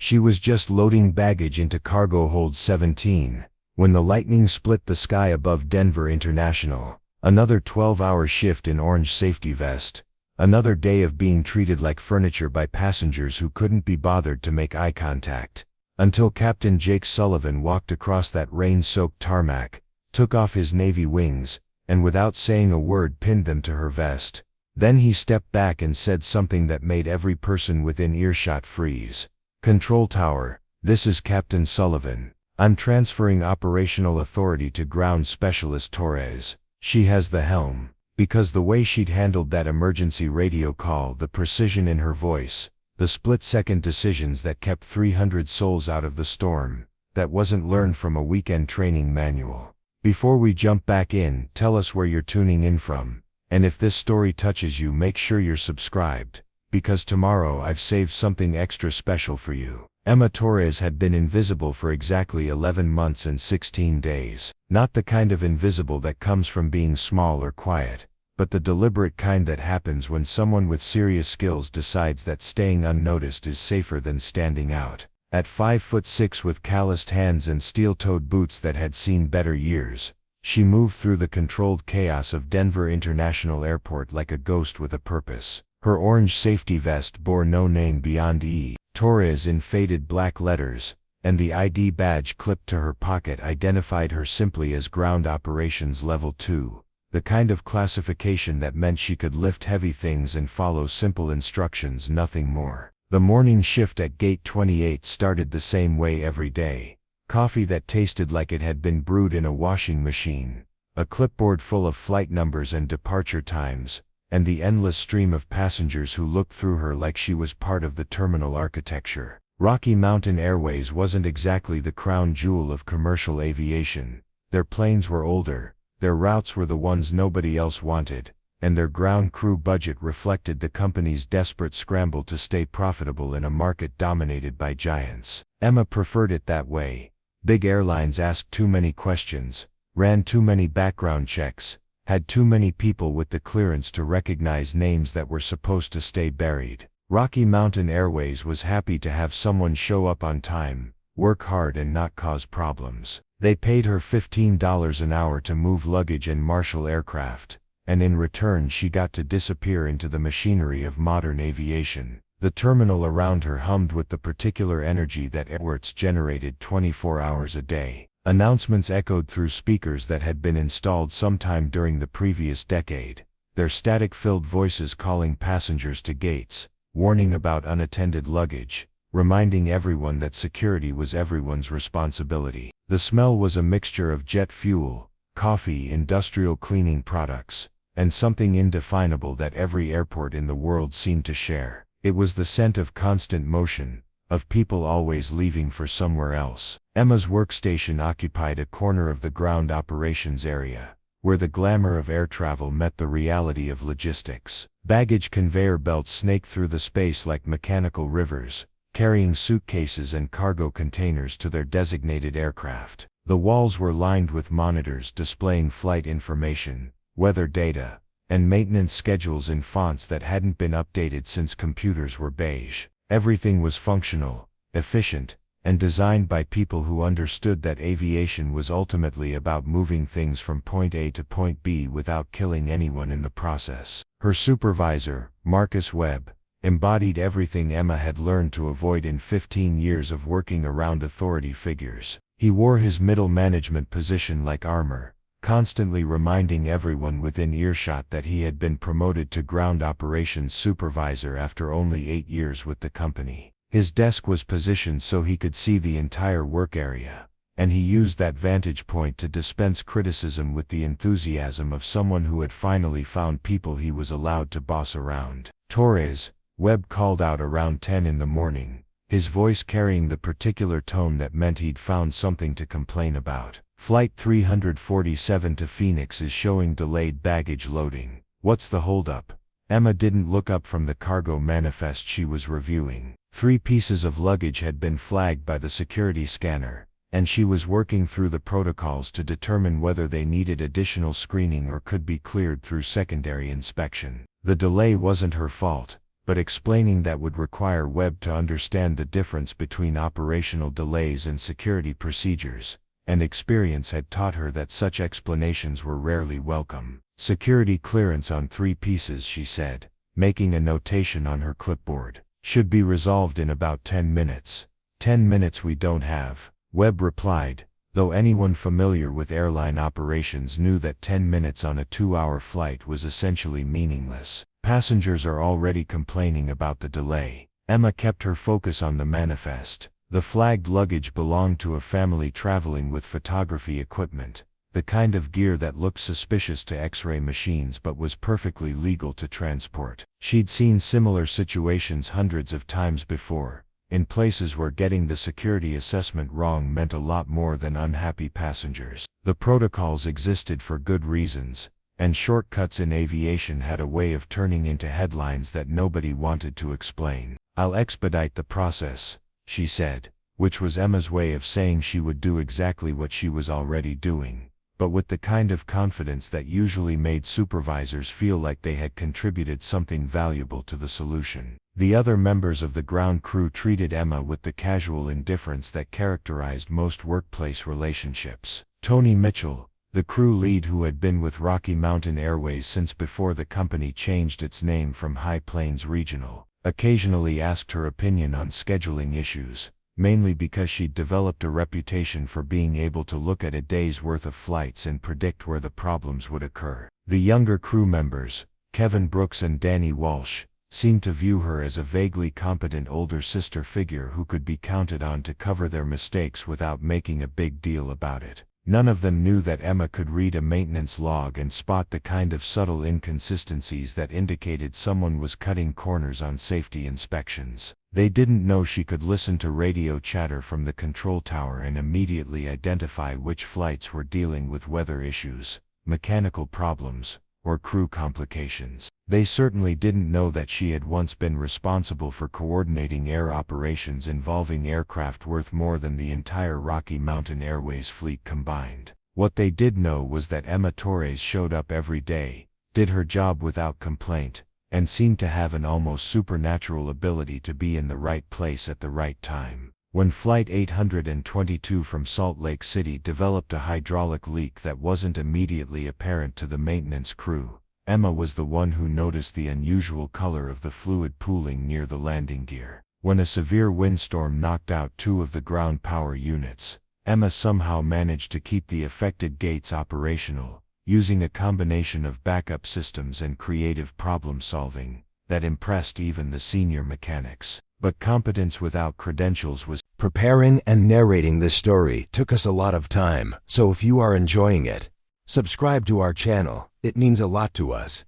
She was just loading baggage into cargo hold 17, when the lightning split the sky above Denver International. Another 12-hour shift in orange safety vest. Another day of being treated like furniture by passengers who couldn't be bothered to make eye contact. Until Captain Jake Sullivan walked across that rain-soaked tarmac, took off his Navy wings, and without saying a word pinned them to her vest. Then he stepped back and said something that made every person within earshot freeze. "Control tower, this is Captain Sullivan. I'm transferring operational authority to ground specialist Torres. She has the helm." Because the way she'd handled that emergency radio call, the precision in her voice, the split-second decisions that kept 300 souls out of the storm, that wasn't learned from a weekend training manual. Before we jump back in, tell us where you're tuning in from, and if this story touches you, make sure you're subscribed, because tomorrow I've saved something extra special for you. Emma Torres had been invisible for exactly 11 months and 16 days. Not the kind of invisible that comes from being small or quiet, but the deliberate kind that happens when someone with serious skills decides that staying unnoticed is safer than standing out. At 5'6" with calloused hands and steel-toed boots that had seen better years, she moved through the controlled chaos of Denver International Airport like a ghost with a purpose. Her orange safety vest bore no name beyond E. Torres in faded black letters, and the ID badge clipped to her pocket identified her simply as Ground Operations Level 2, the kind of classification that meant she could lift heavy things and follow simple instructions, nothing more. The morning shift at Gate 28 started the same way every day. Coffee that tasted like it had been brewed in a washing machine, a clipboard full of flight numbers and departure times, and the endless stream of passengers who looked through her like she was part of the terminal architecture. Rocky Mountain Airways wasn't exactly the crown jewel of commercial aviation. Their planes were older, their routes were the ones nobody else wanted, and their ground crew budget reflected the company's desperate scramble to stay profitable in a market dominated by giants. Emma preferred it that way. Big airlines asked too many questions, ran too many background checks, had too many people with the clearance to recognize names that were supposed to stay buried. Rocky Mountain Airways was happy to have someone show up on time, work hard and not cause problems. They paid her $15 an hour to move luggage and marshal aircraft, and in return she got to disappear into the machinery of modern aviation. The terminal around her hummed with the particular energy that airports generated 24 hours a day. Announcements echoed through speakers that had been installed sometime during the previous decade, their static-filled voices calling passengers to gates, warning about unattended luggage, reminding everyone that security was everyone's responsibility. The smell was a mixture of jet fuel, coffee, industrial cleaning products, and something indefinable that every airport in the world seemed to share. It was the scent of constant motion, of people always leaving for somewhere else. Emma's workstation occupied a corner of the ground operations area, where the glamour of air travel met the reality of logistics. Baggage conveyor belts snaked through the space like mechanical rivers, carrying suitcases and cargo containers to their designated aircraft. The walls were lined with monitors displaying flight information, weather data, and maintenance schedules in fonts that hadn't been updated since computers were beige. Everything was functional, efficient, and designed by people who understood that aviation was ultimately about moving things from point A to point B without killing anyone in the process. Her supervisor, Marcus Webb, embodied everything Emma had learned to avoid in 15 years of working around authority figures. He wore his middle management position like armor, constantly reminding everyone within earshot that he had been promoted to ground operations supervisor after only 8 years with the company. His desk was positioned so he could see the entire work area, and he used that vantage point to dispense criticism with the enthusiasm of someone who had finally found people he was allowed to boss around. Torres, Webb called out around 10 in the morning, his voice carrying the particular tone that meant he'd found something to complain about. Flight 347 to Phoenix is showing delayed baggage loading. What's the holdup? Emma didn't look up from the cargo manifest she was reviewing. 3 pieces of luggage had been flagged by the security scanner, and she was working through the protocols to determine whether they needed additional screening or could be cleared through secondary inspection. The delay wasn't her fault, but explaining that would require Webb to understand the difference between operational delays and security procedures, and experience had taught her that such explanations were rarely welcome. Security clearance on 3 pieces, she said, making a notation on her clipboard. Should be resolved in about 10 minutes. 10 minutes we don't have, Webb replied, though anyone familiar with airline operations knew that 10 minutes on a 2-hour flight was essentially meaningless. Passengers are already complaining about the delay. Emma kept her focus on the manifest. The flagged luggage belonged to a family traveling with photography equipment, the kind of gear that looked suspicious to X-ray machines but was perfectly legal to transport. She'd seen similar situations hundreds of times before, in places where getting the security assessment wrong meant a lot more than unhappy passengers. The protocols existed for good reasons, and shortcuts in aviation had a way of turning into headlines that nobody wanted to explain. "I'll expedite the process," she said, which was Emma's way of saying she would do exactly what she was already doing, but with the kind of confidence that usually made supervisors feel like they had contributed something valuable to the solution. The other members of the ground crew treated Emma with the casual indifference that characterized most workplace relationships. Tony Mitchell, the crew lead who had been with Rocky Mountain Airways since before the company changed its name from High Plains Regional, occasionally asked her opinion on scheduling issues, mainly because she'd developed a reputation for being able to look at a day's worth of flights and predict where the problems would occur. The younger crew members, Kevin Brooks and Danny Walsh, seemed to view her as a vaguely competent older sister figure who could be counted on to cover their mistakes without making a big deal about it. None of them knew that Emma could read a maintenance log and spot the kind of subtle inconsistencies that indicated someone was cutting corners on safety inspections. They didn't know she could listen to radio chatter from the control tower and immediately identify which flights were dealing with weather issues, mechanical problems, or crew complications. They certainly didn't know that she had once been responsible for coordinating air operations involving aircraft worth more than the entire Rocky Mountain Airways fleet combined. What they did know was that Emma Torres showed up every day, did her job without complaint, and seemed to have an almost supernatural ability to be in the right place at the right time. When Flight 822 from Salt Lake City developed a hydraulic leak that wasn't immediately apparent to the maintenance crew, Emma was the one who noticed the unusual color of the fluid pooling near the landing gear. When a severe windstorm knocked out 2 of the ground power units, Emma somehow managed to keep the affected gates operational, using a combination of backup systems and creative problem-solving that impressed even the senior mechanics. But competence without credentials was... Preparing and narrating this story took us a lot of time, so if you are enjoying it, subscribe to our channel. It means a lot to us.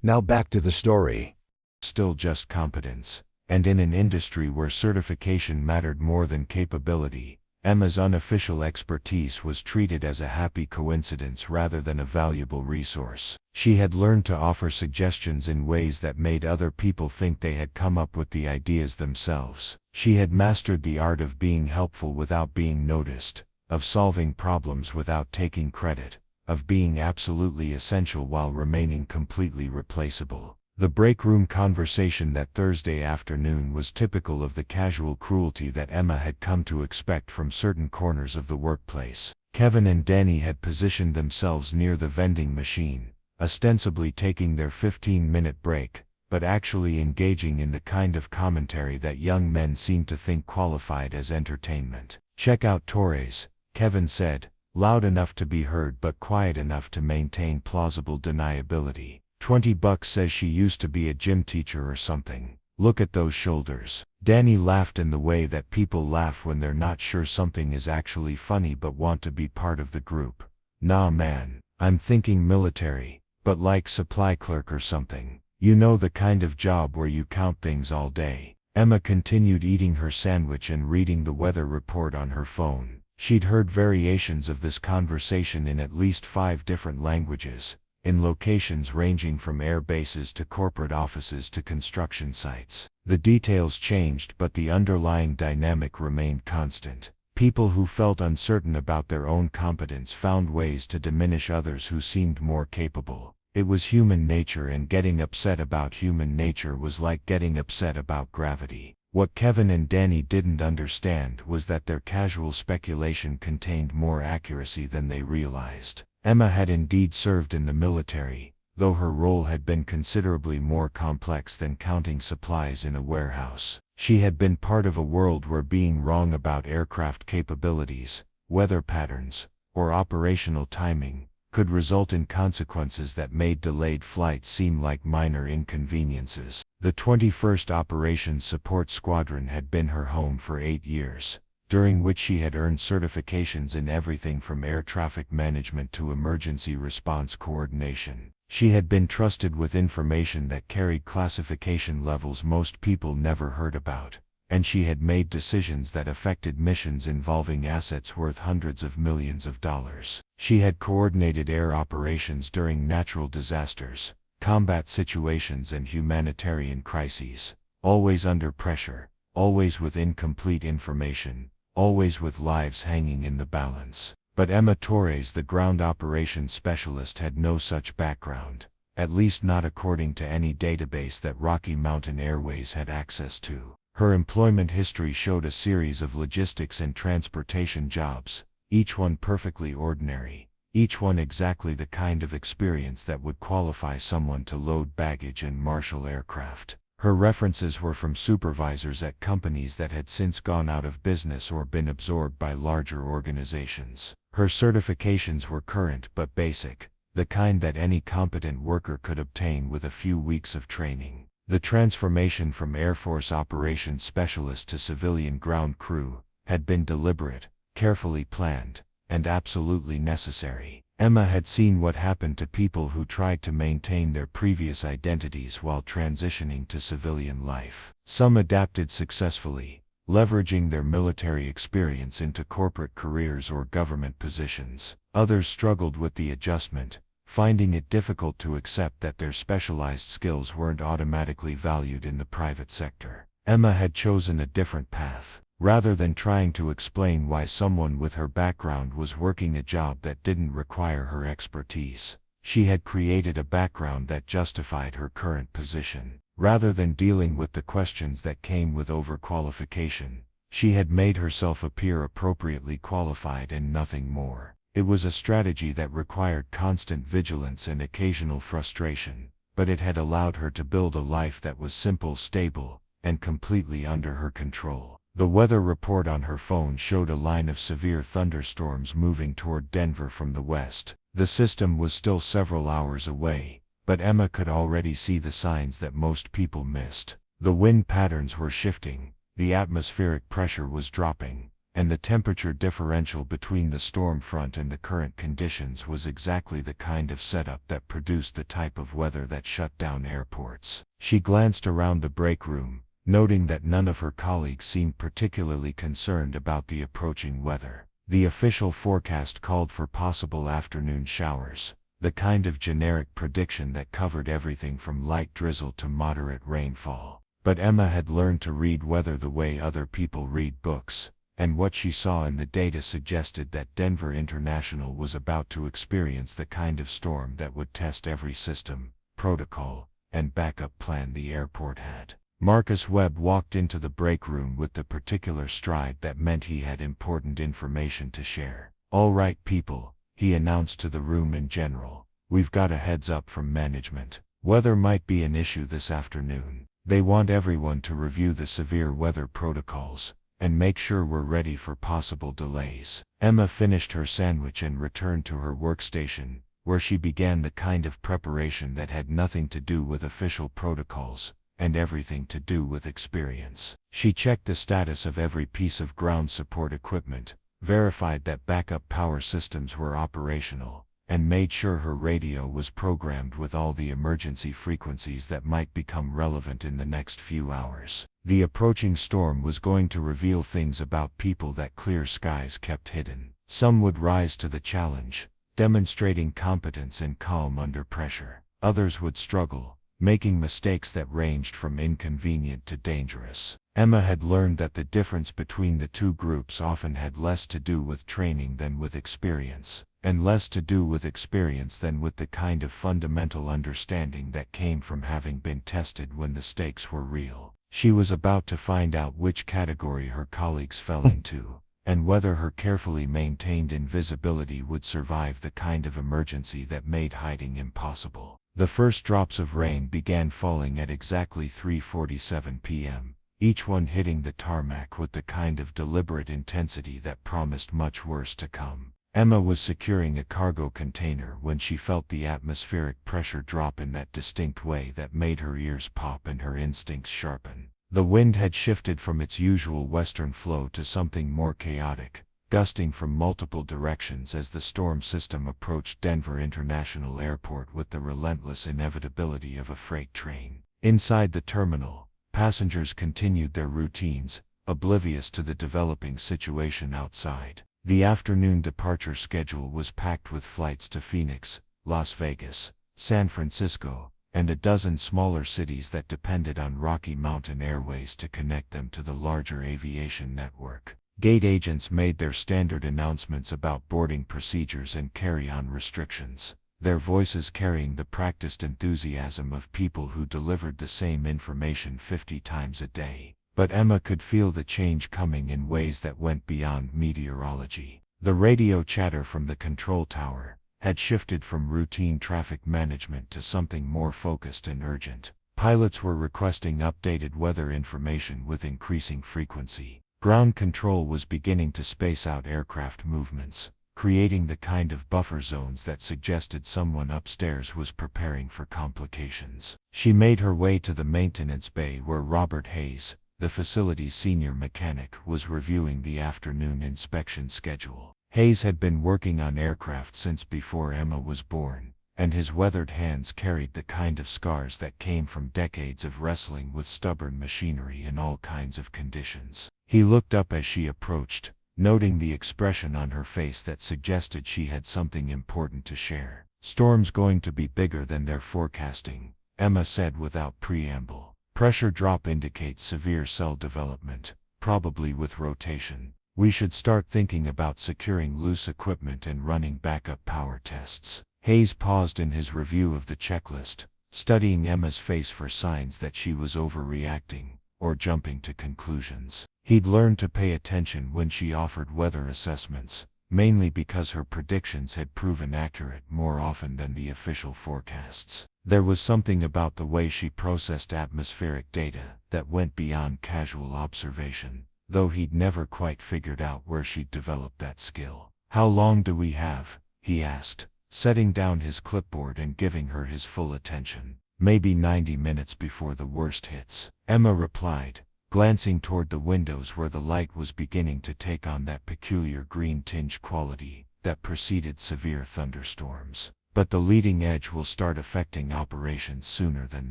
Now back to the story. Still just competence, and in an industry where certification mattered more than capability, Emma's unofficial expertise was treated as a happy coincidence rather than a valuable resource. She had learned to offer suggestions in ways that made other people think they had come up with the ideas themselves. She had mastered the art of being helpful without being noticed, of solving problems without taking credit, of being absolutely essential while remaining completely replaceable. The break room conversation that Thursday afternoon was typical of the casual cruelty that Emma had come to expect from certain corners of the workplace. Kevin and Danny had positioned themselves near the vending machine, ostensibly taking their 15-minute break, but actually engaging in the kind of commentary that young men seem to think qualified as entertainment. "Check out Torres," Kevin said, loud enough to be heard but quiet enough to maintain plausible deniability. $20 says she used to be a gym teacher or something. Look at those shoulders. Danny laughed in the way that people laugh when they're not sure something is actually funny but want to be part of the group. "Nah man, I'm thinking military, but like supply clerk or something. You know, the kind of job where you count things all day." Emma continued eating her sandwich and reading the weather report on her phone. She'd heard variations of this conversation in at least 5 different languages, in locations ranging from air bases to corporate offices to construction sites. The details changed, but the underlying dynamic remained constant. People who felt uncertain about their own competence found ways to diminish others who seemed more capable. It was human nature, and getting upset about human nature was like getting upset about gravity. What Kevin and Danny didn't understand was that their casual speculation contained more accuracy than they realized. Emma had indeed served in the military, though her role had been considerably more complex than counting supplies in a warehouse. She had been part of a world where being wrong about aircraft capabilities, weather patterns, or operational timing could result in consequences that made delayed flights seem like minor inconveniences. The 21st Operations Support Squadron had been her home for 8 years, during which she had earned certifications in everything from air traffic management to emergency response coordination. She had been trusted with information that carried classification levels most people never heard about, and she had made decisions that affected missions involving assets worth hundreds of millions of dollars. She had coordinated air operations during natural disasters, combat situations, and humanitarian crises, always under pressure, always with incomplete information, always with lives hanging in the balance. But Emma Torres, the ground operations specialist, had no such background, at least not according to any database that Rocky Mountain Airways had access to. Her employment history showed a series of logistics and transportation jobs, each one perfectly ordinary, each one exactly the kind of experience that would qualify someone to load baggage and marshal aircraft. Her references were from supervisors at companies that had since gone out of business or been absorbed by larger organizations. Her certifications were current but basic, the kind that any competent worker could obtain with a few weeks of training. The transformation from Air Force operations specialist to civilian ground crew had been deliberate, carefully planned, and absolutely necessary. Emma had seen what happened to people who tried to maintain their previous identities while transitioning to civilian life. Some adapted successfully, leveraging their military experience into corporate careers or government positions. Others struggled with the adjustment, finding it difficult to accept that their specialized skills weren't automatically valued in the private sector. Emma had chosen a different path. Rather than trying to explain why someone with her background was working a job that didn't require her expertise, she had created a background that justified her current position. Rather than dealing with the questions that came with overqualification, she had made herself appear appropriately qualified and nothing more. It was a strategy that required constant vigilance and occasional frustration, but it had allowed her to build a life that was simple, stable, and completely under her control. The weather report on her phone showed a line of severe thunderstorms moving toward Denver from the west. The system was still several hours away, but Emma could already see the signs that most people missed. The wind patterns were shifting, the atmospheric pressure was dropping, and the temperature differential between the storm front and the current conditions was exactly the kind of setup that produced the type of weather that shut down airports. She glanced around the break room, noting that none of her colleagues seemed particularly concerned about the approaching weather. The official forecast called for possible afternoon showers, the kind of generic prediction that covered everything from light drizzle to moderate rainfall. But Emma had learned to read weather the way other people read books, and what she saw in the data suggested that Denver International was about to experience the kind of storm that would test every system, protocol, and backup plan the airport had. Marcus Webb walked into the break room with the particular stride that meant he had important information to share. "All right, people," he announced to the room in general. "We've got a heads up from management. Weather might be an issue this afternoon. They want everyone to review the severe weather protocols and make sure we're ready for possible delays." Emma finished her sandwich and returned to her workstation, where she began the kind of preparation that had nothing to do with official protocols and everything to do with experience. She checked the status of every piece of ground support equipment, verified that backup power systems were operational, and made sure her radio was programmed with all the emergency frequencies that might become relevant in the next few hours. The approaching storm was going to reveal things about people that clear skies kept hidden. Some would rise to the challenge, demonstrating competence and calm under pressure. Others would struggle, making mistakes that ranged from inconvenient to dangerous. Emma had learned that the difference between the two groups often had less to do with training than with experience. and less to do with experience than with the kind of fundamental understanding that came from having been tested when the stakes were real. She was about to find out which category her colleagues fell into, and whether her carefully maintained invisibility would survive the kind of emergency that made hiding impossible. The first drops of rain began falling at exactly 3:47 p.m., each one hitting the tarmac with the kind of deliberate intensity that promised much worse to come. Emma was securing a cargo container when she felt the atmospheric pressure drop in that distinct way that made her ears pop and her instincts sharpen. The wind had shifted from its usual western flow to something more chaotic, gusting from multiple directions as the storm system approached Denver International Airport with the relentless inevitability of a freight train. Inside the terminal, passengers continued their routines, oblivious to the developing situation outside. The afternoon departure schedule was packed with flights to Phoenix, Las Vegas, San Francisco, and a dozen smaller cities that depended on Rocky Mountain Airways to connect them to the larger aviation network. Gate agents made their standard announcements about boarding procedures and carry-on restrictions, their voices carrying the practiced enthusiasm of people who delivered the same information 50 times a day. But Emma could feel the change coming in ways that went beyond meteorology. The radio chatter from the control tower had shifted from routine traffic management to something more focused and urgent. Pilots were requesting updated weather information with increasing frequency. Ground control was beginning to space out aircraft movements, creating the kind of buffer zones that suggested someone upstairs was preparing for complications. She made her way to the maintenance bay where Robert Hayes, the facility's senior mechanic, was reviewing the afternoon inspection schedule. Hayes had been working on aircraft since before Emma was born, and his weathered hands carried the kind of scars that came from decades of wrestling with stubborn machinery in all kinds of conditions. He looked up as she approached, noting the expression on her face that suggested she had something important to share. "Storm's going to be bigger than they're forecasting," Emma said without preamble. "Pressure drop indicates severe cell development, probably with rotation. We should start thinking about securing loose equipment and running backup power tests." Hayes paused in his review of the checklist, studying Emma's face for signs that she was overreacting or jumping to conclusions. He'd learned to pay attention when she offered weather assessments, mainly because her predictions had proven accurate more often than the official forecasts. There was something about the way she processed atmospheric data that went beyond casual observation, though he'd never quite figured out where she'd developed that skill. "How long do we have?" he asked, setting down his clipboard and giving her his full attention. "Maybe 90 minutes before the worst hits," Emma replied, glancing toward the windows where the light was beginning to take on that peculiar green tinge quality that preceded severe thunderstorms. "But the leading edge will start affecting operations sooner than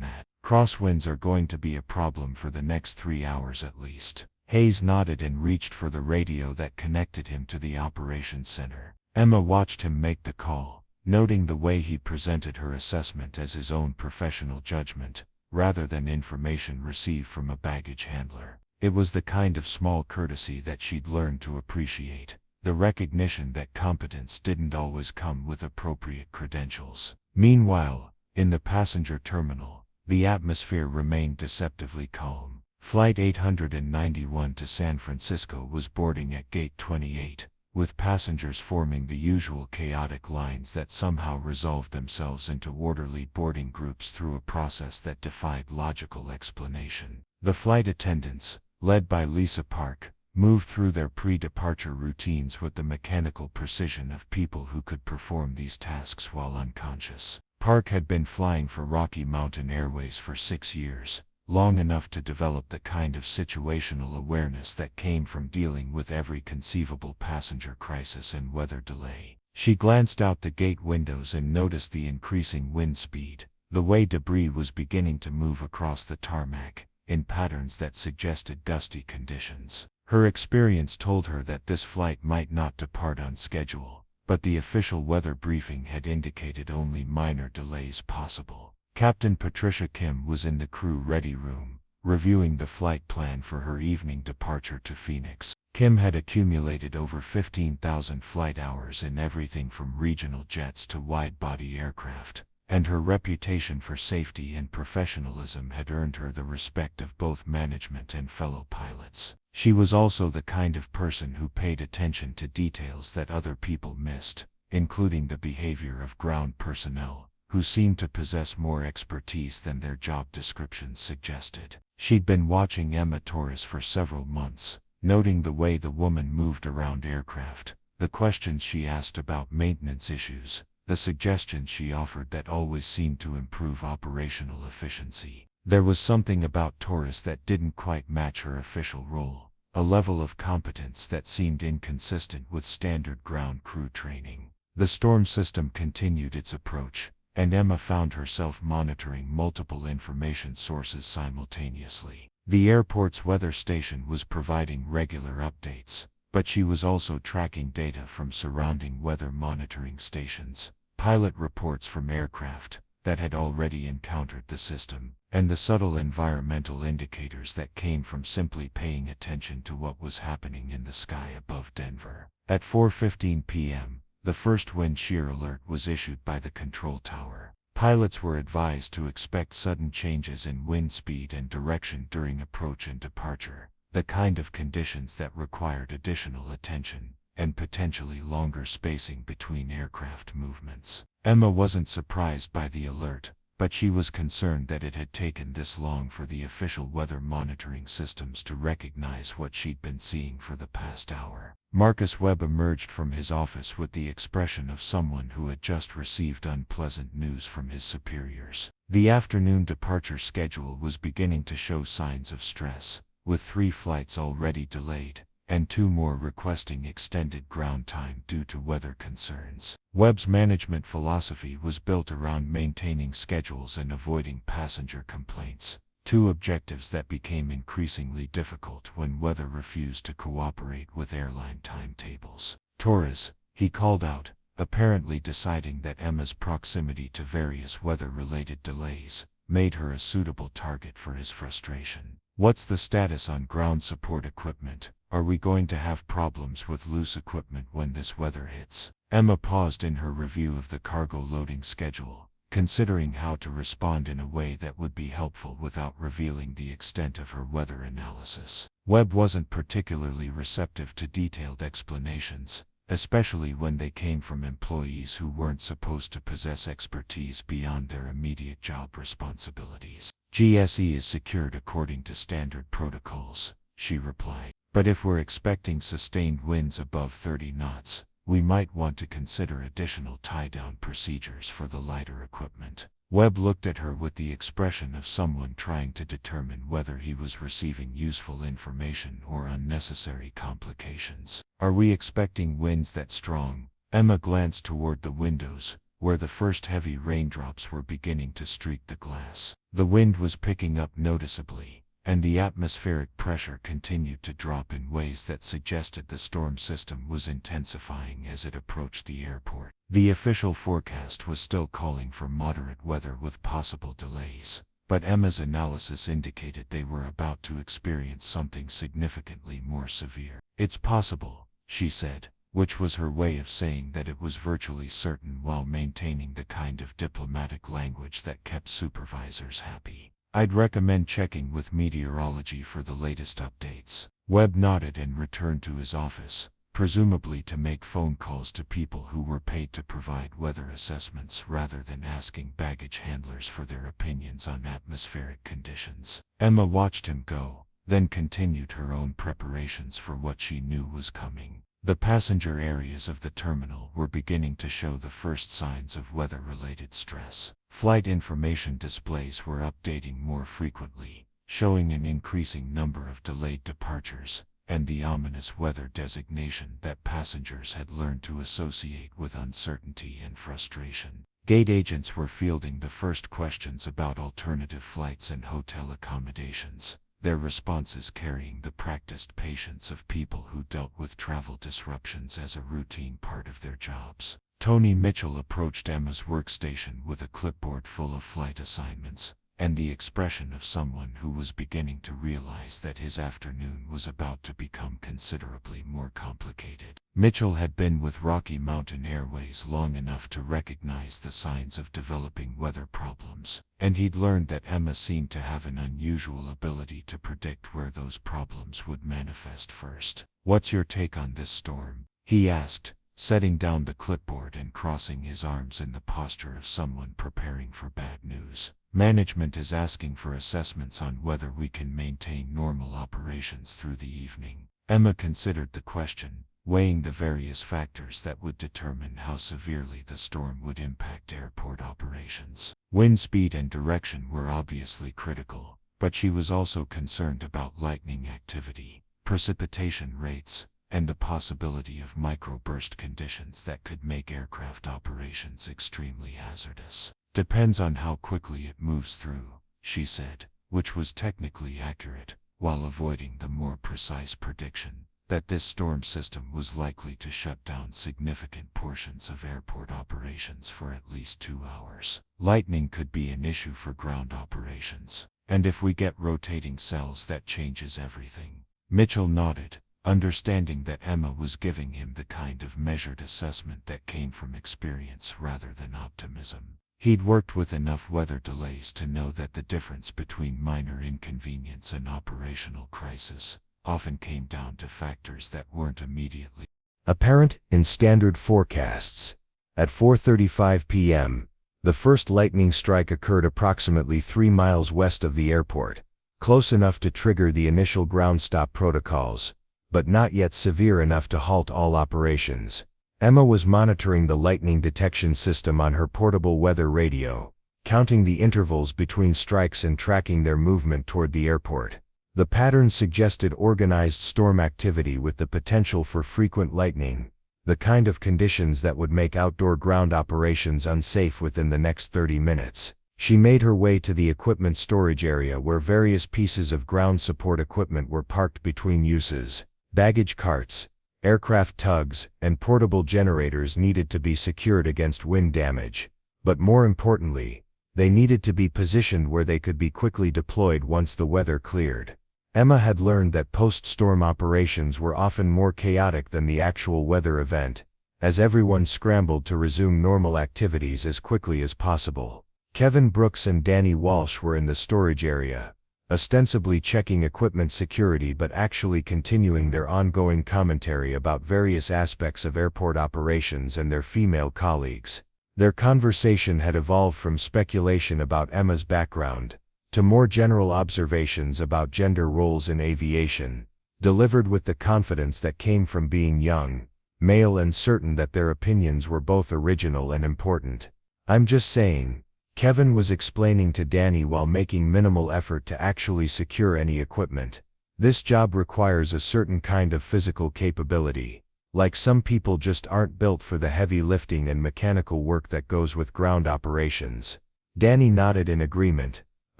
that. Crosswinds are going to be a problem for the next 3 hours at least." Hayes nodded and reached for the radio that connected him to the operations center. Emma watched him make the call, noting the way he presented her assessment as his own professional judgment, rather than information received from a baggage handler. It was the kind of small courtesy that she'd learned to appreciate, the recognition that competence didn't always come with appropriate credentials. Meanwhile, in the passenger terminal, the atmosphere remained deceptively calm. Flight 891 to San Francisco was boarding at Gate 28, with passengers forming the usual chaotic lines that somehow resolved themselves into orderly boarding groups through a process that defied logical explanation. The flight attendants, led by Lisa Park, moved through their pre-departure routines with the mechanical precision of people who could perform these tasks while unconscious. Park had been flying for Rocky Mountain Airways for 6 years, long enough to develop the kind of situational awareness that came from dealing with every conceivable passenger crisis and weather delay. She glanced out the gate windows and noticed the increasing wind speed, the way debris was beginning to move across the tarmac, in patterns that suggested gusty conditions. Her experience told her that this flight might not depart on schedule, but the official weather briefing had indicated only minor delays possible. Captain Patricia Kim was in the crew ready room, reviewing the flight plan for her evening departure to Phoenix. Kim had accumulated over 15,000 flight hours in everything from regional jets to wide-body aircraft, and her reputation for safety and professionalism had earned her the respect of both management and fellow pilots. She was also the kind of person who paid attention to details that other people missed, including the behavior of ground personnel, who seemed to possess more expertise than their job descriptions suggested. She'd been watching Emma Torres for several months, noting the way the woman moved around aircraft, the questions she asked about maintenance issues, the suggestions she offered that always seemed to improve operational efficiency. There was something about Torres that didn't quite match her official role, a level of competence that seemed inconsistent with standard ground crew training. The storm system continued its approach, and Emma found herself monitoring multiple information sources simultaneously. The airport's weather station was providing regular updates, but she was also tracking data from surrounding weather monitoring stations, pilot reports from aircraft that had already encountered the system, and the subtle environmental indicators that came from simply paying attention to what was happening in the sky above Denver. At 4:15 p.m., the first wind shear alert was issued by the control tower. Pilots were advised to expect sudden changes in wind speed and direction during approach and departure, the kind of conditions that required additional attention and potentially longer spacing between aircraft movements. Emma wasn't surprised by the alert, but she was concerned that it had taken this long for the official weather monitoring systems to recognize what she'd been seeing for the past hour. Marcus Webb emerged from his office with the expression of someone who had just received unpleasant news from his superiors. The afternoon departure schedule was beginning to show signs of stress, with 3 flights already delayed, and 2 more requesting extended ground time due to weather concerns. Webb's management philosophy was built around maintaining schedules and avoiding passenger complaints, 2 objectives that became increasingly difficult when weather refused to cooperate with airline timetables. "Torres," he called out, apparently deciding that Emma's proximity to various weather-related delays made her a suitable target for his frustration. "What's the status on ground support equipment? Are we going to have problems with loose equipment when this weather hits?" Emma paused in her review of the cargo loading schedule, considering how to respond in a way that would be helpful without revealing the extent of her weather analysis. Webb wasn't particularly receptive to detailed explanations, especially when they came from employees who weren't supposed to possess expertise beyond their immediate job responsibilities. "GSE is secured according to standard protocols," she replied. "But if we're expecting sustained winds above 30 knots, we might want to consider additional tie-down procedures for the lighter equipment." Webb looked at her with the expression of someone trying to determine whether he was receiving useful information or unnecessary complications. "Are we expecting winds that strong?" Emma glanced toward the windows, where the first heavy raindrops were beginning to streak the glass. The wind was picking up noticeably, and the atmospheric pressure continued to drop in ways that suggested the storm system was intensifying as it approached the airport. The official forecast was still calling for moderate weather with possible delays, but Emma's analysis indicated they were about to experience something significantly more severe. "It's possible," she said, which was her way of saying that it was virtually certain while maintaining the kind of diplomatic language that kept supervisors happy. "I'd recommend checking with meteorology for the latest updates." Webb nodded and returned to his office, presumably to make phone calls to people who were paid to provide weather assessments rather than asking baggage handlers for their opinions on atmospheric conditions. Emma watched him go, then continued her own preparations for what she knew was coming. The passenger areas of the terminal were beginning to show the first signs of weather-related stress. Flight information displays were updating more frequently, showing an increasing number of delayed departures, and the ominous weather designation that passengers had learned to associate with uncertainty and frustration. Gate agents were fielding the first questions about alternative flights and hotel accommodations, their responses carrying the practiced patience of people who dealt with travel disruptions as a routine part of their jobs. Tony Mitchell approached Emma's workstation with a clipboard full of flight assignments, and the expression of someone who was beginning to realize that his afternoon was about to become considerably more complicated. Mitchell had been with Rocky Mountain Airways long enough to recognize the signs of developing weather problems, and he'd learned that Emma seemed to have an unusual ability to predict where those problems would manifest first. "What's your take on this storm?" he asked, setting down the clipboard and crossing his arms in the posture of someone preparing for bad news. "Management is asking for assessments on whether we can maintain normal operations through the evening." Emma considered the question, weighing the various factors that would determine how severely the storm would impact airport operations. Wind speed and direction were obviously critical, but she was also concerned about lightning activity, precipitation rates, and the possibility of microburst conditions that could make aircraft operations extremely hazardous. "Depends on how quickly it moves through," she said, which was technically accurate, while avoiding the more precise prediction that this storm system was likely to shut down significant portions of airport operations for at least 2 hours. "Lightning could be an issue for ground operations, and if we get rotating cells, that changes everything." Mitchell nodded, understanding that Emma was giving him the kind of measured assessment that came from experience rather than optimism. He'd worked with enough weather delays to know that the difference between minor inconvenience and operational crisis often came down to factors that weren't immediately apparent in standard forecasts. At 4:35 p.m., the first lightning strike occurred approximately 3 miles west of the airport, close enough to trigger the initial ground stop protocols, but not yet severe enough to halt all operations. Emma was monitoring the lightning detection system on her portable weather radio, counting the intervals between strikes and tracking their movement toward the airport. The pattern suggested organized storm activity with the potential for frequent lightning, the kind of conditions that would make outdoor ground operations unsafe within the next 30 minutes. She made her way to the equipment storage area where various pieces of ground support equipment were parked between uses. Baggage carts, aircraft tugs, and portable generators needed to be secured against wind damage, but more importantly, they needed to be positioned where they could be quickly deployed once the weather cleared. Emma had learned that post-storm operations were often more chaotic than the actual weather event, as everyone scrambled to resume normal activities as quickly as possible. Kevin Brooks and Danny Walsh were in the storage area, ostensibly checking equipment security but actually continuing their ongoing commentary about various aspects of airport operations and their female colleagues. Their conversation had evolved from speculation about Emma's background to more general observations about gender roles in aviation, delivered with the confidence that came from being young, male, and certain that their opinions were both original and important. "I'm just saying," Kevin was explaining to Danny while making minimal effort to actually secure any equipment. "This job requires a certain kind of physical capability. Like some people just aren't built for the heavy lifting and mechanical work that goes with ground operations." Danny nodded in agreement,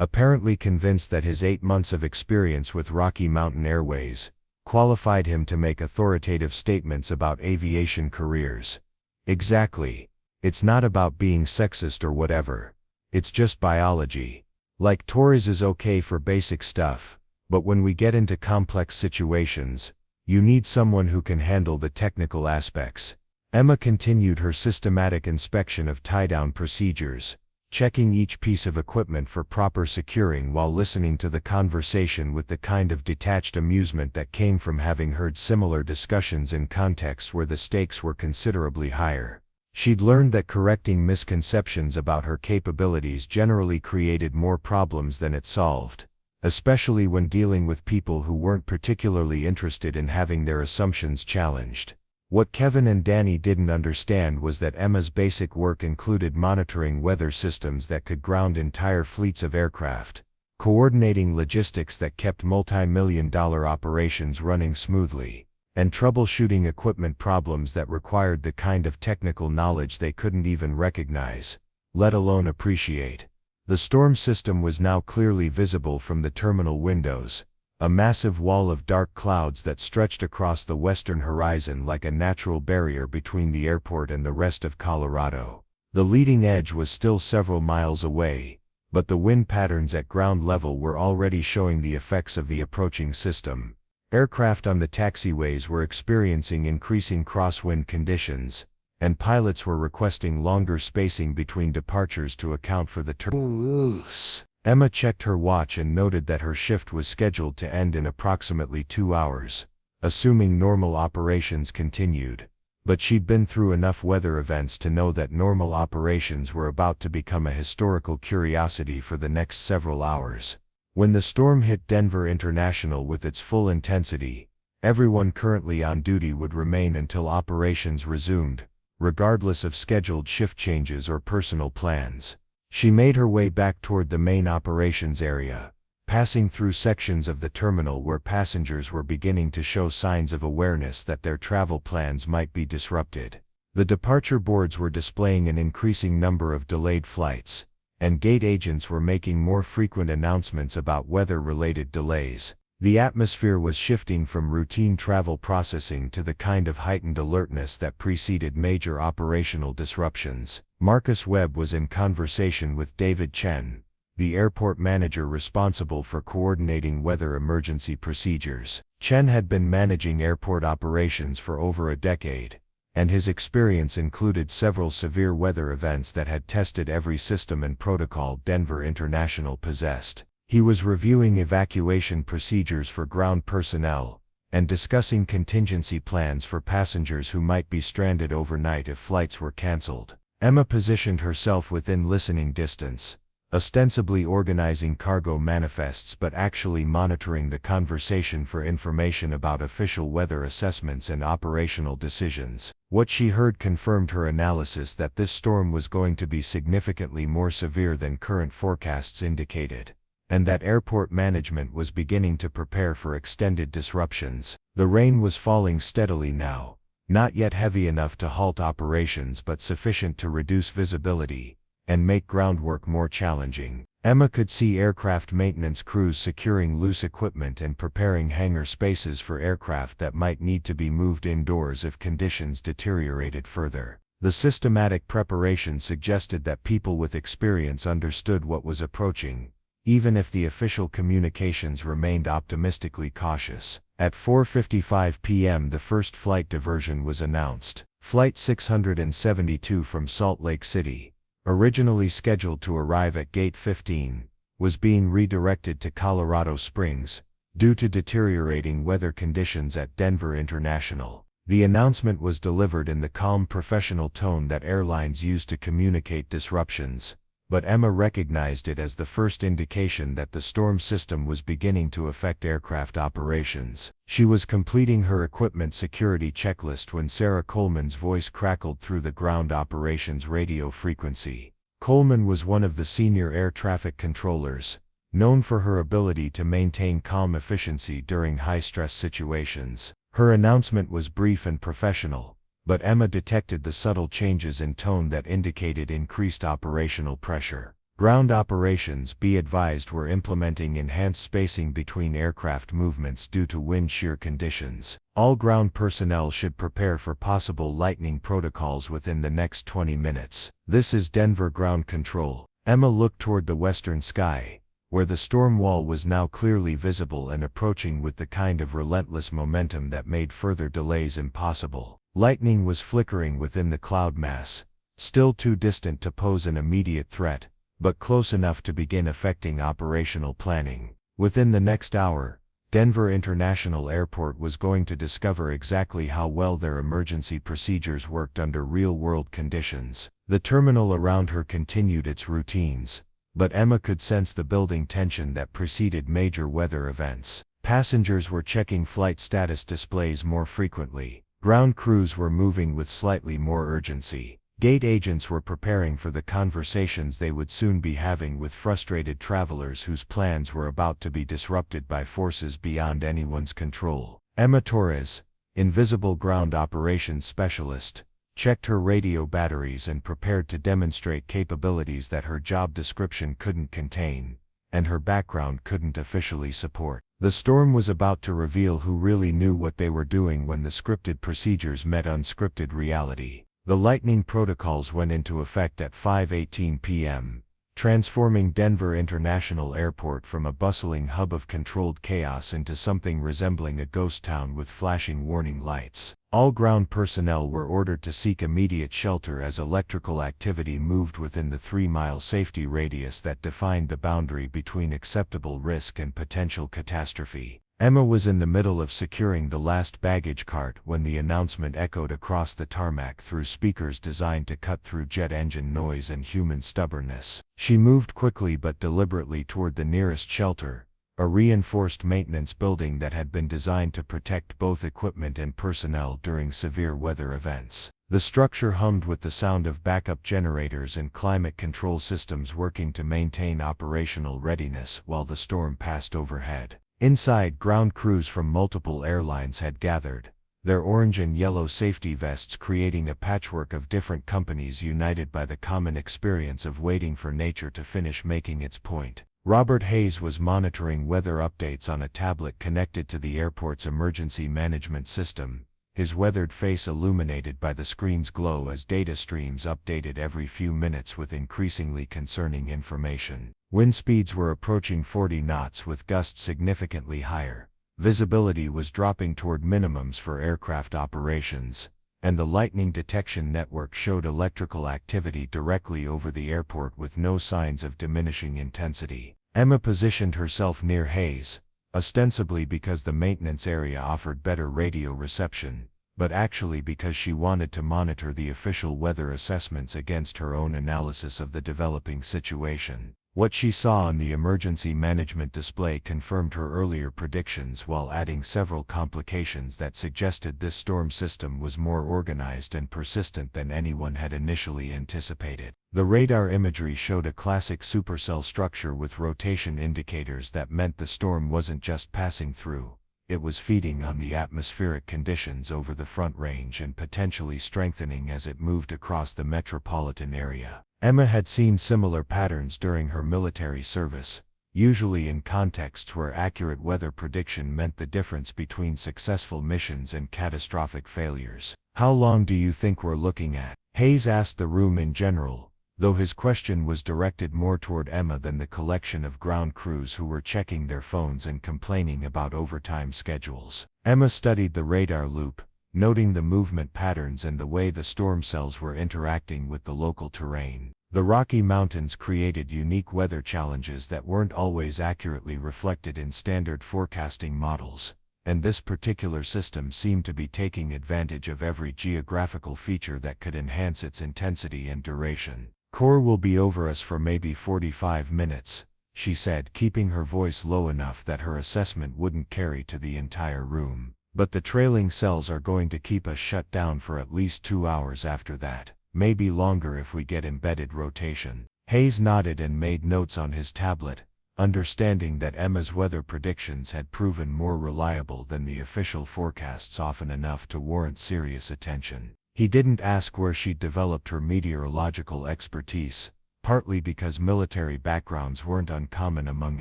apparently convinced that his 8 months of experience with Rocky Mountain Airways qualified him to make authoritative statements about aviation careers. "Exactly. It's not about being sexist or whatever. It's just biology. Like Torres is okay for basic stuff, but when we get into complex situations, you need someone who can handle the technical aspects." Emma continued her systematic inspection of tie-down procedures, checking each piece of equipment for proper securing while listening to the conversation with the kind of detached amusement that came from having heard similar discussions in contexts where the stakes were considerably higher. She'd learned that correcting misconceptions about her capabilities generally created more problems than it solved, especially when dealing with people who weren't particularly interested in having their assumptions challenged. What Kevin and Danny didn't understand was that Emma's basic work included monitoring weather systems that could ground entire fleets of aircraft, coordinating logistics that kept multi-million-dollar operations running smoothly, and troubleshooting equipment problems that required the kind of technical knowledge they couldn't even recognize, let alone appreciate. The storm system was now clearly visible from the terminal windows, a massive wall of dark clouds that stretched across the western horizon like a natural barrier between the airport and the rest of Colorado. The leading edge was still several miles away, but the wind patterns at ground level were already showing the effects of the approaching system. Aircraft on the taxiways were experiencing increasing crosswind conditions, and pilots were requesting longer spacing between departures to account for the turbulence. Emma checked her watch and noted that her shift was scheduled to end in approximately 2 hours, assuming normal operations continued. But she'd been through enough weather events to know that normal operations were about to become a historical curiosity for the next several hours. When the storm hit Denver International with its full intensity, everyone currently on duty would remain until operations resumed, regardless of scheduled shift changes or personal plans. She made her way back toward the main operations area, passing through sections of the terminal where passengers were beginning to show signs of awareness that their travel plans might be disrupted. The departure boards were displaying an increasing number of delayed flights, and gate agents were making more frequent announcements about weather-related delays. The atmosphere was shifting from routine travel processing to the kind of heightened alertness that preceded major operational disruptions. Marcus Webb was in conversation with David Chen, the airport manager responsible for coordinating weather emergency procedures. Chen had been managing airport operations for over a decade, and his experience included several severe weather events that had tested every system and protocol Denver International possessed. He was reviewing evacuation procedures for ground personnel, and discussing contingency plans for passengers who might be stranded overnight if flights were canceled. Emma positioned herself within listening distance, ostensibly organizing cargo manifests but actually monitoring the conversation for information about official weather assessments and operational decisions. What she heard confirmed her analysis that this storm was going to be significantly more severe than current forecasts indicated, and that airport management was beginning to prepare for extended disruptions. The rain was falling steadily now, not yet heavy enough to halt operations but sufficient to reduce visibility and make groundwork more challenging. Emma could see aircraft maintenance crews securing loose equipment and preparing hangar spaces for aircraft that might need to be moved indoors if conditions deteriorated further. The systematic preparation suggested that people with experience understood what was approaching, even if the official communications remained optimistically cautious. At 4:55 p.m. the first flight diversion was announced. Flight 672 from Salt Lake City, originally scheduled to arrive at Gate 15, was being redirected to Colorado Springs, due to deteriorating weather conditions at Denver International. The announcement was delivered in the calm professional tone that airlines use to communicate disruptions, but Emma recognized it as the first indication that the storm system was beginning to affect aircraft operations. She was completing her equipment security checklist when Sarah Coleman's voice crackled through the ground operations radio frequency. Coleman was one of the senior air traffic controllers, known for her ability to maintain calm efficiency during high-stress situations. Her announcement was brief and professional, but Emma detected the subtle changes in tone that indicated increased operational pressure. Ground operations, be advised, were implementing enhanced spacing between aircraft movements due to wind shear conditions. All ground personnel should prepare for possible lightning protocols within the next 20 minutes. This is Denver Ground Control. Emma looked toward the western sky, where the storm wall was now clearly visible and approaching with the kind of relentless momentum that made further delays impossible. Lightning was flickering within the cloud mass, still too distant to pose an immediate threat, but close enough to begin affecting operational planning. Within the next hour, Denver International Airport was going to discover exactly how well their emergency procedures worked under real-world conditions. The terminal around her continued its routines, but Emma could sense the building tension that preceded major weather events. Passengers were checking flight status displays more frequently. Ground crews were moving with slightly more urgency. Gate agents were preparing for the conversations they would soon be having with frustrated travelers whose plans were about to be disrupted by forces beyond anyone's control. Emma Torres, invisible ground operations specialist, checked her radio batteries and prepared to demonstrate capabilities that her job description couldn't contain, and her background couldn't officially support. The storm was about to reveal who really knew what they were doing when the scripted procedures met unscripted reality. The lightning protocols went into effect at 5:18 p.m., transforming Denver International Airport from a bustling hub of controlled chaos into something resembling a ghost town with flashing warning lights. All ground personnel were ordered to seek immediate shelter as electrical activity moved within the 3-mile safety radius that defined the boundary between acceptable risk and potential catastrophe. Emma was in the middle of securing the last baggage cart when the announcement echoed across the tarmac through speakers designed to cut through jet engine noise and human stubbornness. She moved quickly but deliberately toward the nearest shelter, a reinforced maintenance building that had been designed to protect both equipment and personnel during severe weather events. The structure hummed with the sound of backup generators and climate control systems working to maintain operational readiness while the storm passed overhead. Inside, ground crews from multiple airlines had gathered, their orange and yellow safety vests creating a patchwork of different companies united by the common experience of waiting for nature to finish making its point. Robert Hayes was monitoring weather updates on a tablet connected to the airport's emergency management system, his weathered face illuminated by the screen's glow as data streams updated every few minutes with increasingly concerning information. Wind speeds were approaching 40 knots with gusts significantly higher. Visibility was dropping toward minimums for aircraft operations, and the lightning detection network showed electrical activity directly over the airport with no signs of diminishing intensity. Emma positioned herself near Hayes, ostensibly because the maintenance area offered better radio reception, but actually because she wanted to monitor the official weather assessments against her own analysis of the developing situation. What she saw on the emergency management display confirmed her earlier predictions while adding several complications that suggested this storm system was more organized and persistent than anyone had initially anticipated. The radar imagery showed a classic supercell structure with rotation indicators that meant the storm wasn't just passing through, it was feeding on the atmospheric conditions over the Front Range and potentially strengthening as it moved across the metropolitan area. Emma had seen similar patterns during her military service, usually in contexts where accurate weather prediction meant the difference between successful missions and catastrophic failures. "How long do you think we're looking at?" Hayes asked the room in general, though his question was directed more toward Emma than the collection of ground crews who were checking their phones and complaining about overtime schedules. Emma studied the radar loop, noting the movement patterns and the way the storm cells were interacting with the local terrain. The Rocky Mountains created unique weather challenges that weren't always accurately reflected in standard forecasting models, and this particular system seemed to be taking advantage of every geographical feature that could enhance its intensity and duration. "Core will be over us for maybe 45 minutes, she said, keeping her voice low enough that her assessment wouldn't carry to the entire room. "But the trailing cells are going to keep us shut down for at least 2 hours after that, maybe longer if we get embedded rotation." Hayes nodded and made notes on his tablet, understanding that Emma's weather predictions had proven more reliable than the official forecasts often enough to warrant serious attention. He didn't ask where she'd developed her meteorological expertise, partly because military backgrounds weren't uncommon among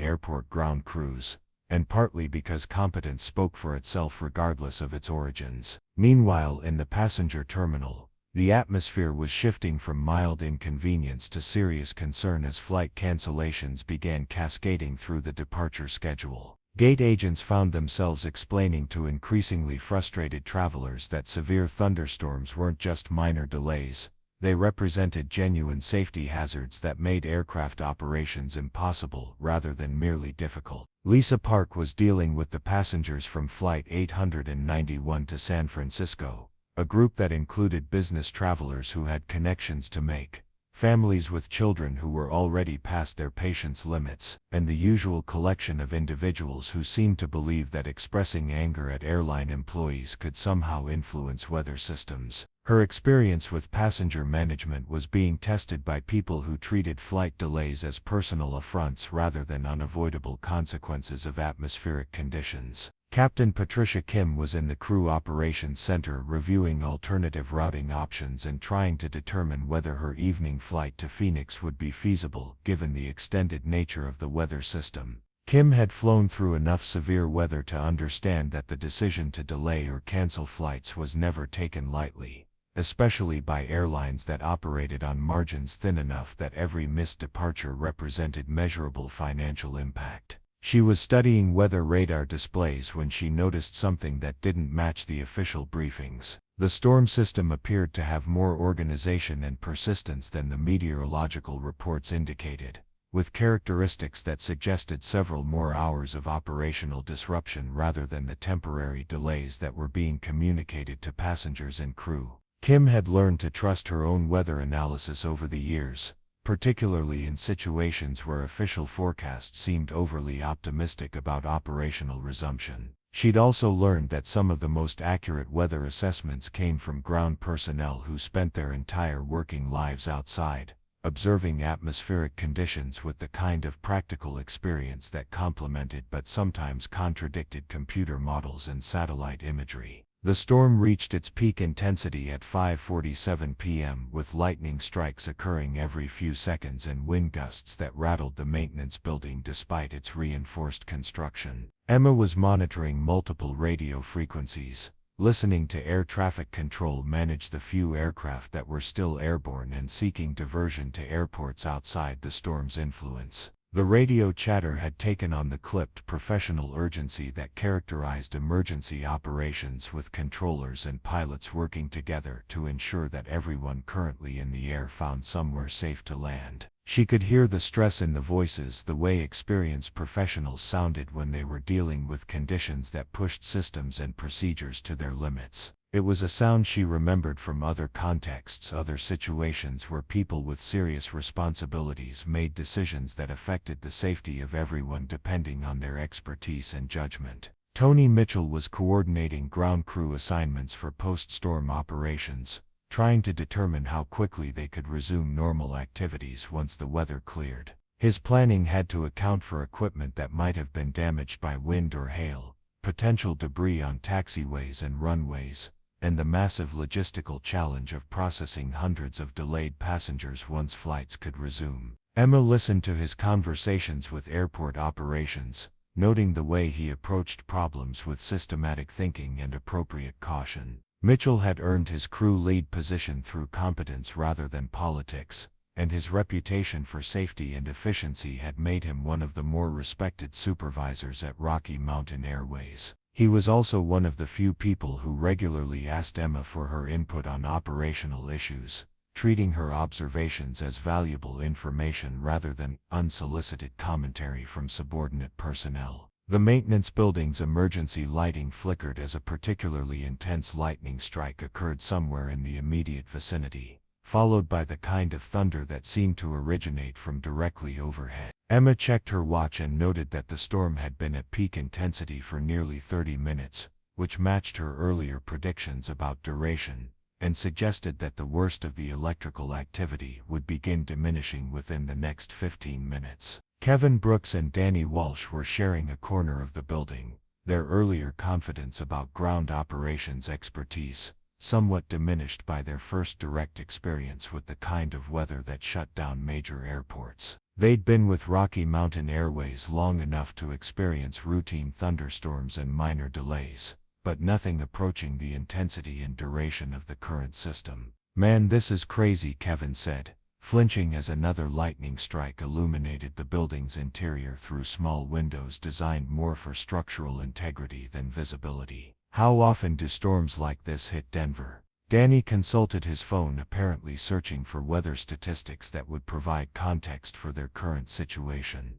airport ground crews, and partly because competence spoke for itself regardless of its origins. Meanwhile, in the passenger terminal, the atmosphere was shifting from mild inconvenience to serious concern as flight cancellations began cascading through the departure schedule. Gate agents found themselves explaining to increasingly frustrated travelers that severe thunderstorms weren't just minor delays, they represented genuine safety hazards that made aircraft operations impossible rather than merely difficult. Lisa Park was dealing with the passengers from Flight 891 to San Francisco, a group that included business travelers who had connections to make, families with children who were already past their patience limits, and the usual collection of individuals who seemed to believe that expressing anger at airline employees could somehow influence weather systems. Her experience with passenger management was being tested by people who treated flight delays as personal affronts rather than unavoidable consequences of atmospheric conditions. Captain Patricia Kim was in the Crew Operations Center reviewing alternative routing options and trying to determine whether her evening flight to Phoenix would be feasible given the extended nature of the weather system. Kim had flown through enough severe weather to understand that the decision to delay or cancel flights was never taken lightly, especially by airlines that operated on margins thin enough that every missed departure represented measurable financial impact. She was studying weather radar displays when she noticed something that didn't match the official briefings. The storm system appeared to have more organization and persistence than the meteorological reports indicated, with characteristics that suggested several more hours of operational disruption rather than the temporary delays that were being communicated to passengers and crew. Kim had learned to trust her own weather analysis over the years, particularly in situations where official forecasts seemed overly optimistic about operational resumption. She'd also learned that some of the most accurate weather assessments came from ground personnel who spent their entire working lives outside, observing atmospheric conditions with the kind of practical experience that complemented but sometimes contradicted computer models and satellite imagery. The storm reached its peak intensity at 5:47 p.m. with lightning strikes occurring every few seconds and wind gusts that rattled the maintenance building despite its reinforced construction. Emma was monitoring multiple radio frequencies, listening to air traffic control manage the few aircraft that were still airborne and seeking diversion to airports outside the storm's influence. The radio chatter had taken on the clipped professional urgency that characterized emergency operations, with controllers and pilots working together to ensure that everyone currently in the air found somewhere safe to land. She could hear the stress in the voices, the way experienced professionals sounded when they were dealing with conditions that pushed systems and procedures to their limits. It was a sound she remembered from other contexts, other situations where people with serious responsibilities made decisions that affected the safety of everyone depending on their expertise and judgment. Tony Mitchell was coordinating ground crew assignments for post-storm operations, trying to determine how quickly they could resume normal activities once the weather cleared. His planning had to account for equipment that might have been damaged by wind or hail, potential debris on taxiways and runways, and the massive logistical challenge of processing hundreds of delayed passengers once flights could resume. Emma listened to his conversations with airport operations, noting the way he approached problems with systematic thinking and appropriate caution. Mitchell had earned his crew lead position through competence rather than politics, and his reputation for safety and efficiency had made him one of the more respected supervisors at Rocky Mountain Airways. He was also one of the few people who regularly asked Emma for her input on operational issues, treating her observations as valuable information rather than unsolicited commentary from subordinate personnel. The maintenance building's emergency lighting flickered as a particularly intense lightning strike occurred somewhere in the immediate vicinity, followed by the kind of thunder that seemed to originate from directly overhead. Emma checked her watch and noted that the storm had been at peak intensity for nearly 30 minutes, which matched her earlier predictions about duration, and suggested that the worst of the electrical activity would begin diminishing within the next 15 minutes. Kevin Brooks and Danny Walsh were sharing a corner of the building, their earlier confidence about ground operations expertise somewhat diminished by their first direct experience with the kind of weather that shut down major airports. They'd been with Rocky Mountain Airways long enough to experience routine thunderstorms and minor delays, but nothing approaching the intensity and duration of the current system. "Man, this is crazy," Kevin said, flinching as another lightning strike illuminated the building's interior through small windows designed more for structural integrity than visibility. "How often do storms like this hit Denver?" Danny consulted his phone, apparently searching for weather statistics that would provide context for their current situation.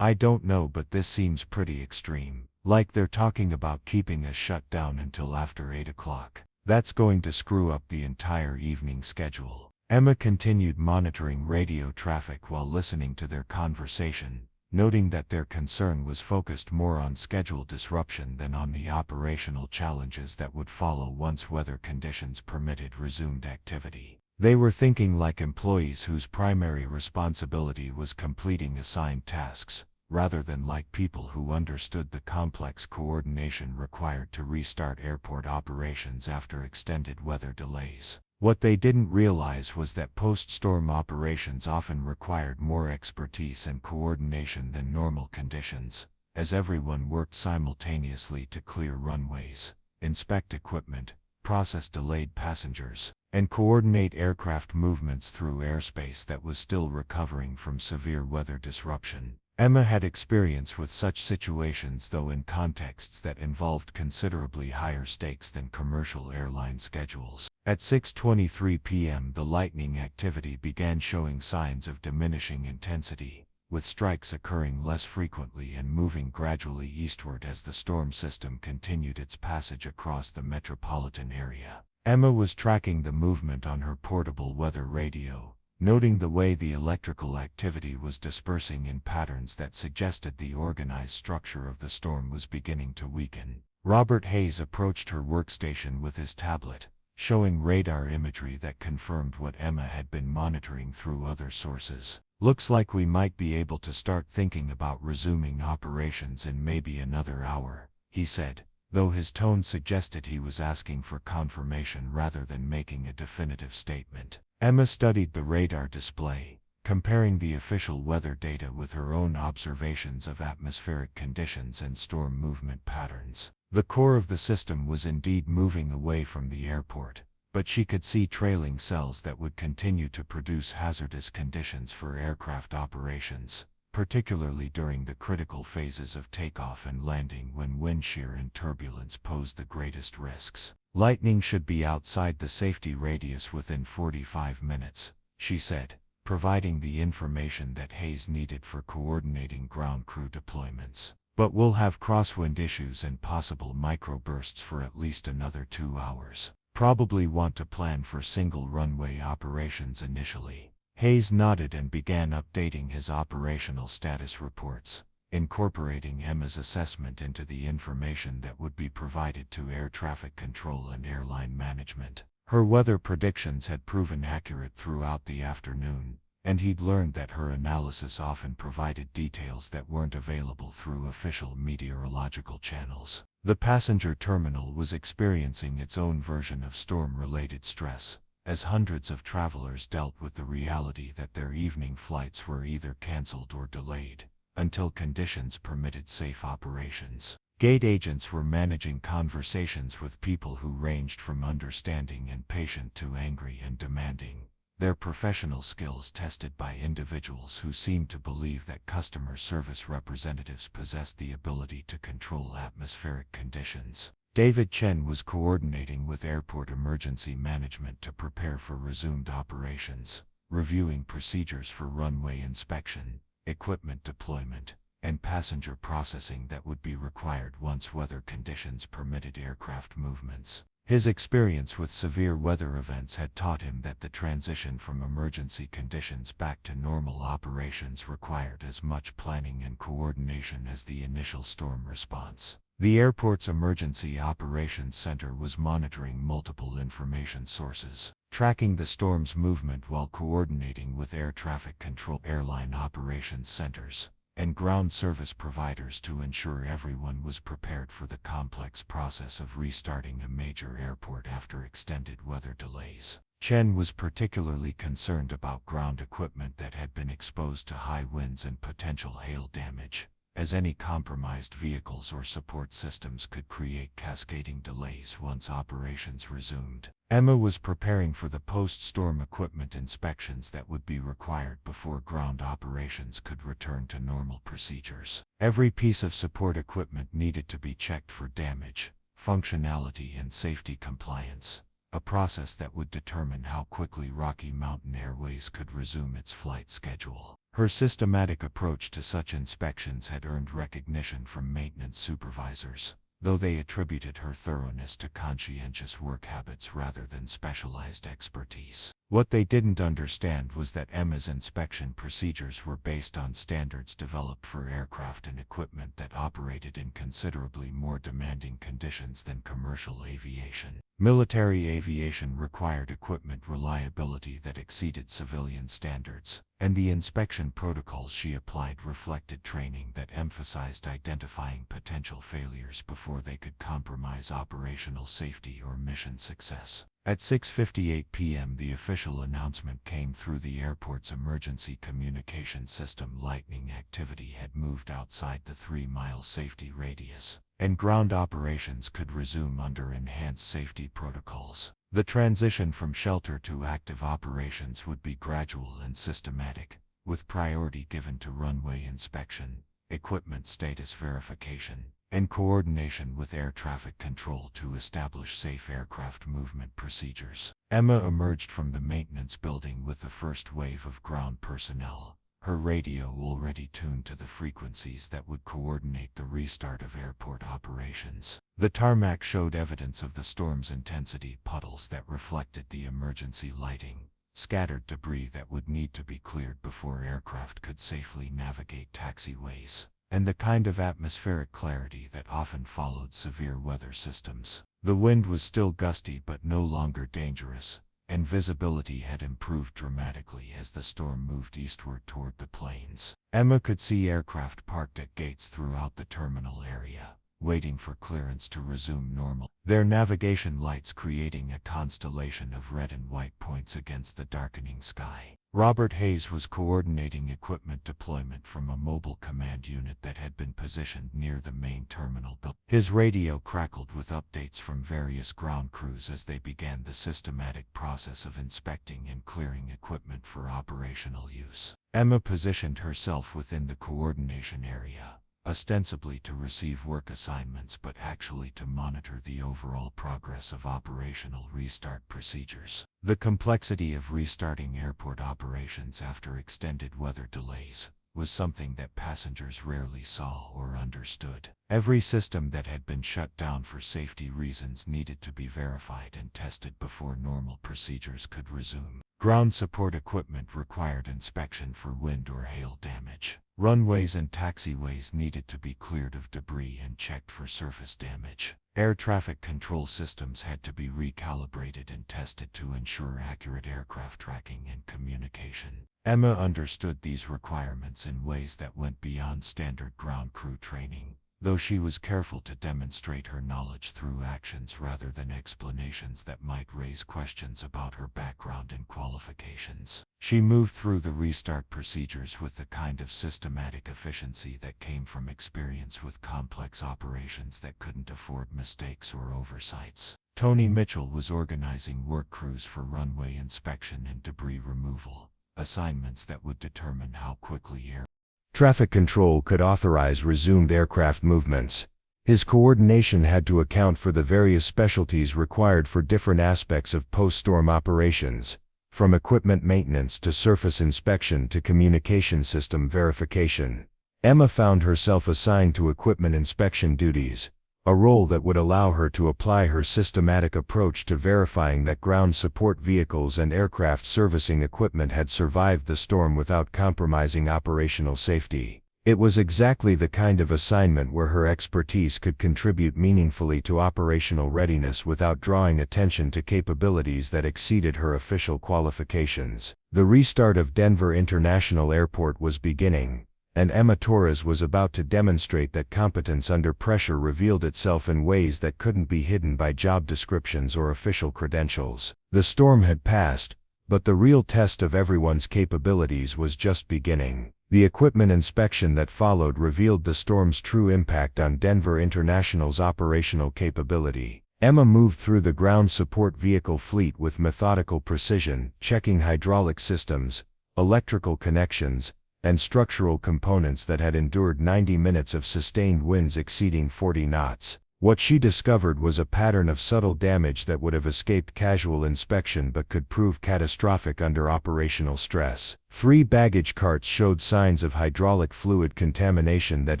"I don't know, but this seems pretty extreme. Like they're talking about keeping us shut down until after 8 o'clock. That's going to screw up the entire evening schedule." Emma continued monitoring radio traffic while listening to their conversation, noting that their concern was focused more on schedule disruption than on the operational challenges that would follow once weather conditions permitted resumed activity. They were thinking like employees whose primary responsibility was completing assigned tasks, rather than like people who understood the complex coordination required to restart airport operations after extended weather delays. What they didn't realize was that post-storm operations often required more expertise and coordination than normal conditions, as everyone worked simultaneously to clear runways, inspect equipment, process delayed passengers, and coordinate aircraft movements through airspace that was still recovering from severe weather disruption. Emma had experience with such situations, though in contexts that involved considerably higher stakes than commercial airline schedules. At 6:23 p.m. the lightning activity began showing signs of diminishing intensity, with strikes occurring less frequently and moving gradually eastward as the storm system continued its passage across the metropolitan area. Emma was tracking the movement on her portable weather radio, noting the way the electrical activity was dispersing in patterns that suggested the organized structure of the storm was beginning to weaken. Robert Hayes approached her workstation with his tablet, showing radar imagery that confirmed what Emma had been monitoring through other sources. "Looks like we might be able to start thinking about resuming operations in maybe another hour," he said, though his tone suggested he was asking for confirmation rather than making a definitive statement. Emma studied the radar display, comparing the official weather data with her own observations of atmospheric conditions and storm movement patterns. The core of the system was indeed moving away from the airport, but she could see trailing cells that would continue to produce hazardous conditions for aircraft operations, particularly during the critical phases of takeoff and landing when wind shear and turbulence posed the greatest risks. "Lightning should be outside the safety radius within 45 minutes, she said, providing the information that Hayes needed for coordinating ground crew deployments. "But we'll have crosswind issues and possible microbursts for at least another 2 hours. Probably want to plan for single runway operations initially." Hayes nodded and began updating his operational status reports, incorporating Emma's assessment into the information that would be provided to air traffic control and airline management. Her weather predictions had proven accurate throughout the afternoon, and he'd learned that her analysis often provided details that weren't available through official meteorological channels. The passenger terminal was experiencing its own version of storm-related stress, as hundreds of travelers dealt with the reality that their evening flights were either canceled or delayed, until conditions permitted safe operations. Gate agents were managing conversations with people who ranged from understanding and patient to angry and demanding, their professional skills tested by individuals who seemed to believe that customer service representatives possessed the ability to control atmospheric conditions. David Chen was coordinating with airport emergency management to prepare for resumed operations, reviewing procedures for runway inspection, equipment deployment, and passenger processing that would be required once weather conditions permitted aircraft movements. His experience with severe weather events had taught him that the transition from emergency conditions back to normal operations required as much planning and coordination as the initial storm response. The airport's Emergency Operations Center was monitoring multiple information sources, tracking the storm's movement while coordinating with air traffic control, airline operations centers, and ground service providers to ensure everyone was prepared for the complex process of restarting a major airport after extended weather delays. Chen was particularly concerned about ground equipment that had been exposed to high winds and potential hail damage, as any compromised vehicles or support systems could create cascading delays once operations resumed. Emma was preparing for the post-storm equipment inspections that would be required before ground operations could return to normal procedures. Every piece of support equipment needed to be checked for damage, functionality, and safety compliance, a process that would determine how quickly Rocky Mountain Airways could resume its flight schedule. Her systematic approach to such inspections had earned recognition from maintenance supervisors, though they attributed her thoroughness to conscientious work habits rather than specialized expertise. What they didn't understand was that Emma's inspection procedures were based on standards developed for aircraft and equipment that operated in considerably more demanding conditions than commercial aviation. Military aviation required equipment reliability that exceeded civilian standards, and the inspection protocols she applied reflected training that emphasized identifying potential failures before they could compromise operational safety or mission success. At 6:58 p.m. the official announcement came through the airport's emergency communication system. Lightning activity had moved outside the 3-mile safety radius, and ground operations could resume under enhanced safety protocols. The transition from shelter to active operations would be gradual and systematic, with priority given to runway inspection, equipment status verification, and coordination with air traffic control to establish safe aircraft movement procedures. Emma emerged from the maintenance building with the first wave of ground personnel, her radio already tuned to the frequencies that would coordinate the restart of airport operations. The tarmac showed evidence of the storm's intensity: puddles that reflected the emergency lighting, scattered debris that would need to be cleared before aircraft could safely navigate taxiways, and the kind of atmospheric clarity that often followed severe weather systems. The wind was still gusty but no longer dangerous, and visibility had improved dramatically as the storm moved eastward toward the plains. Emma could see aircraft parked at gates throughout the terminal area, waiting for clearance to resume normal, their navigation lights creating a constellation of red and white points against the darkening sky. Robert Hayes was coordinating equipment deployment from a mobile command unit that had been positioned near the main terminal building. His radio crackled with updates from various ground crews as they began the systematic process of inspecting and clearing equipment for operational use. Emma positioned herself within the coordination area, ostensibly to receive work assignments but actually to monitor the overall progress of operational restart procedures. The complexity of restarting airport operations after extended weather delays was something that passengers rarely saw or understood. Every system that had been shut down for safety reasons needed to be verified and tested before normal procedures could resume. Ground support equipment required inspection for wind or hail damage. Runways and taxiways needed to be cleared of debris and checked for surface damage. Air traffic control systems had to be recalibrated and tested to ensure accurate aircraft tracking and communication. Emma understood these requirements in ways that went beyond standard ground crew training, though she was careful to demonstrate her knowledge through actions rather than explanations that might raise questions about her background and qualifications. She moved through the restart procedures with the kind of systematic efficiency that came from experience with complex operations that couldn't afford mistakes or oversights. Tony Mitchell was organizing work crews for runway inspection and debris removal, assignments that would determine how quickly air traffic control could authorize resumed aircraft movements. His coordination had to account for the various specialties required for different aspects of post-storm operations, from equipment maintenance to surface inspection to communication system verification. Emma found herself assigned to equipment inspection duties, a role that would allow her to apply her systematic approach to verifying that ground support vehicles and aircraft servicing equipment had survived the storm without compromising operational safety. It was exactly the kind of assignment where her expertise could contribute meaningfully to operational readiness without drawing attention to capabilities that exceeded her official qualifications. The restart of Denver International Airport was beginning, and Emma Torres was about to demonstrate that competence under pressure revealed itself in ways that couldn't be hidden by job descriptions or official credentials. The storm had passed, but the real test of everyone's capabilities was just beginning. The equipment inspection that followed revealed the storm's true impact on Denver International's operational capability. Emma moved through the ground support vehicle fleet with methodical precision, checking hydraulic systems, electrical connections, and structural components that had endured 90 minutes of sustained winds exceeding 40 knots. What she discovered was a pattern of subtle damage that would have escaped casual inspection but could prove catastrophic under operational stress. 3 baggage carts showed signs of hydraulic fluid contamination that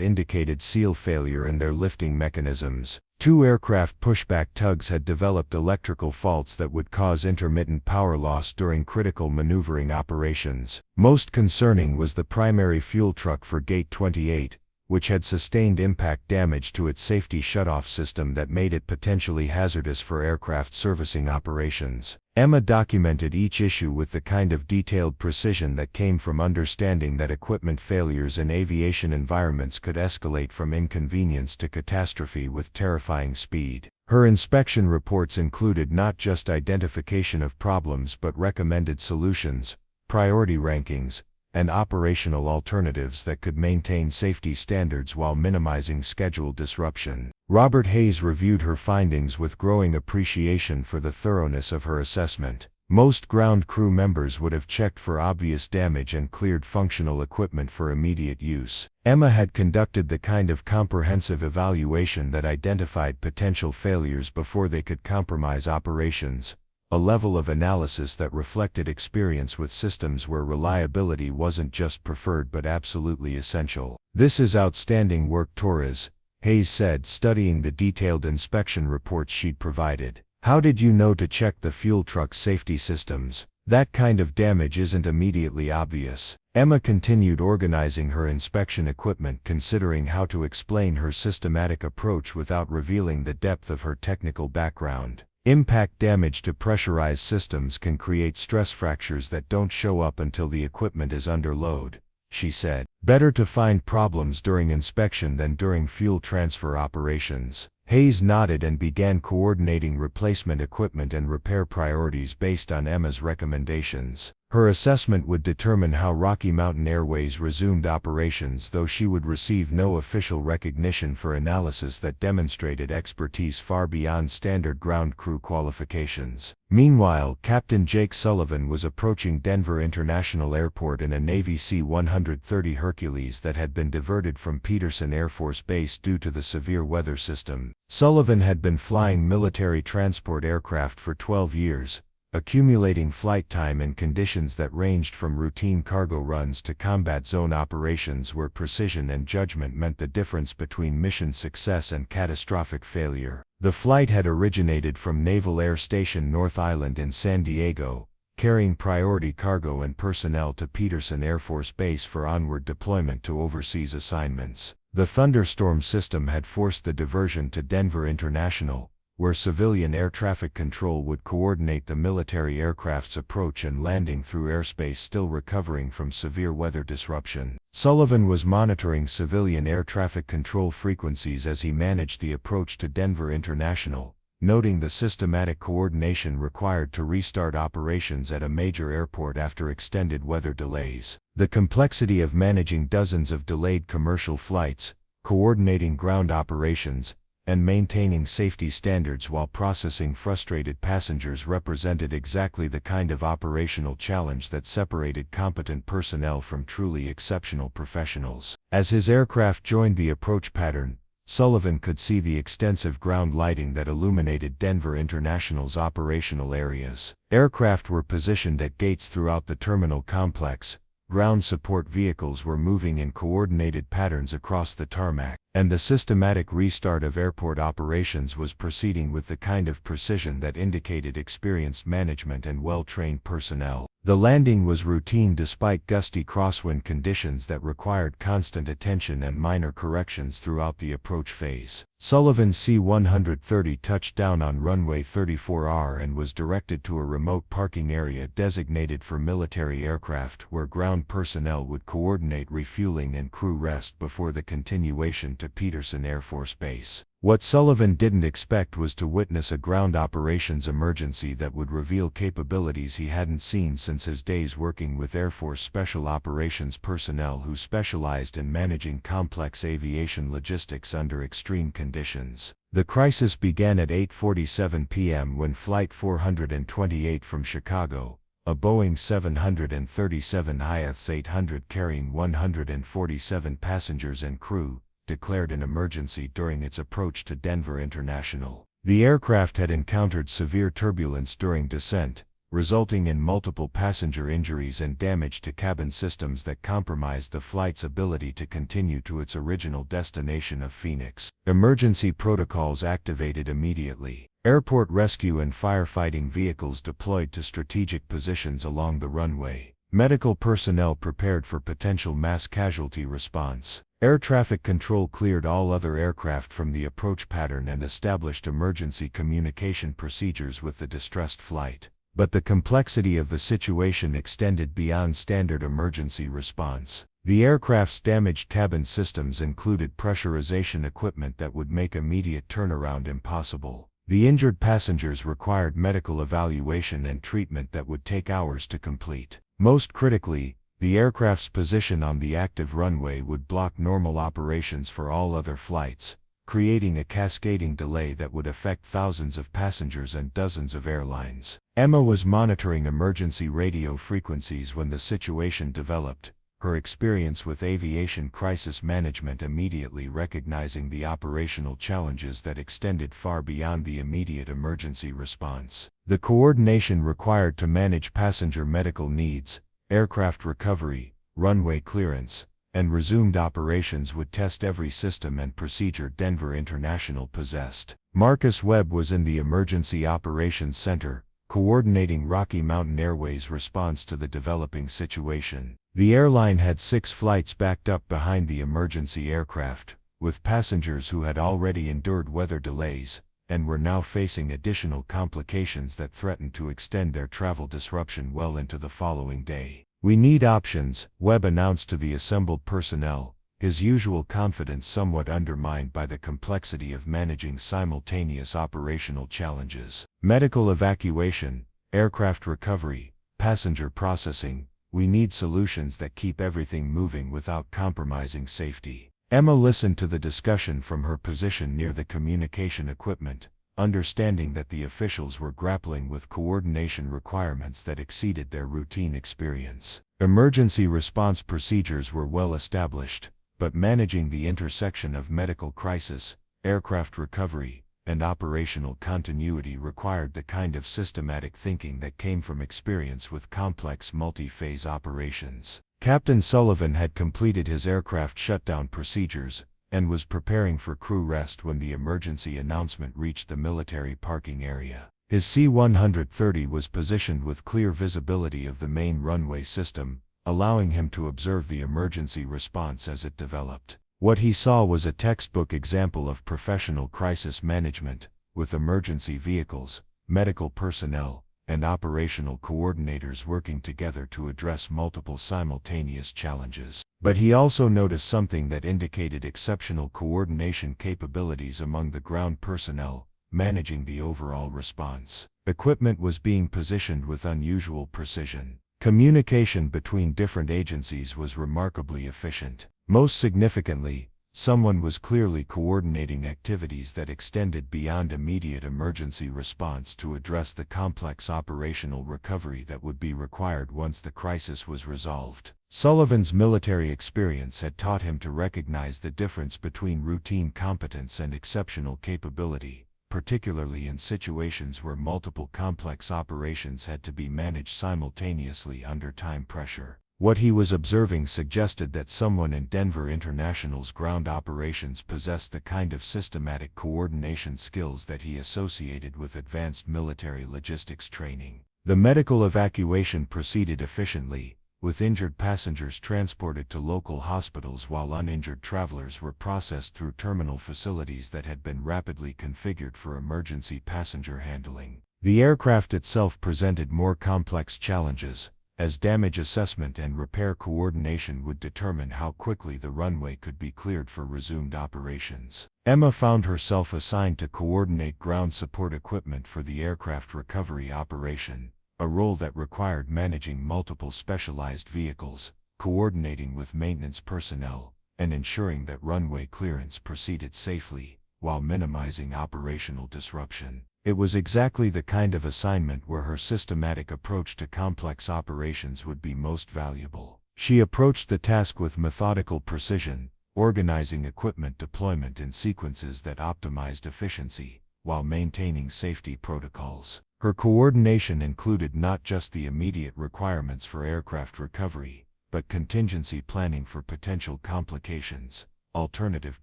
indicated seal failure in their lifting mechanisms. 2 aircraft pushback tugs had developed electrical faults that would cause intermittent power loss during critical maneuvering operations. Most concerning was the primary fuel truck for Gate 28, which had sustained impact damage to its safety shutoff system that made it potentially hazardous for aircraft servicing operations. Emma documented each issue with the kind of detailed precision that came from understanding that equipment failures in aviation environments could escalate from inconvenience to catastrophe with terrifying speed. Her inspection reports included not just identification of problems but recommended solutions, priority rankings, and operational alternatives that could maintain safety standards while minimizing schedule disruption. Robert Hayes reviewed her findings with growing appreciation for the thoroughness of her assessment. Most ground crew members would have checked for obvious damage and cleared functional equipment for immediate use. Emma had conducted the kind of comprehensive evaluation that identified potential failures before they could compromise operations, a level of analysis that reflected experience with systems where reliability wasn't just preferred but absolutely essential. "This is outstanding work, Torres," Hayes said, studying the detailed inspection reports she'd provided. "How did you know to check the fuel truck safety systems? That kind of damage isn't immediately obvious." Emma continued organizing her inspection equipment, considering how to explain her systematic approach without revealing the depth of her technical background. "Impact damage to pressurized systems can create stress fractures that don't show up until the equipment is under load," she said. "Better to find problems during inspection than during fuel transfer operations." Hayes nodded and began coordinating replacement equipment and repair priorities based on Emma's recommendations. Her assessment would determine how Rocky Mountain Airways resumed operations, though she would receive no official recognition for analysis that demonstrated expertise far beyond standard ground crew qualifications. Meanwhile, Captain Jake Sullivan was approaching Denver International Airport in a Navy C-130 Hercules that had been diverted from Peterson Air Force Base due to the severe weather system. Sullivan had been flying military transport aircraft for 12 years, accumulating flight time in conditions that ranged from routine cargo runs to combat zone operations where precision and judgment meant the difference between mission success and catastrophic failure. The flight had originated from Naval Air Station North Island in San Diego, carrying priority cargo and personnel to Peterson Air Force Base for onward deployment to overseas assignments. The thunderstorm system had forced the diversion to Denver International, where civilian air traffic control would coordinate the military aircraft's approach and landing through airspace still recovering from severe weather disruption. Sullivan was monitoring civilian air traffic control frequencies as he managed the approach to Denver International, noting the systematic coordination required to restart operations at a major airport after extended weather delays. The complexity of managing dozens of delayed commercial flights, coordinating ground operations, and maintaining safety standards while processing frustrated passengers represented exactly the kind of operational challenge that separated competent personnel from truly exceptional professionals. As his aircraft joined the approach pattern, Sullivan could see the extensive ground lighting that illuminated Denver International's operational areas. Aircraft were positioned at gates throughout the terminal complex, ground support vehicles were moving in coordinated patterns across the tarmac, and the systematic restart of airport operations was proceeding with the kind of precision that indicated experienced management and well-trained personnel. The landing was routine despite gusty crosswind conditions that required constant attention and minor corrections throughout the approach phase. Sullivan's C-130 touched down on runway 34R and was directed to a remote parking area designated for military aircraft where ground personnel would coordinate refueling and crew rest before the continuation to Peterson Air Force Base. What Sullivan didn't expect was to witness a ground operations emergency that would reveal capabilities he hadn't seen since his days working with Air Force Special Operations personnel who specialized in managing complex aviation logistics under extreme conditions. The crisis began at 8:47 p.m. when Flight 428 from Chicago, a Boeing 737 IS-800 carrying 147 passengers and crew, declared an emergency during its approach to Denver International. The aircraft had encountered severe turbulence during descent, resulting in multiple passenger injuries and damage to cabin systems that compromised the flight's ability to continue to its original destination of Phoenix. Emergency protocols activated immediately. Airport rescue and firefighting vehicles deployed to strategic positions along the runway. Medical personnel prepared for potential mass casualty response. Air traffic control cleared all other aircraft from the approach pattern and established emergency communication procedures with the distressed flight. But the complexity of the situation extended beyond standard emergency response. The aircraft's damaged cabin systems included pressurization equipment that would make immediate turnaround impossible. The injured passengers required medical evaluation and treatment that would take hours to complete. Most critically, The aircraft's position on the active runway would block normal operations for all other flights, creating a cascading delay that would affect thousands of passengers and dozens of airlines. Emma was monitoring emergency radio frequencies when the situation developed, her experience with aviation crisis management immediately recognizing the operational challenges that extended far beyond the immediate emergency response. The coordination required to manage passenger medical needs, aircraft recovery, runway clearance, and resumed operations would test every system and procedure Denver International possessed. Marcus Webb was in the Emergency Operations Center, coordinating Rocky Mountain Airways' response to the developing situation. The airline had 6 flights backed up behind the emergency aircraft, with passengers who had already endured weather delays, and were now facing additional complications that threatened to extend their travel disruption well into the following day. "We need options," Webb announced to the assembled personnel, his usual confidence somewhat undermined by the complexity of managing simultaneous operational challenges. Medical evacuation, aircraft recovery, passenger processing, we need solutions that keep everything moving without compromising safety. Emma listened to the discussion from her position near the communication equipment, understanding that the officials were grappling with coordination requirements that exceeded their routine experience. Emergency response procedures were well established, but managing the intersection of medical crisis, aircraft recovery, and operational continuity required the kind of systematic thinking that came from experience with complex multi-phase operations. Captain Sullivan had completed his aircraft shutdown procedures, and was preparing for crew rest when the emergency announcement reached the military parking area. His C-130 was positioned with clear visibility of the main runway system, allowing him to observe the emergency response as it developed. What he saw was a textbook example of professional crisis management, with emergency vehicles, medical personnel, and operational coordinators working together to address multiple simultaneous challenges. But he also noticed something that indicated exceptional coordination capabilities among the ground personnel, managing the overall response. Equipment was being positioned with unusual precision. Communication between different agencies was remarkably efficient. Most significantly, someone was clearly coordinating activities that extended beyond immediate emergency response to address the complex operational recovery that would be required once the crisis was resolved. Sullivan's military experience had taught him to recognize the difference between routine competence and exceptional capability, particularly in situations where multiple complex operations had to be managed simultaneously under time pressure. What he was observing suggested that someone in Denver International's ground operations possessed the kind of systematic coordination skills that he associated with advanced military logistics training. The medical evacuation proceeded efficiently, with injured passengers transported to local hospitals while uninjured travelers were processed through terminal facilities that had been rapidly configured for emergency passenger handling. The aircraft itself presented more complex challenges, as damage assessment and repair coordination would determine how quickly the runway could be cleared for resumed operations. Emma found herself assigned to coordinate ground support equipment for the aircraft recovery operation, a role that required managing multiple specialized vehicles, coordinating with maintenance personnel, and ensuring that runway clearance proceeded safely, while minimizing operational disruption. It was exactly the kind of assignment where her systematic approach to complex operations would be most valuable. She approached the task with methodical precision, organizing equipment deployment in sequences that optimized efficiency, while maintaining safety protocols. Her coordination included not just the immediate requirements for aircraft recovery, but contingency planning for potential complications, alternative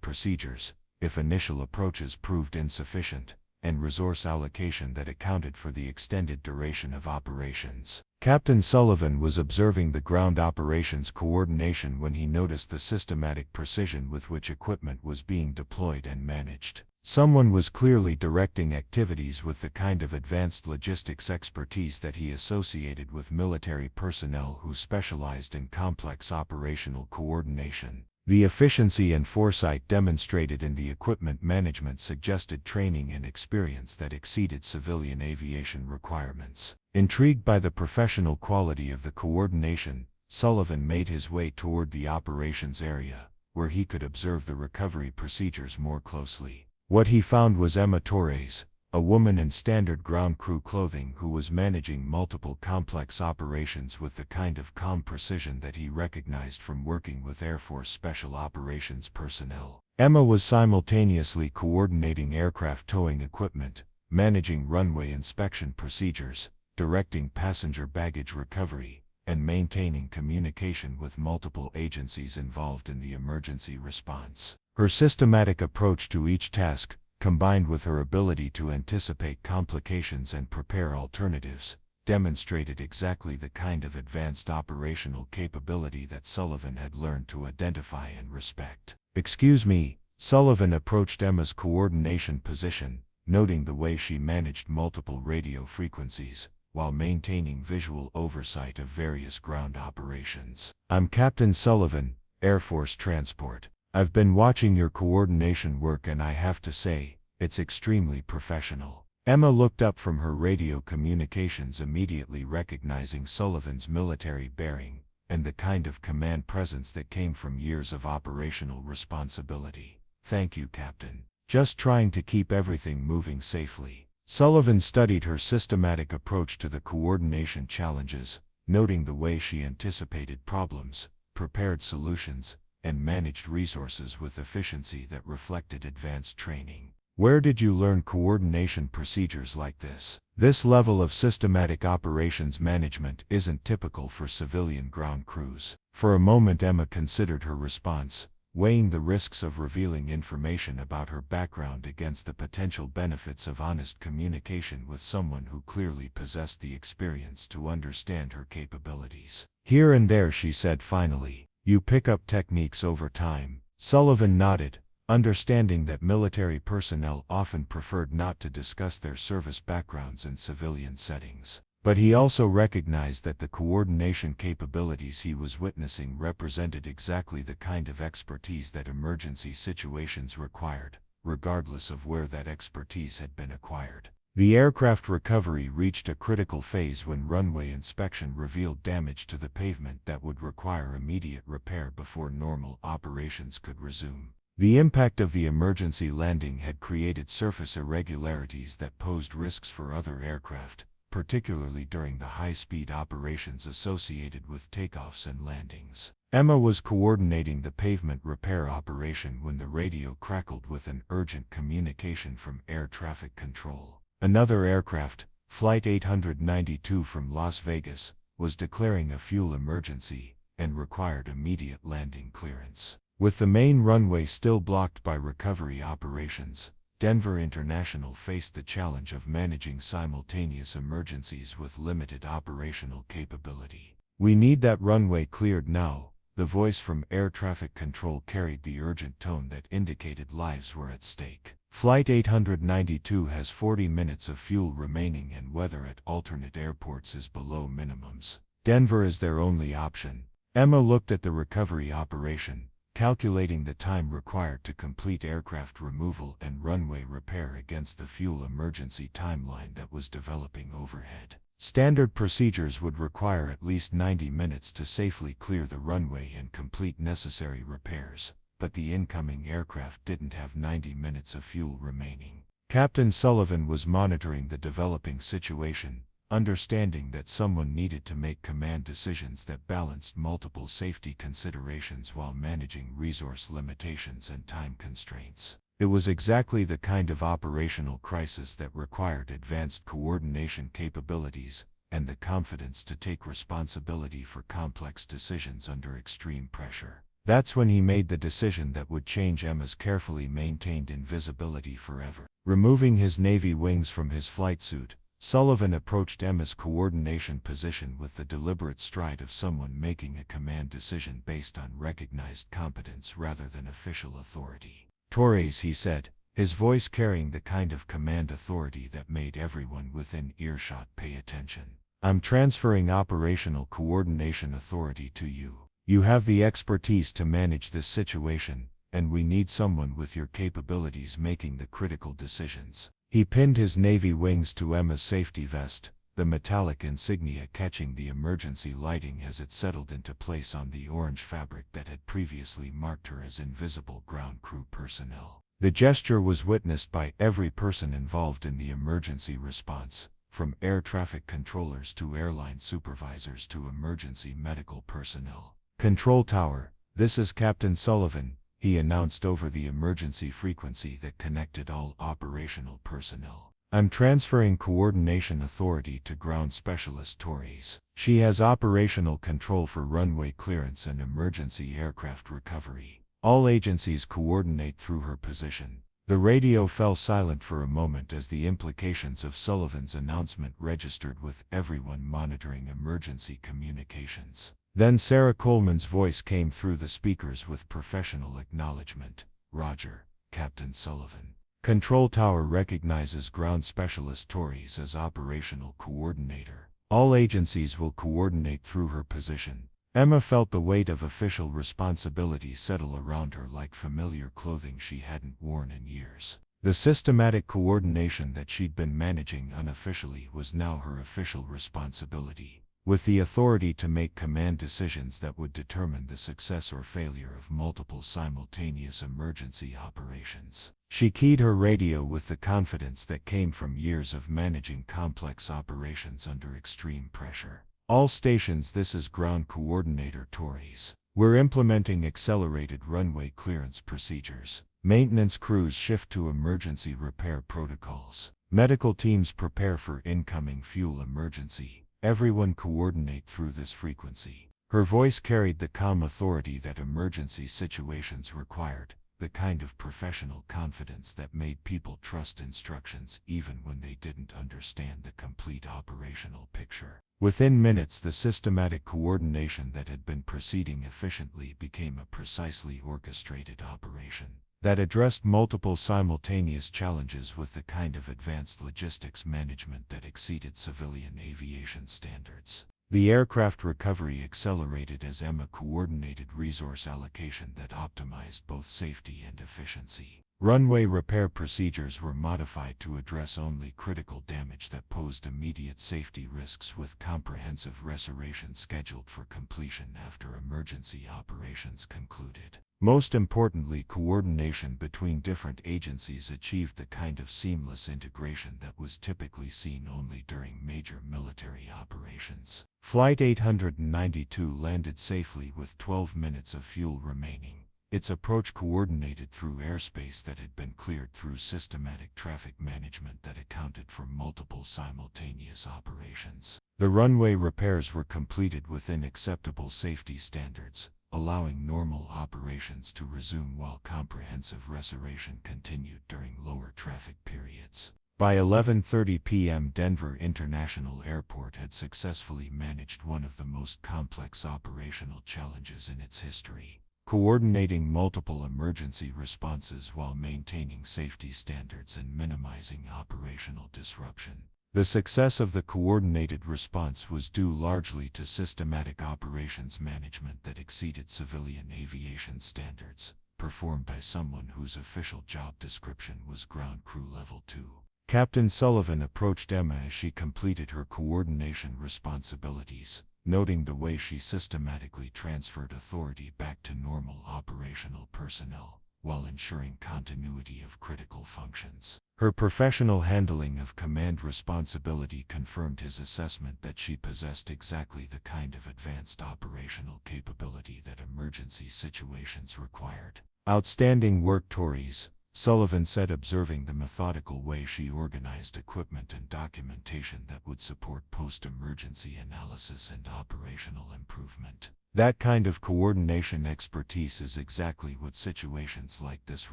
procedures, if initial approaches proved insufficient, and resource allocation that accounted for the extended duration of operations. Captain Sullivan was observing the ground operations coordination when he noticed the systematic precision with which equipment was being deployed and managed. Someone was clearly directing activities with the kind of advanced logistics expertise that he associated with military personnel who specialized in complex operational coordination. The efficiency and foresight demonstrated in the equipment management suggested training and experience that exceeded civilian aviation requirements. Intrigued by the professional quality of the coordination, Sullivan made his way toward the operations area, where he could observe the recovery procedures more closely. What he found was Emma Torres, a woman in standard ground crew clothing who was managing multiple complex operations with the kind of calm precision that he recognized from working with Air Force Special Operations personnel. Emma was simultaneously coordinating aircraft towing equipment, managing runway inspection procedures, directing passenger baggage recovery, and maintaining communication with multiple agencies involved in the emergency response. Her systematic approach to each task, combined with her ability to anticipate complications and prepare alternatives, demonstrated exactly the kind of advanced operational capability that Sullivan had learned to identify and respect. "Excuse me," Sullivan approached Emma's coordination position, noting the way she managed multiple radio frequencies, while maintaining visual oversight of various ground operations. "I'm Captain Sullivan, Air Force Transport. I've been watching your coordination work and I have to say, it's extremely professional." Emma looked up from her radio communications, immediately recognizing Sullivan's military bearing and the kind of command presence that came from years of operational responsibility. "Thank you, Captain. Just trying to keep everything moving safely." Sullivan studied her systematic approach to the coordination challenges, noting the way she anticipated problems, prepared solutions, and managed resources with efficiency that reflected advanced training. "Where did you learn coordination procedures like this? This level of systematic operations management isn't typical for civilian ground crews." For a moment Emma considered her response, weighing the risks of revealing information about her background against the potential benefits of honest communication with someone who clearly possessed the experience to understand her capabilities. "Here and there," she said finally. "You pick up techniques over time." Sullivan nodded, understanding that military personnel often preferred not to discuss their service backgrounds in civilian settings. But he also recognized that the coordination capabilities he was witnessing represented exactly the kind of expertise that emergency situations required, regardless of where that expertise had been acquired. The aircraft recovery reached a critical phase when runway inspection revealed damage to the pavement that would require immediate repair before normal operations could resume. The impact of the emergency landing had created surface irregularities that posed risks for other aircraft, particularly during the high-speed operations associated with takeoffs and landings. Emma was coordinating the pavement repair operation when the radio crackled with an urgent communication from air traffic control. Another aircraft, Flight 892 from Las Vegas, was declaring a fuel emergency and required immediate landing clearance. With the main runway still blocked by recovery operations, Denver International faced the challenge of managing simultaneous emergencies with limited operational capability. "We need that runway cleared now." The voice from air traffic control carried the urgent tone that indicated lives were at stake. "Flight 892 has 40 minutes of fuel remaining and weather at alternate airports is below minimums. Denver is their only option." Emma looked at the recovery operation, calculating the time required to complete aircraft removal and runway repair against the fuel emergency timeline that was developing overhead. Standard procedures would require at least 90 minutes to safely clear the runway and complete necessary repairs, but the incoming aircraft didn't have 90 minutes of fuel remaining. Captain Sullivan was monitoring the developing situation, understanding that someone needed to make command decisions that balanced multiple safety considerations while managing resource limitations and time constraints. It was exactly the kind of operational crisis that required advanced coordination capabilities and the confidence to take responsibility for complex decisions under extreme pressure. That's when he made the decision that would change Emma's carefully maintained invisibility forever. Removing his Navy wings from his flight suit, Sullivan approached Emma's coordination position with the deliberate stride of someone making a command decision based on recognized competence rather than official authority. "Torres," he said, his voice carrying the kind of command authority that made everyone within earshot pay attention. "I'm transferring operational coordination authority to you. You have the expertise to manage this situation, and we need someone with your capabilities making the critical decisions." He pinned his Navy wings to Emma's safety vest, the metallic insignia catching the emergency lighting as it settled into place on the orange fabric that had previously marked her as invisible ground crew personnel. The gesture was witnessed by every person involved in the emergency response, from air traffic controllers to airline supervisors to emergency medical personnel. "Control tower, this is Captain Sullivan," he announced over the emergency frequency that connected all operational personnel. "I'm transferring coordination authority to ground specialist Torres. She has operational control for runway clearance and emergency aircraft recovery. All agencies coordinate through her position." The radio fell silent for a moment as the implications of Sullivan's announcement registered with everyone monitoring emergency communications. Then Sarah Coleman's voice came through the speakers with professional acknowledgement. "Roger, Captain Sullivan. Control tower recognizes ground specialist Torres as operational coordinator. All agencies will coordinate through her position." Emma felt the weight of official responsibility settle around her like familiar clothing she hadn't worn in years. The systematic coordination that she'd been managing unofficially was now her official responsibility, with the authority to make command decisions that would determine the success or failure of multiple simultaneous emergency operations. She keyed her radio with the confidence that came from years of managing complex operations under extreme pressure. "All stations, this is Ground Coordinator Torres. We're implementing accelerated runway clearance procedures. Maintenance crews shift to emergency repair protocols. Medical teams prepare for incoming fuel emergency. Everyone coordinate through this frequency." Her voice carried the calm authority that emergency situations required, the kind of professional confidence that made people trust instructions even when they didn't understand the complete operational picture. Within minutes, the systematic coordination that had been proceeding efficiently became a precisely orchestrated operation that addressed multiple simultaneous challenges with the kind of advanced logistics management that exceeded civilian aviation standards. The aircraft recovery accelerated as Emma coordinated resource allocation that optimized both safety and efficiency. Runway repair procedures were modified to address only critical damage that posed immediate safety risks, with comprehensive restoration scheduled for completion after emergency operations concluded. Most importantly, coordination between different agencies achieved the kind of seamless integration that was typically seen only during major military operations. Flight 892 landed safely with 12 minutes of fuel remaining, its approach coordinated through airspace that had been cleared through systematic traffic management that accounted for multiple simultaneous operations. The runway repairs were completed within acceptable safety standards, allowing normal operations to resume while comprehensive restoration continued during lower traffic periods. By 11:30 p.m., Denver International Airport had successfully managed one of the most complex operational challenges in its history, coordinating multiple emergency responses while maintaining safety standards and minimizing operational disruption. The success of the coordinated response was due largely to systematic operations management that exceeded civilian aviation standards, performed by someone whose official job description was Ground Crew Level 2. Captain Sullivan approached Emma as she completed her coordination responsibilities, noting the way she systematically transferred authority back to normal operational personnel, while ensuring continuity of critical functions. Her professional handling of command responsibility confirmed his assessment that she possessed exactly the kind of advanced operational capability that emergency situations required. "Outstanding work, Torres," Sullivan said, observing the methodical way she organized equipment and documentation that would support post-emergency analysis and operational improvement. "That kind of coordination expertise is exactly what situations like this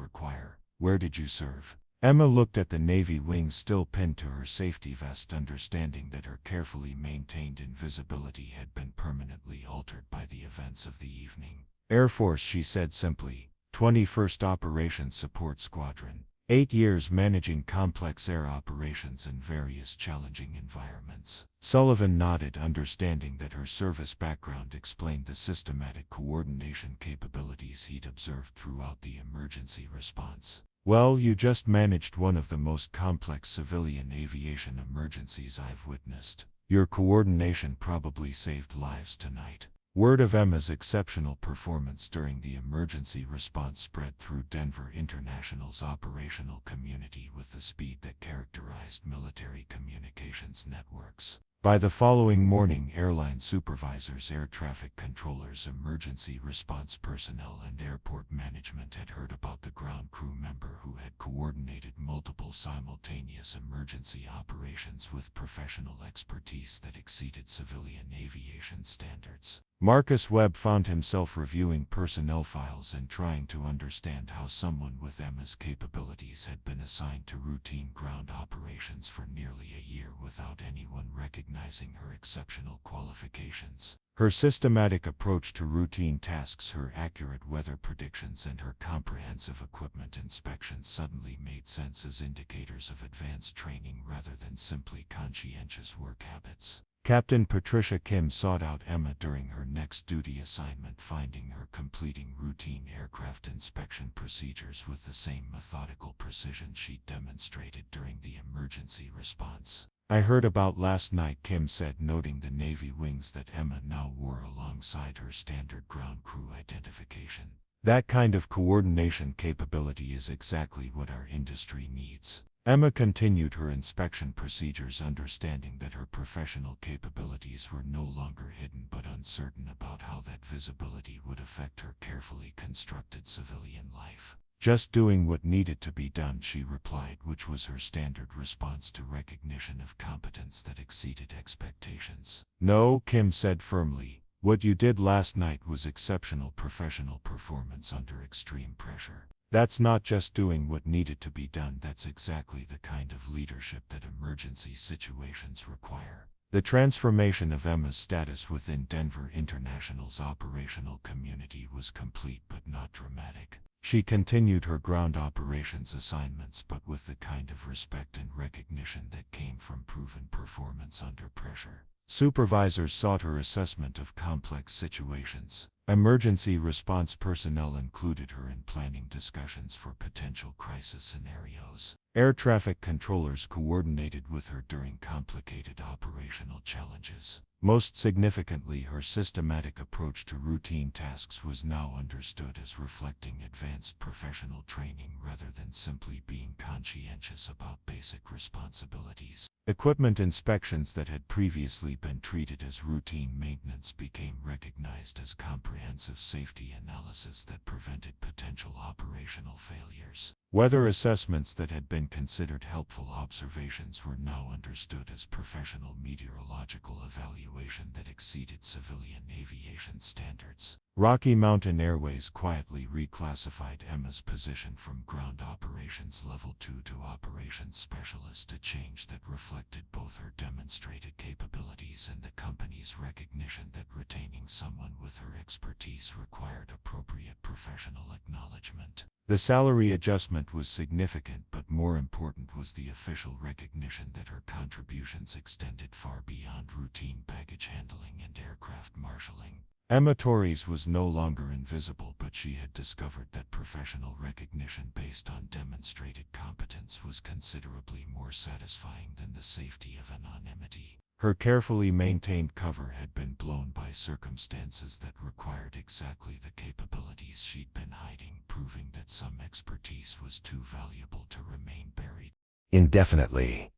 require. Where did you serve?" Emma looked at the Navy wings still pinned to her safety vest, understanding that her carefully maintained invisibility had been permanently altered by the events of the evening. "Air Force," she said simply. 21st Operations Support Squadron. 8 years managing complex air operations in various challenging environments. Sullivan nodded, understanding that her service background explained the systematic coordination capabilities he'd observed throughout the emergency response. "Well, you just managed one of the most complex civilian aviation emergencies I've witnessed," Your coordination probably saved lives tonight. Word of Emma's exceptional performance during the emergency response spread through Denver International's operational community with the speed that characterized military communications networks. By the following morning, airline supervisors, air traffic controllers, emergency response personnel, and airport management had heard about the ground crew member who had coordinated multiple simultaneous emergency operations with professional expertise that exceeded civilian aviation standards. Marcus Webb found himself reviewing personnel files and trying to understand how someone with Emma's capabilities had been assigned to routine ground operations for nearly a year without anyone recognizing her exceptional qualifications. Her systematic approach to routine tasks, her accurate weather predictions, and her comprehensive equipment inspections suddenly made sense as indicators of advanced training rather than simply conscientious work habits. Captain Patricia Kim sought out Emma during her next duty assignment, finding her completing routine aircraft inspection procedures with the same methodical precision she'd demonstrated during the emergency response. "I heard about last night," Kim said, noting the Navy wings that Emma now wore alongside her standard ground crew identification. "That kind of coordination capability is exactly what our industry needs." Emma continued her inspection procedures, understanding that her professional capabilities were no longer hidden but uncertain about how that visibility would affect her carefully constructed civilian life. "Just doing what needed to be done," she replied, which was her standard response to recognition of competence that exceeded expectations. "No," Kim said firmly, "what you did last night was exceptional professional performance under extreme pressure. That's not just doing what needed to be done, that's exactly the kind of leadership that emergency situations require." The transformation of Emma's status within Denver International's operational community was complete but not dramatic. She continued her ground operations assignments, but with the kind of respect and recognition that came from proven performance under pressure. Supervisors sought her assessment of complex situations. Emergency response personnel included her in planning discussions for potential crisis scenarios. Air traffic controllers coordinated with her during complicated operational challenges. Most significantly, her systematic approach to routine tasks was now understood as reflecting advanced professional training rather than simply being conscientious about basic responsibilities. Equipment inspections that had previously been treated as routine maintenance became recognized as comprehensive safety analysis that prevented potential operational failures. Weather assessments that had been considered helpful observations were now understood as professional meteorological evaluation that exceeded civilian aviation standards. Rocky Mountain Airways quietly reclassified Emma's position from Ground Operations Level 2 to Operations Specialist, a change that reflected both her demonstrated capabilities and the company's recognition that retaining someone with her expertise required appropriate professional acknowledgement. The salary adjustment was significant, but more important was the official recognition that her contributions extended far beyond routine baggage handling and aircraft marshalling. Emma Torres was no longer invisible, but she had discovered that professional recognition based on demonstrated competence was considerably more satisfying than the safety of anonymity. Her carefully maintained cover had been blown by circumstances that required exactly the capabilities she'd been hiding, proving that some expertise was too valuable to remain buried indefinitely.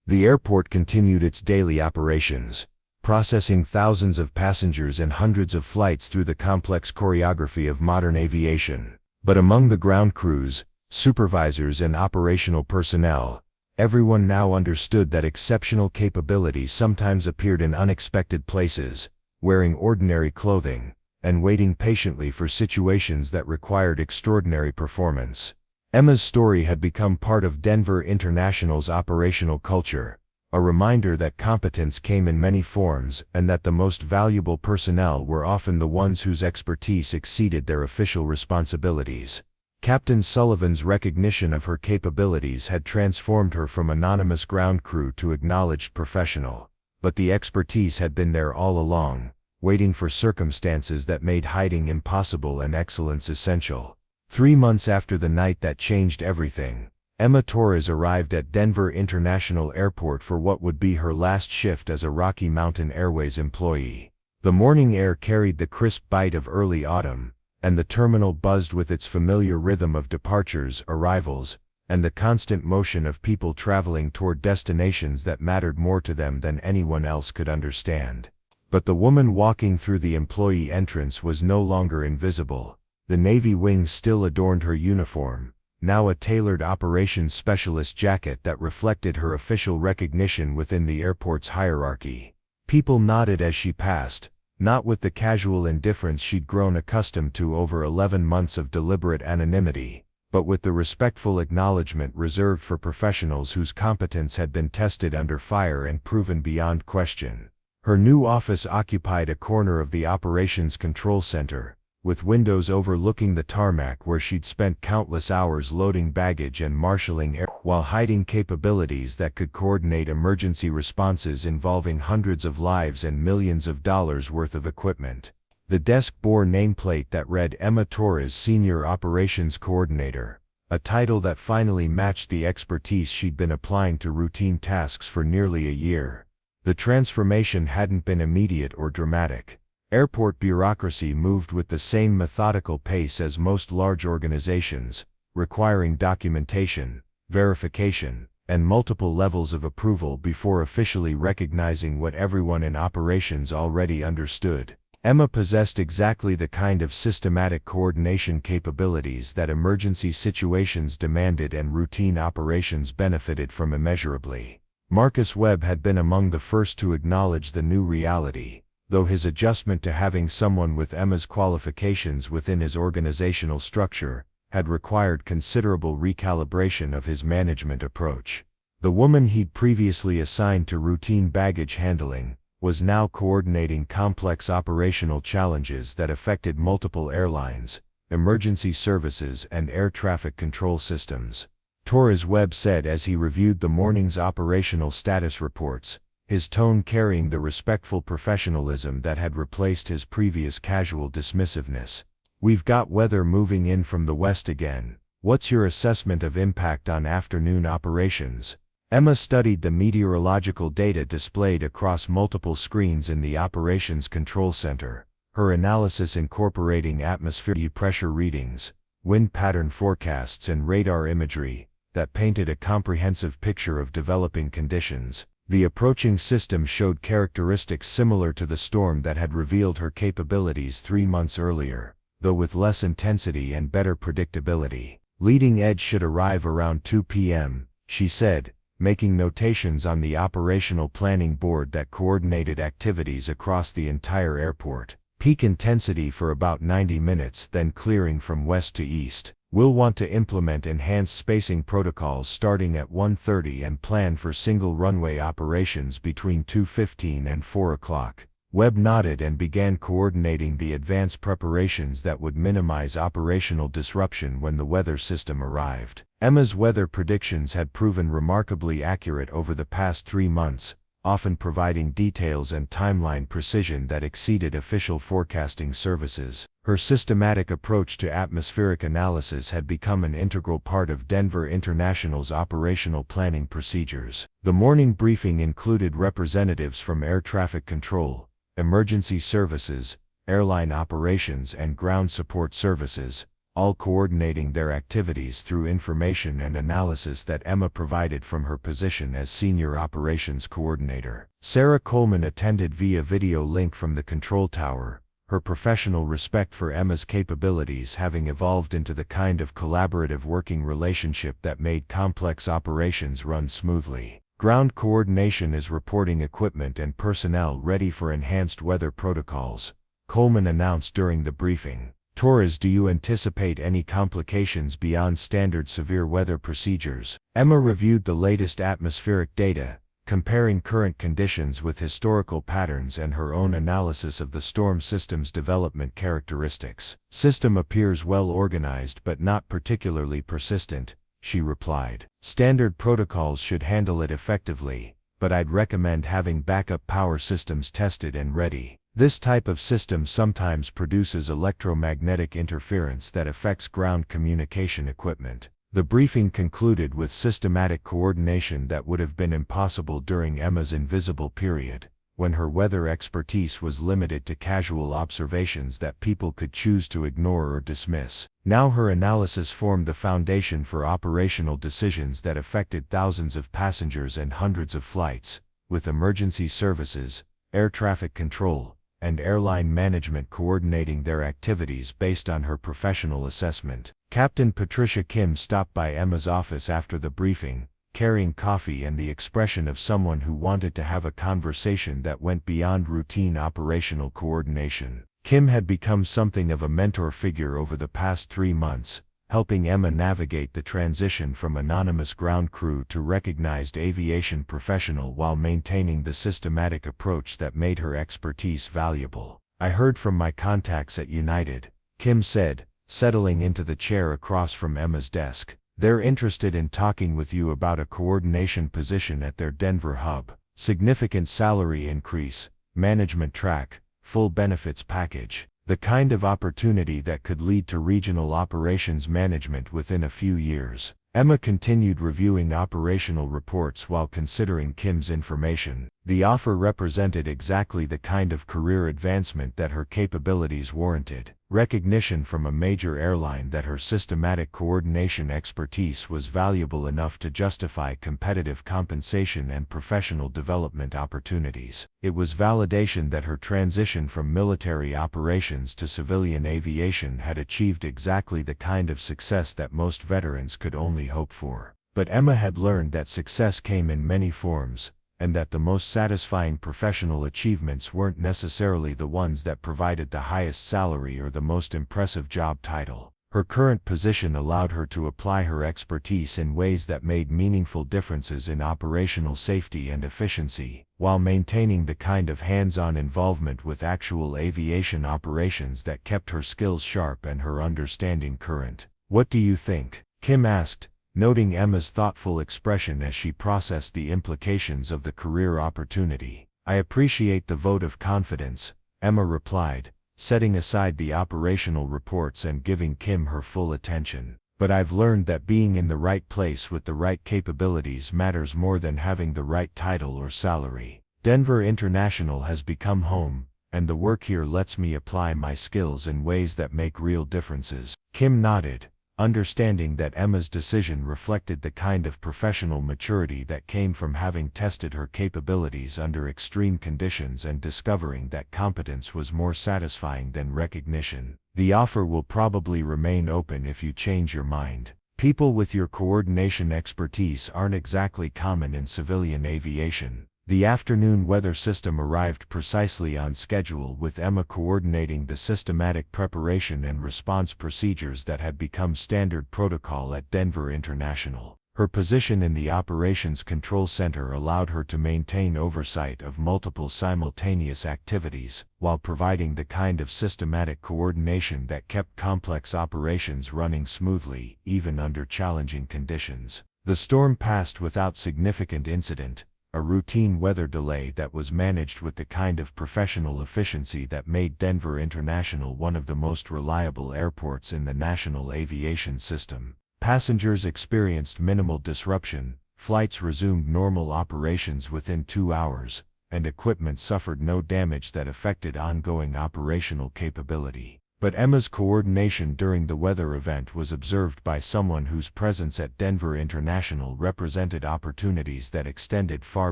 The airport continued its daily operations, processing thousands of passengers and hundreds of flights through the complex choreography of modern aviation. But among the ground crews, supervisors, and operational personnel, everyone now understood that exceptional capability sometimes appeared in unexpected places, wearing ordinary clothing, and waiting patiently for situations that required extraordinary performance. Emma's story had become part of Denver International's operational culture, a reminder that competence came in many forms and that the most valuable personnel were often the ones whose expertise exceeded their official responsibilities. Captain Sullivan's recognition of her capabilities had transformed her from anonymous ground crew to acknowledged professional, but the expertise had been there all along, waiting for circumstances that made hiding impossible and excellence essential. 3 months after the night that changed everything, Emma Torres arrived at Denver International Airport for what would be her last shift as a Rocky Mountain Airways employee. The morning air carried the crisp bite of early autumn, and the terminal buzzed with its familiar rhythm of departures, arrivals, and the constant motion of people traveling toward destinations that mattered more to them than anyone else could understand. But the woman walking through the employee entrance was no longer invisible. The Navy wings still adorned her uniform, now a tailored operations specialist jacket that reflected her official recognition within the airport's hierarchy. People nodded as she passed, not with the casual indifference she'd grown accustomed to over 11 months of deliberate anonymity, but with the respectful acknowledgement reserved for professionals whose competence had been tested under fire and proven beyond question. Her new office occupied a corner of the operations control center, with windows overlooking the tarmac where she'd spent countless hours loading baggage and marshaling air while hiding capabilities that could coordinate emergency responses involving hundreds of lives and millions of dollars worth of equipment. The desk bore nameplate that read Emma Torres, Senior Operations Coordinator, a title that finally matched the expertise she'd been applying to routine tasks for nearly a year. The transformation hadn't been immediate or dramatic. Airport bureaucracy moved with the same methodical pace as most large organizations, requiring documentation, verification, and multiple levels of approval before officially recognizing what everyone in operations already understood. Emma possessed exactly the kind of systematic coordination capabilities that emergency situations demanded and routine operations benefited from immeasurably. Marcus Webb had been among the first to acknowledge the new reality, though his adjustment to having someone with Emma's qualifications within his organizational structure had required considerable recalibration of his management approach. The woman he'd previously assigned to routine baggage handling was now coordinating complex operational challenges that affected multiple airlines, emergency services, and air traffic control systems. Torres, Webb said as he reviewed the morning's operational status reports, his tone carrying the respectful professionalism that had replaced his previous casual dismissiveness. "We've got weather moving in from the west again. What's your assessment of impact on afternoon operations?" Emma studied the meteorological data displayed across multiple screens in the operations control center, her analysis incorporating atmospheric pressure readings, wind pattern forecasts, and radar imagery that painted a comprehensive picture of developing conditions. The approaching system showed characteristics similar to the storm that had revealed her capabilities 3 months earlier, though with less intensity and better predictability. "Leading edge should arrive around 2 p.m., she said, making notations on the operational planning board that coordinated activities across the entire airport. "Peak intensity for about 90 minutes, then clearing from west to east. We'll want to implement enhanced spacing protocols starting at 1:30 and plan for single runway operations between 2:15 and 4 o'clock. Webb nodded and began coordinating the advanced preparations that would minimize operational disruption when the weather system arrived. Emma's weather predictions had proven remarkably accurate over the past 3 months, often providing details and timeline precision that exceeded official forecasting services. Her systematic approach to atmospheric analysis had become an integral part of Denver International's operational planning procedures. The morning briefing included representatives from air traffic control, emergency services, airline operations, and ground support services, all coordinating their activities through information and analysis that Emma provided from her position as Senior Operations Coordinator. Sarah Coleman attended via video link from the control tower, her professional respect for Emma's capabilities having evolved into the kind of collaborative working relationship that made complex operations run smoothly. "Ground coordination is reporting equipment and personnel ready for enhanced weather protocols," Coleman announced during the briefing. "Torres, do you anticipate any complications beyond standard severe weather procedures?" Emma reviewed the latest atmospheric data, comparing current conditions with historical patterns and her own analysis of the storm system's development characteristics. "System appears well organized but not particularly persistent," she replied. "Standard protocols should handle it effectively, but I'd recommend having backup power systems tested and ready. This type of system sometimes produces electromagnetic interference that affects ground communication equipment." The briefing concluded with systematic coordination that would have been impossible during Emma's invisible period, when her weather expertise was limited to casual observations that people could choose to ignore or dismiss. Now her analysis formed the foundation for operational decisions that affected thousands of passengers and hundreds of flights, with emergency services, air traffic control, and airline management coordinating their activities based on her professional assessment. Captain Patricia Kim stopped by Emma's office after the briefing, carrying coffee and the expression of someone who wanted to have a conversation that went beyond routine operational coordination. Kim had become something of a mentor figure over the past 3 months, helping Emma navigate the transition from anonymous ground crew to recognized aviation professional while maintaining the systematic approach that made her expertise valuable. "I heard from my contacts at United," Kim said, settling into the chair across from Emma's desk. "They're interested in talking with you about a coordination position at their Denver hub. Significant salary increase, management track, full benefits package. The kind of opportunity that could lead to regional operations management within a few years." Emma continued reviewing operational reports while considering Kim's information. The offer represented exactly the kind of career advancement that her capabilities warranted. Recognition from a major airline that her systematic coordination expertise was valuable enough to justify competitive compensation and professional development opportunities. It was validation that her transition from military operations to civilian aviation had achieved exactly the kind of success that most veterans could only hope for. But Emma had learned that success came in many forms, and that the most satisfying professional achievements weren't necessarily the ones that provided the highest salary or the most impressive job title. Her current position allowed her to apply her expertise in ways that made meaningful differences in operational safety and efficiency, while maintaining the kind of hands-on involvement with actual aviation operations that kept her skills sharp and her understanding current. "What do you think?" Kim asked, noting Emma's thoughtful expression as she processed the implications of the career opportunity. "I appreciate the vote of confidence," Emma replied, setting aside the operational reports and giving Kim her full attention. "But I've learned that being in the right place with the right capabilities matters more than having the right title or salary. Denver International has become home, and the work here lets me apply my skills in ways that make real differences." Kim nodded, understanding that Emma's decision reflected the kind of professional maturity that came from having tested her capabilities under extreme conditions and discovering that competence was more satisfying than recognition. "The offer will probably remain open if you change your mind. People with your coordination expertise aren't exactly common in civilian aviation." The afternoon weather system arrived precisely on schedule, with Emma coordinating the systematic preparation and response procedures that had become standard protocol at Denver International. Her position in the Operations Control Center allowed her to maintain oversight of multiple simultaneous activities, while providing the kind of systematic coordination that kept complex operations running smoothly, even under challenging conditions. The storm passed without significant incident, a routine weather delay that was managed with the kind of professional efficiency that made Denver International one of the most reliable airports in the national aviation system. Passengers experienced minimal disruption, flights resumed normal operations within 2 hours, and equipment suffered no damage that affected ongoing operational capability. But Emma's coordination during the weather event was observed by someone whose presence at Denver International represented opportunities that extended far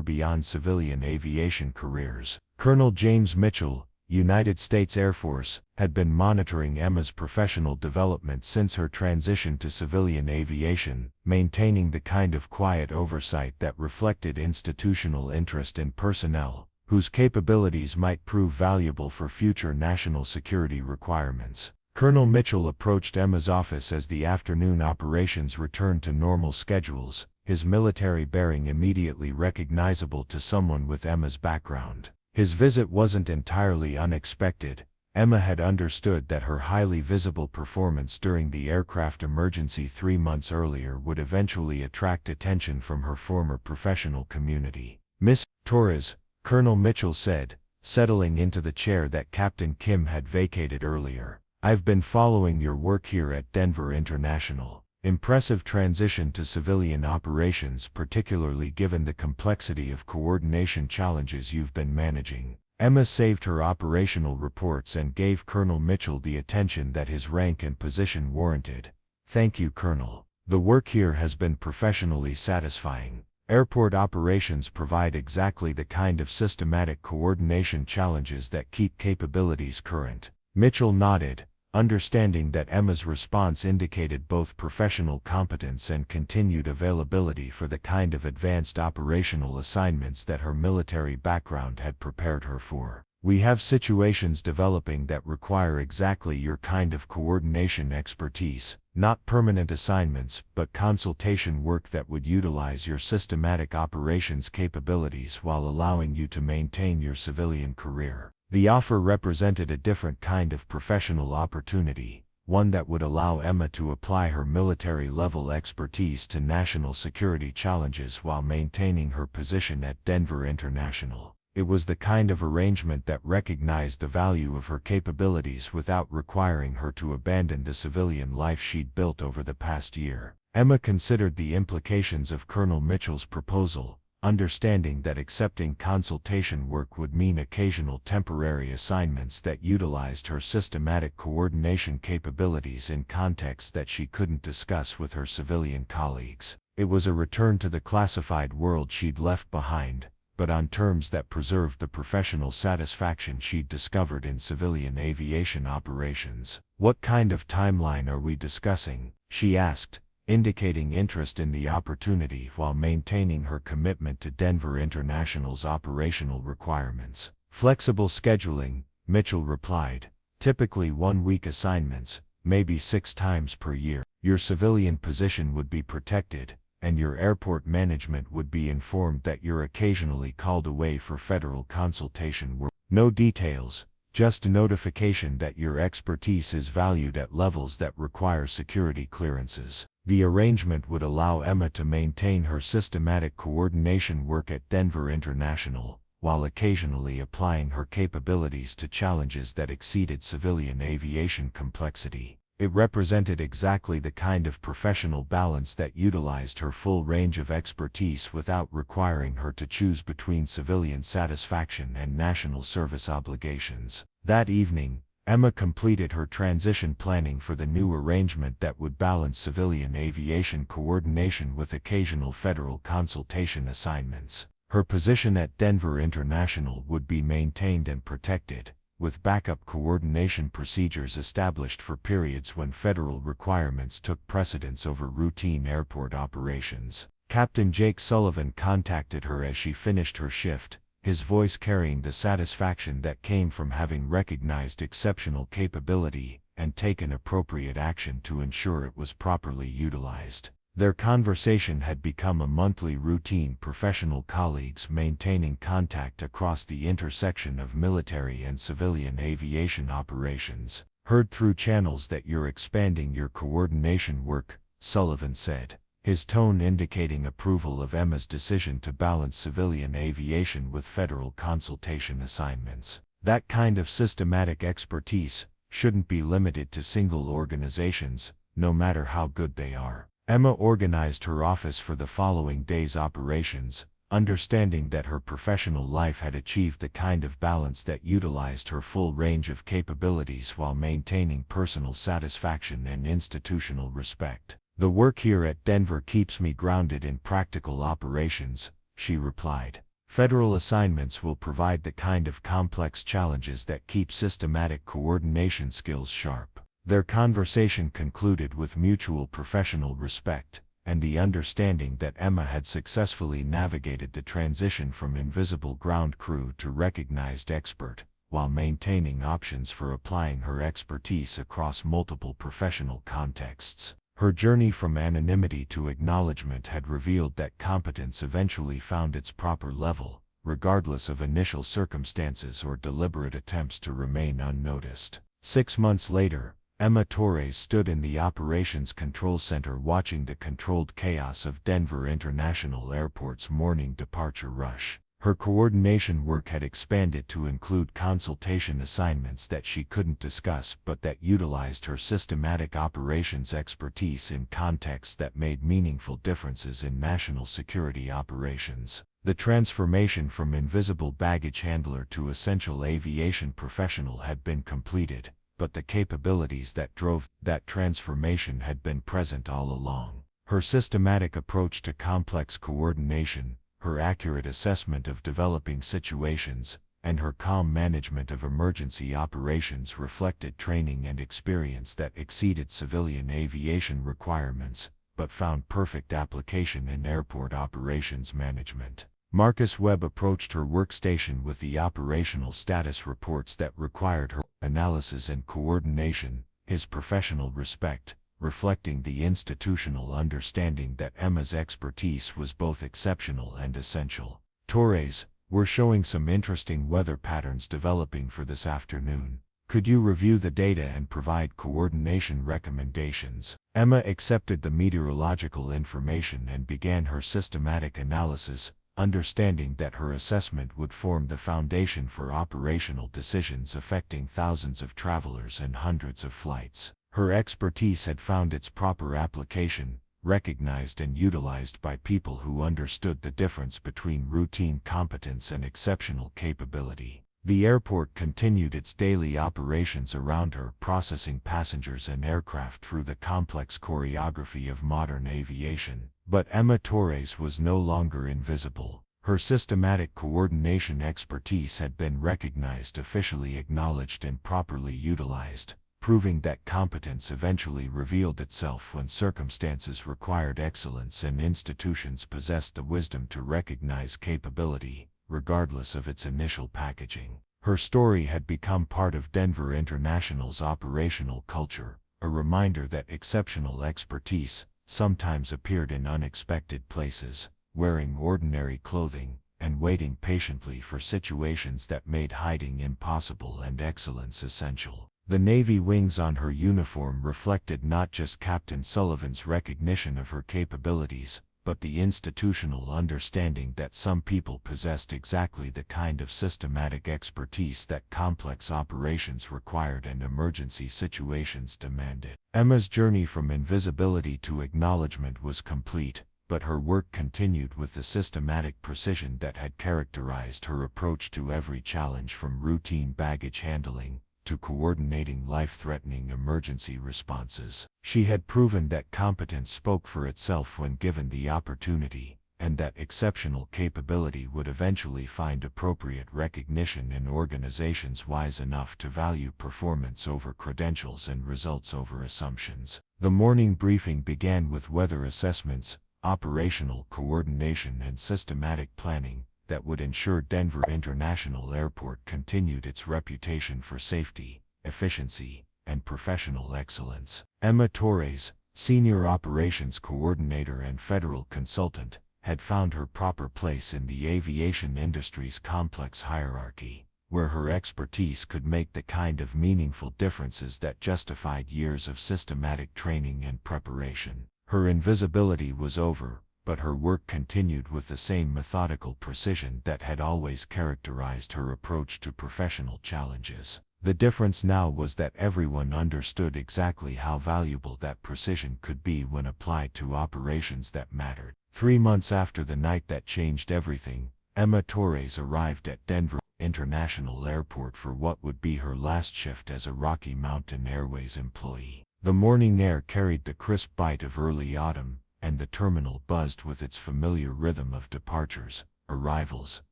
beyond civilian aviation careers. Colonel James Mitchell, United States Air Force, had been monitoring Emma's professional development since her transition to civilian aviation, maintaining the kind of quiet oversight that reflected institutional interest in personnel whose capabilities might prove valuable for future national security requirements. Colonel Mitchell approached Emma's office as the afternoon operations returned to normal schedules, his military bearing immediately recognizable to someone with Emma's background. His visit wasn't entirely unexpected. Emma had understood that her highly visible performance during the aircraft emergency 3 months earlier would eventually attract attention from her former professional community. "Miss Torres," Colonel Mitchell said, settling into the chair that Captain Kim had vacated earlier, "I've been following your work here at Denver International. Impressive transition to civilian operations, particularly given the complexity of coordination challenges you've been managing. Emma saved her operational reports and gave Colonel Mitchell the attention that his rank and position warranted. Thank you, Colonel. The work here has been professionally satisfying. Airport operations provide exactly the kind of systematic coordination challenges that keep capabilities current. Mitchell nodded, understanding that Emma's response indicated both professional competence and continued availability for the kind of advanced operational assignments that her military background had prepared her for. We have situations developing that require exactly your kind of coordination expertise, not permanent assignments, but consultation work that would utilize your systematic operations capabilities while allowing you to maintain your civilian career. The offer represented a different kind of professional opportunity, one that would allow Emma to apply her military-level expertise to national security challenges while maintaining her position at Denver International. It was the kind of arrangement that recognized the value of her capabilities without requiring her to abandon the civilian life she'd built over the past year. Emma considered the implications of Colonel Mitchell's proposal, understanding that accepting consultation work would mean occasional temporary assignments that utilized her systematic coordination capabilities in contexts that she couldn't discuss with her civilian colleagues. It was a return to the classified world she'd left behind, but on terms that preserved the professional satisfaction she'd discovered in civilian aviation operations. What kind of timeline are we discussing? She asked, indicating interest in the opportunity while maintaining her commitment to Denver International's operational requirements. Flexible scheduling, Mitchell replied. Typically 1-week assignments, maybe 6 times per year. Your civilian position would be protected, and your airport management would be informed that you're occasionally called away for federal consultation work. No details, just a notification that your expertise is valued at levels that require security clearances. The arrangement would allow Emma to maintain her systematic coordination work at Denver International, while occasionally applying her capabilities to challenges that exceeded civilian aviation complexity. It represented exactly the kind of professional balance that utilized her full range of expertise without requiring her to choose between civilian satisfaction and national service obligations. That evening, Emma completed her transition planning for the new arrangement that would balance civilian aviation coordination with occasional federal consultation assignments. Her position at Denver International would be maintained and protected, with backup coordination procedures established for periods when federal requirements took precedence over routine airport operations. Captain Jake Sullivan contacted her as she finished her shift, his voice carrying the satisfaction that came from having recognized exceptional capability and taken appropriate action to ensure it was properly utilized. Their conversation had become a monthly routine, professional colleagues maintaining contact across the intersection of military and civilian aviation operations. Heard through channels that you're expanding your coordination work, Sullivan said, his tone indicating approval of Emma's decision to balance civilian aviation with federal consultation assignments. That kind of systematic expertise shouldn't be limited to single organizations, no matter how good they are. Emma organized her office for the following day's operations, understanding that her professional life had achieved the kind of balance that utilized her full range of capabilities while maintaining personal satisfaction and institutional respect. The work here at Denver keeps me grounded in practical operations, she replied. Federal assignments will provide the kind of complex challenges that keep systematic coordination skills sharp. Their conversation concluded with mutual professional respect, and the understanding that Emma had successfully navigated the transition from invisible ground crew to recognized expert, while maintaining options for applying her expertise across multiple professional contexts. Her journey from anonymity to acknowledgement had revealed that competence eventually found its proper level, regardless of initial circumstances or deliberate attempts to remain unnoticed. 6 months later, Emma Torres stood in the Operations Control Center watching the controlled chaos of Denver International Airport's morning departure rush. Her coordination work had expanded to include consultation assignments that she couldn't discuss but that utilized her systematic operations expertise in contexts that made meaningful differences in national security operations. The transformation from invisible baggage handler to essential aviation professional had been completed, but the capabilities that drove that transformation had been present all along. Her systematic approach to complex coordination, her accurate assessment of developing situations, and her calm management of emergency operations reflected training and experience that exceeded civilian aviation requirements, but found perfect application in airport operations management. Marcus Webb approached her workstation with the operational status reports that required her analysis and coordination, his professional respect, reflecting the institutional understanding that Emma's expertise was both exceptional and essential. Torres, we're showing some interesting weather patterns developing for this afternoon. Could you review the data and provide coordination recommendations? Emma accepted the meteorological information and began her systematic analysis, understanding that her assessment would form the foundation for operational decisions affecting thousands of travelers and hundreds of flights. Her expertise had found its proper application, recognized and utilized by people who understood the difference between routine competence and exceptional capability. The airport continued its daily operations around her, processing passengers and aircraft through the complex choreography of modern aviation. But Emma Torres was no longer invisible. Her systematic coordination expertise had been recognized, officially acknowledged, and properly utilized, proving that competence eventually revealed itself when circumstances required excellence and institutions possessed the wisdom to recognize capability, regardless of its initial packaging. Her story had become part of Denver International's operational culture, a reminder that exceptional expertise sometimes appeared in unexpected places, wearing ordinary clothing, and waiting patiently for situations that made hiding impossible and excellence essential. The Navy wings on her uniform reflected not just Captain Sullivan's recognition of her capabilities, but the institutional understanding that some people possessed exactly the kind of systematic expertise that complex operations required and emergency situations demanded. Emma's journey from invisibility to acknowledgement was complete, but her work continued with the systematic precision that had characterized her approach to every challenge, from routine baggage handling to coordinating life-threatening emergency responses. She had proven that competence spoke for itself when given the opportunity, and that exceptional capability would eventually find appropriate recognition in organizations wise enough to value performance over credentials and results over assumptions. The morning briefing began with weather assessments, operational coordination, and systematic planning that would ensure Denver International Airport continued its reputation for safety, efficiency, and professional excellence. Emma Torres, Senior Operations Coordinator and Federal Consultant, had found her proper place in the aviation industry's complex hierarchy, where her expertise could make the kind of meaningful differences that justified years of systematic training and preparation. Her invisibility was over, but her work continued with the same methodical precision that had always characterized her approach to professional challenges. The difference now was that everyone understood exactly how valuable that precision could be when applied to operations that mattered. 3 months after the night that changed everything, Emma Torres arrived at Denver International Airport for what would be her last shift as a Rocky Mountain Airways employee. The morning air carried the crisp bite of early autumn, and the terminal buzzed with its familiar rhythm of departures, arrivals,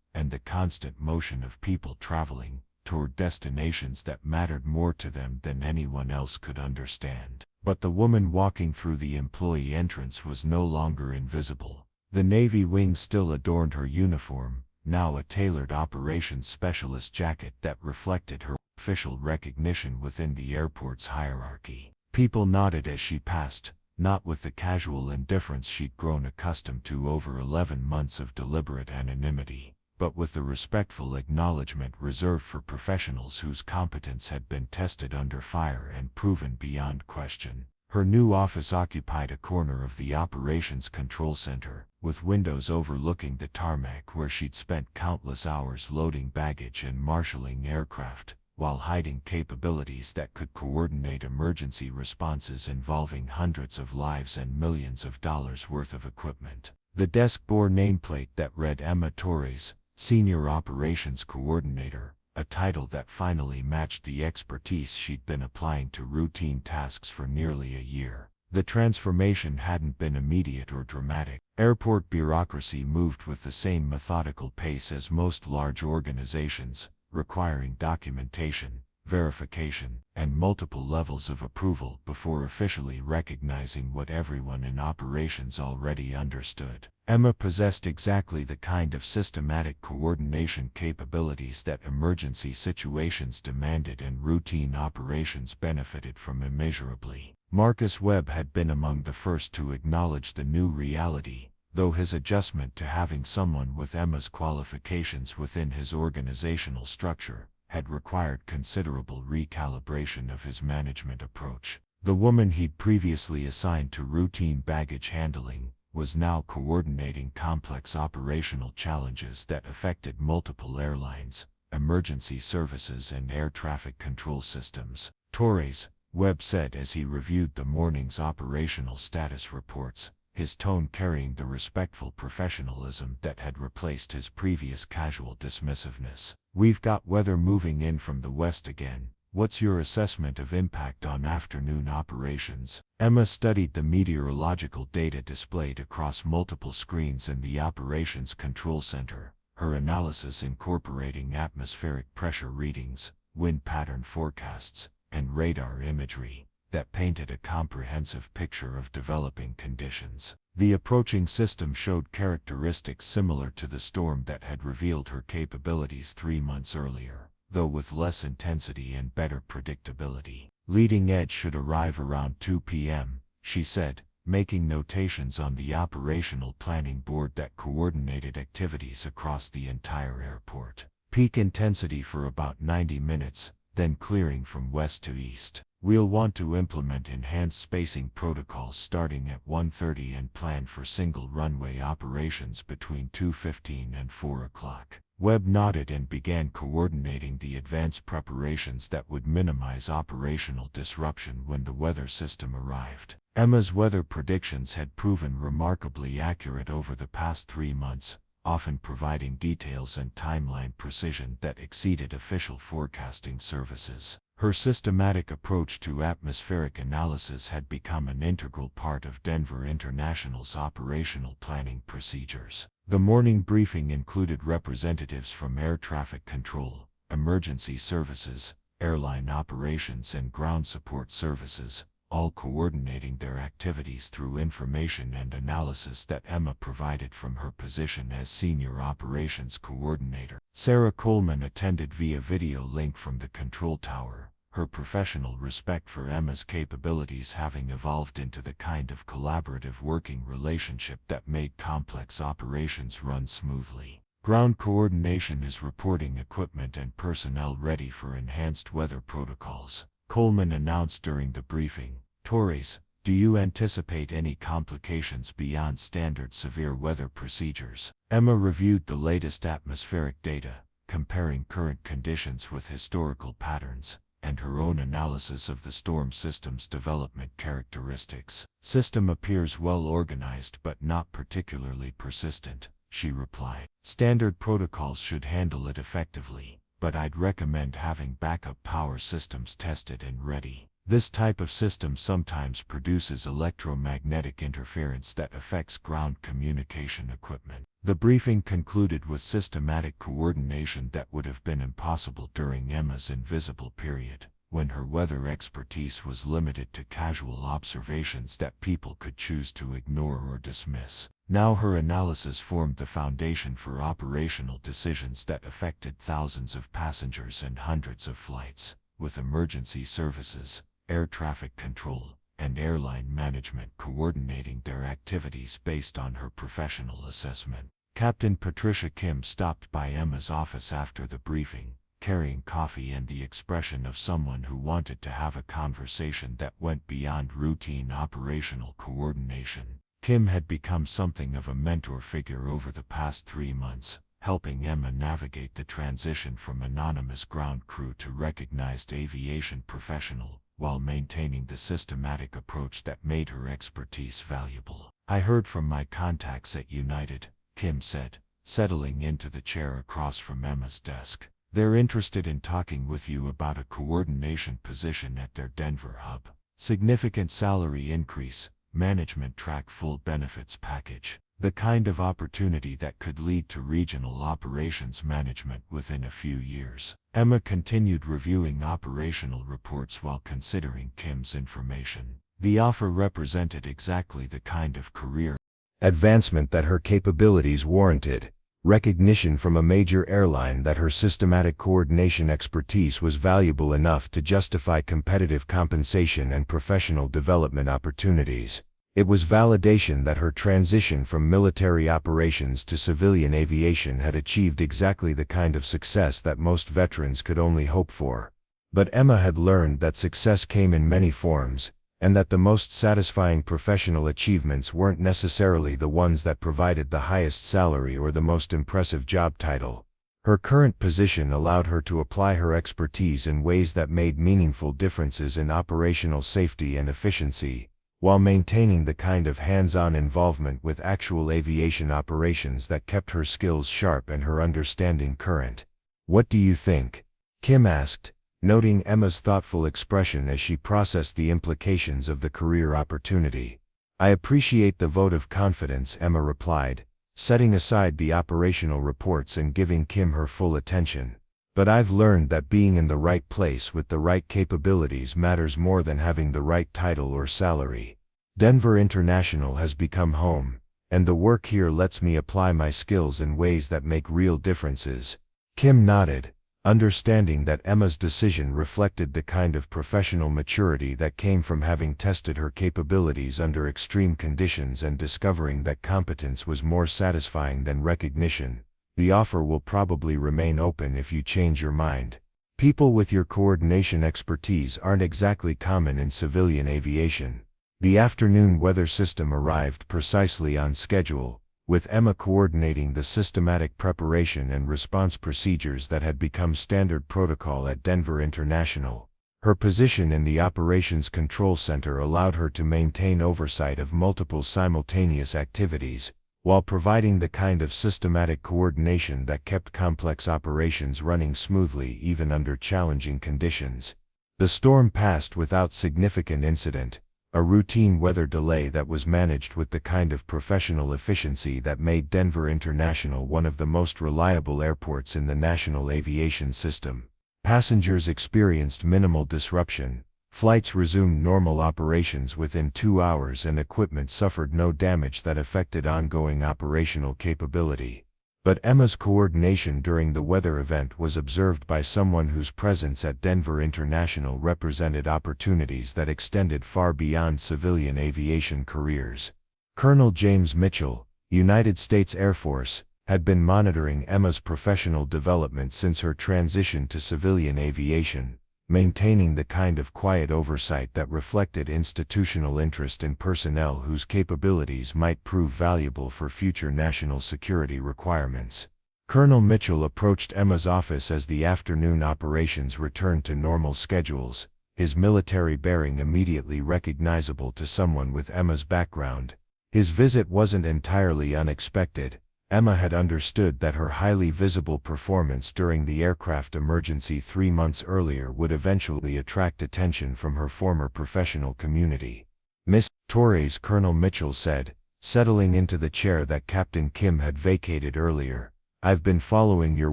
and the constant motion of people traveling toward destinations that mattered more to them than anyone else could understand. But the woman walking through the employee entrance was no longer invisible. The Navy wing still adorned her uniform, now a tailored operations specialist jacket that reflected her official recognition within the airport's hierarchy. People nodded as she passed, not with the casual indifference she'd grown accustomed to over 11 months of deliberate anonymity, but with the respectful acknowledgement reserved for professionals whose competence had been tested under fire and proven beyond question. Her new office occupied a corner of the operations control center, with windows overlooking the tarmac where she'd spent countless hours loading baggage and marshaling aircraft, while hiding capabilities that could coordinate emergency responses involving hundreds of lives and millions of dollars worth of equipment. The desk bore nameplate that read Emma Torres, Senior Operations Coordinator, a title that finally matched the expertise she'd been applying to routine tasks for nearly a year. The transformation hadn't been immediate or dramatic. Airport bureaucracy moved with the same methodical pace as most large organizations, requiring documentation, verification, and multiple levels of approval before officially recognizing what everyone in operations already understood. Emma possessed exactly the kind of systematic coordination capabilities that emergency situations demanded and routine operations benefited from immeasurably. Marcus Webb had been among the first to acknowledge the new reality, though his adjustment to having someone with Emma's qualifications within his organizational structure had required considerable recalibration of his management approach. The woman he'd previously assigned to routine baggage handling was now coordinating complex operational challenges that affected multiple airlines, emergency services, and air traffic control systems. Torres, Webb said as he reviewed the morning's operational status reports, his tone carrying the respectful professionalism that had replaced his previous casual dismissiveness. "We've got weather moving in from the west again. What's your assessment of impact on afternoon operations?" Emma studied the meteorological data displayed across multiple screens in the operations control center, her analysis incorporating atmospheric pressure readings, wind pattern forecasts, and radar imagery that painted a comprehensive picture of developing conditions. The approaching system showed characteristics similar to the storm that had revealed her capabilities 3 months earlier, though with less intensity and better predictability. "Leading edge should arrive around 2 p.m., she said, making notations on the operational planning board that coordinated activities across the entire airport. Peak intensity for about 90 minutes, then clearing from west to east. We'll want to implement enhanced spacing protocols starting at 1:30 and plan for single runway operations between 2:15 and 4 o'clock. Webb nodded and began coordinating the advanced preparations that would minimize operational disruption when the weather system arrived. Emma's weather predictions had proven remarkably accurate over the past 3 months, often providing details and timeline precision that exceeded official forecasting services. Her systematic approach to atmospheric analysis had become an integral part of Denver International's operational planning procedures. The morning briefing included representatives from air traffic control, emergency services, airline operations, and ground support services, all coordinating their activities through information and analysis that Emma provided from her position as Senior Operations Coordinator. Sarah Coleman attended via video link from the control tower, her professional respect for Emma's capabilities having evolved into the kind of collaborative working relationship that made complex operations run smoothly. "Ground coordination is reporting equipment and personnel ready for enhanced weather protocols," Coleman announced during the briefing. "Torres, do you anticipate any complications beyond standard severe weather procedures?" Emma reviewed the latest atmospheric data, comparing current conditions with historical patterns, and her own analysis of the storm system's development characteristics. "System appears well organized but not particularly persistent," she replied. "Standard protocols should handle it effectively, but I'd recommend having backup power systems tested and ready. This type of system sometimes produces electromagnetic interference that affects ground communication equipment." The briefing concluded with systematic coordination that would have been impossible during Emma's invisible period, when her weather expertise was limited to casual observations that people could choose to ignore or dismiss. Now her analysis formed the foundation for operational decisions that affected thousands of passengers and hundreds of flights, with emergency services, air traffic control, and airline management coordinating their activities based on her professional assessment. Captain Patricia Kim stopped by Emma's office after the briefing, carrying coffee and the expression of someone who wanted to have a conversation that went beyond routine operational coordination. Kim had become something of a mentor figure over the past 3 months, helping Emma navigate the transition from anonymous ground crew to recognized aviation professional, while maintaining the systematic approach that made her expertise valuable. "I heard from my contacts at United," Kim said, settling into the chair across from Emma's desk. "They're interested in talking with you about a coordination position at their Denver hub. Significant salary increase, management track, full benefits package. The kind of opportunity that could lead to regional operations management within a few years." Emma continued reviewing operational reports while considering Kim's information. The offer represented exactly the kind of career advancement that her capabilities warranted, recognition from a major airline that her systematic coordination expertise was valuable enough to justify competitive compensation and professional development opportunities. It was validation that her transition from military operations to civilian aviation had achieved exactly the kind of success that most veterans could only hope for. But Emma had learned that success came in many forms, and that the most satisfying professional achievements weren't necessarily the ones that provided the highest salary or the most impressive job title. Her current position allowed her to apply her expertise in ways that made meaningful differences in operational safety and efficiency, while maintaining the kind of hands-on involvement with actual aviation operations that kept her skills sharp and her understanding current. "What do you think?" Kim asked, noting Emma's thoughtful expression as she processed the implications of the career opportunity. "I appreciate the vote of confidence," Emma replied, setting aside the operational reports and giving Kim her full attention. "But I've learned that being in the right place with the right capabilities matters more than having the right title or salary. Denver International has become home, and the work here lets me apply my skills in ways that make real differences." Kim nodded, understanding that Emma's decision reflected the kind of professional maturity that came from having tested her capabilities under extreme conditions and discovering that competence was more satisfying than recognition. "The offer will probably remain open if you change your mind. People with your coordination expertise aren't exactly common in civilian aviation." The afternoon weather system arrived precisely on schedule, with Emma coordinating the systematic preparation and response procedures that had become standard protocol at Denver International. Her position in the Operations Control Center allowed her to maintain oversight of multiple simultaneous activities, while providing the kind of systematic coordination that kept complex operations running smoothly even under challenging conditions. The storm passed without significant incident, a routine weather delay that was managed with the kind of professional efficiency that made Denver International one of the most reliable airports in the national aviation system. Passengers experienced minimal disruption, flights resumed normal operations within 2 hours, and equipment suffered no damage that affected ongoing operational capability. But Emma's coordination during the weather event was observed by someone whose presence at Denver International represented opportunities that extended far beyond civilian aviation careers. Colonel James Mitchell, United States Air Force, had been monitoring Emma's professional development since her transition to civilian aviation, maintaining the kind of quiet oversight that reflected institutional interest in personnel whose capabilities might prove valuable for future national security requirements. Colonel Mitchell approached Emma's office as the afternoon operations returned to normal schedules, his military bearing immediately recognizable to someone with Emma's background. His visit wasn't entirely unexpected. Emma had understood that her highly visible performance during the aircraft emergency 3 months earlier would eventually attract attention from her former professional community. "Miss Torres," Colonel Mitchell said, settling into the chair that Captain Kim had vacated earlier, "I've been following your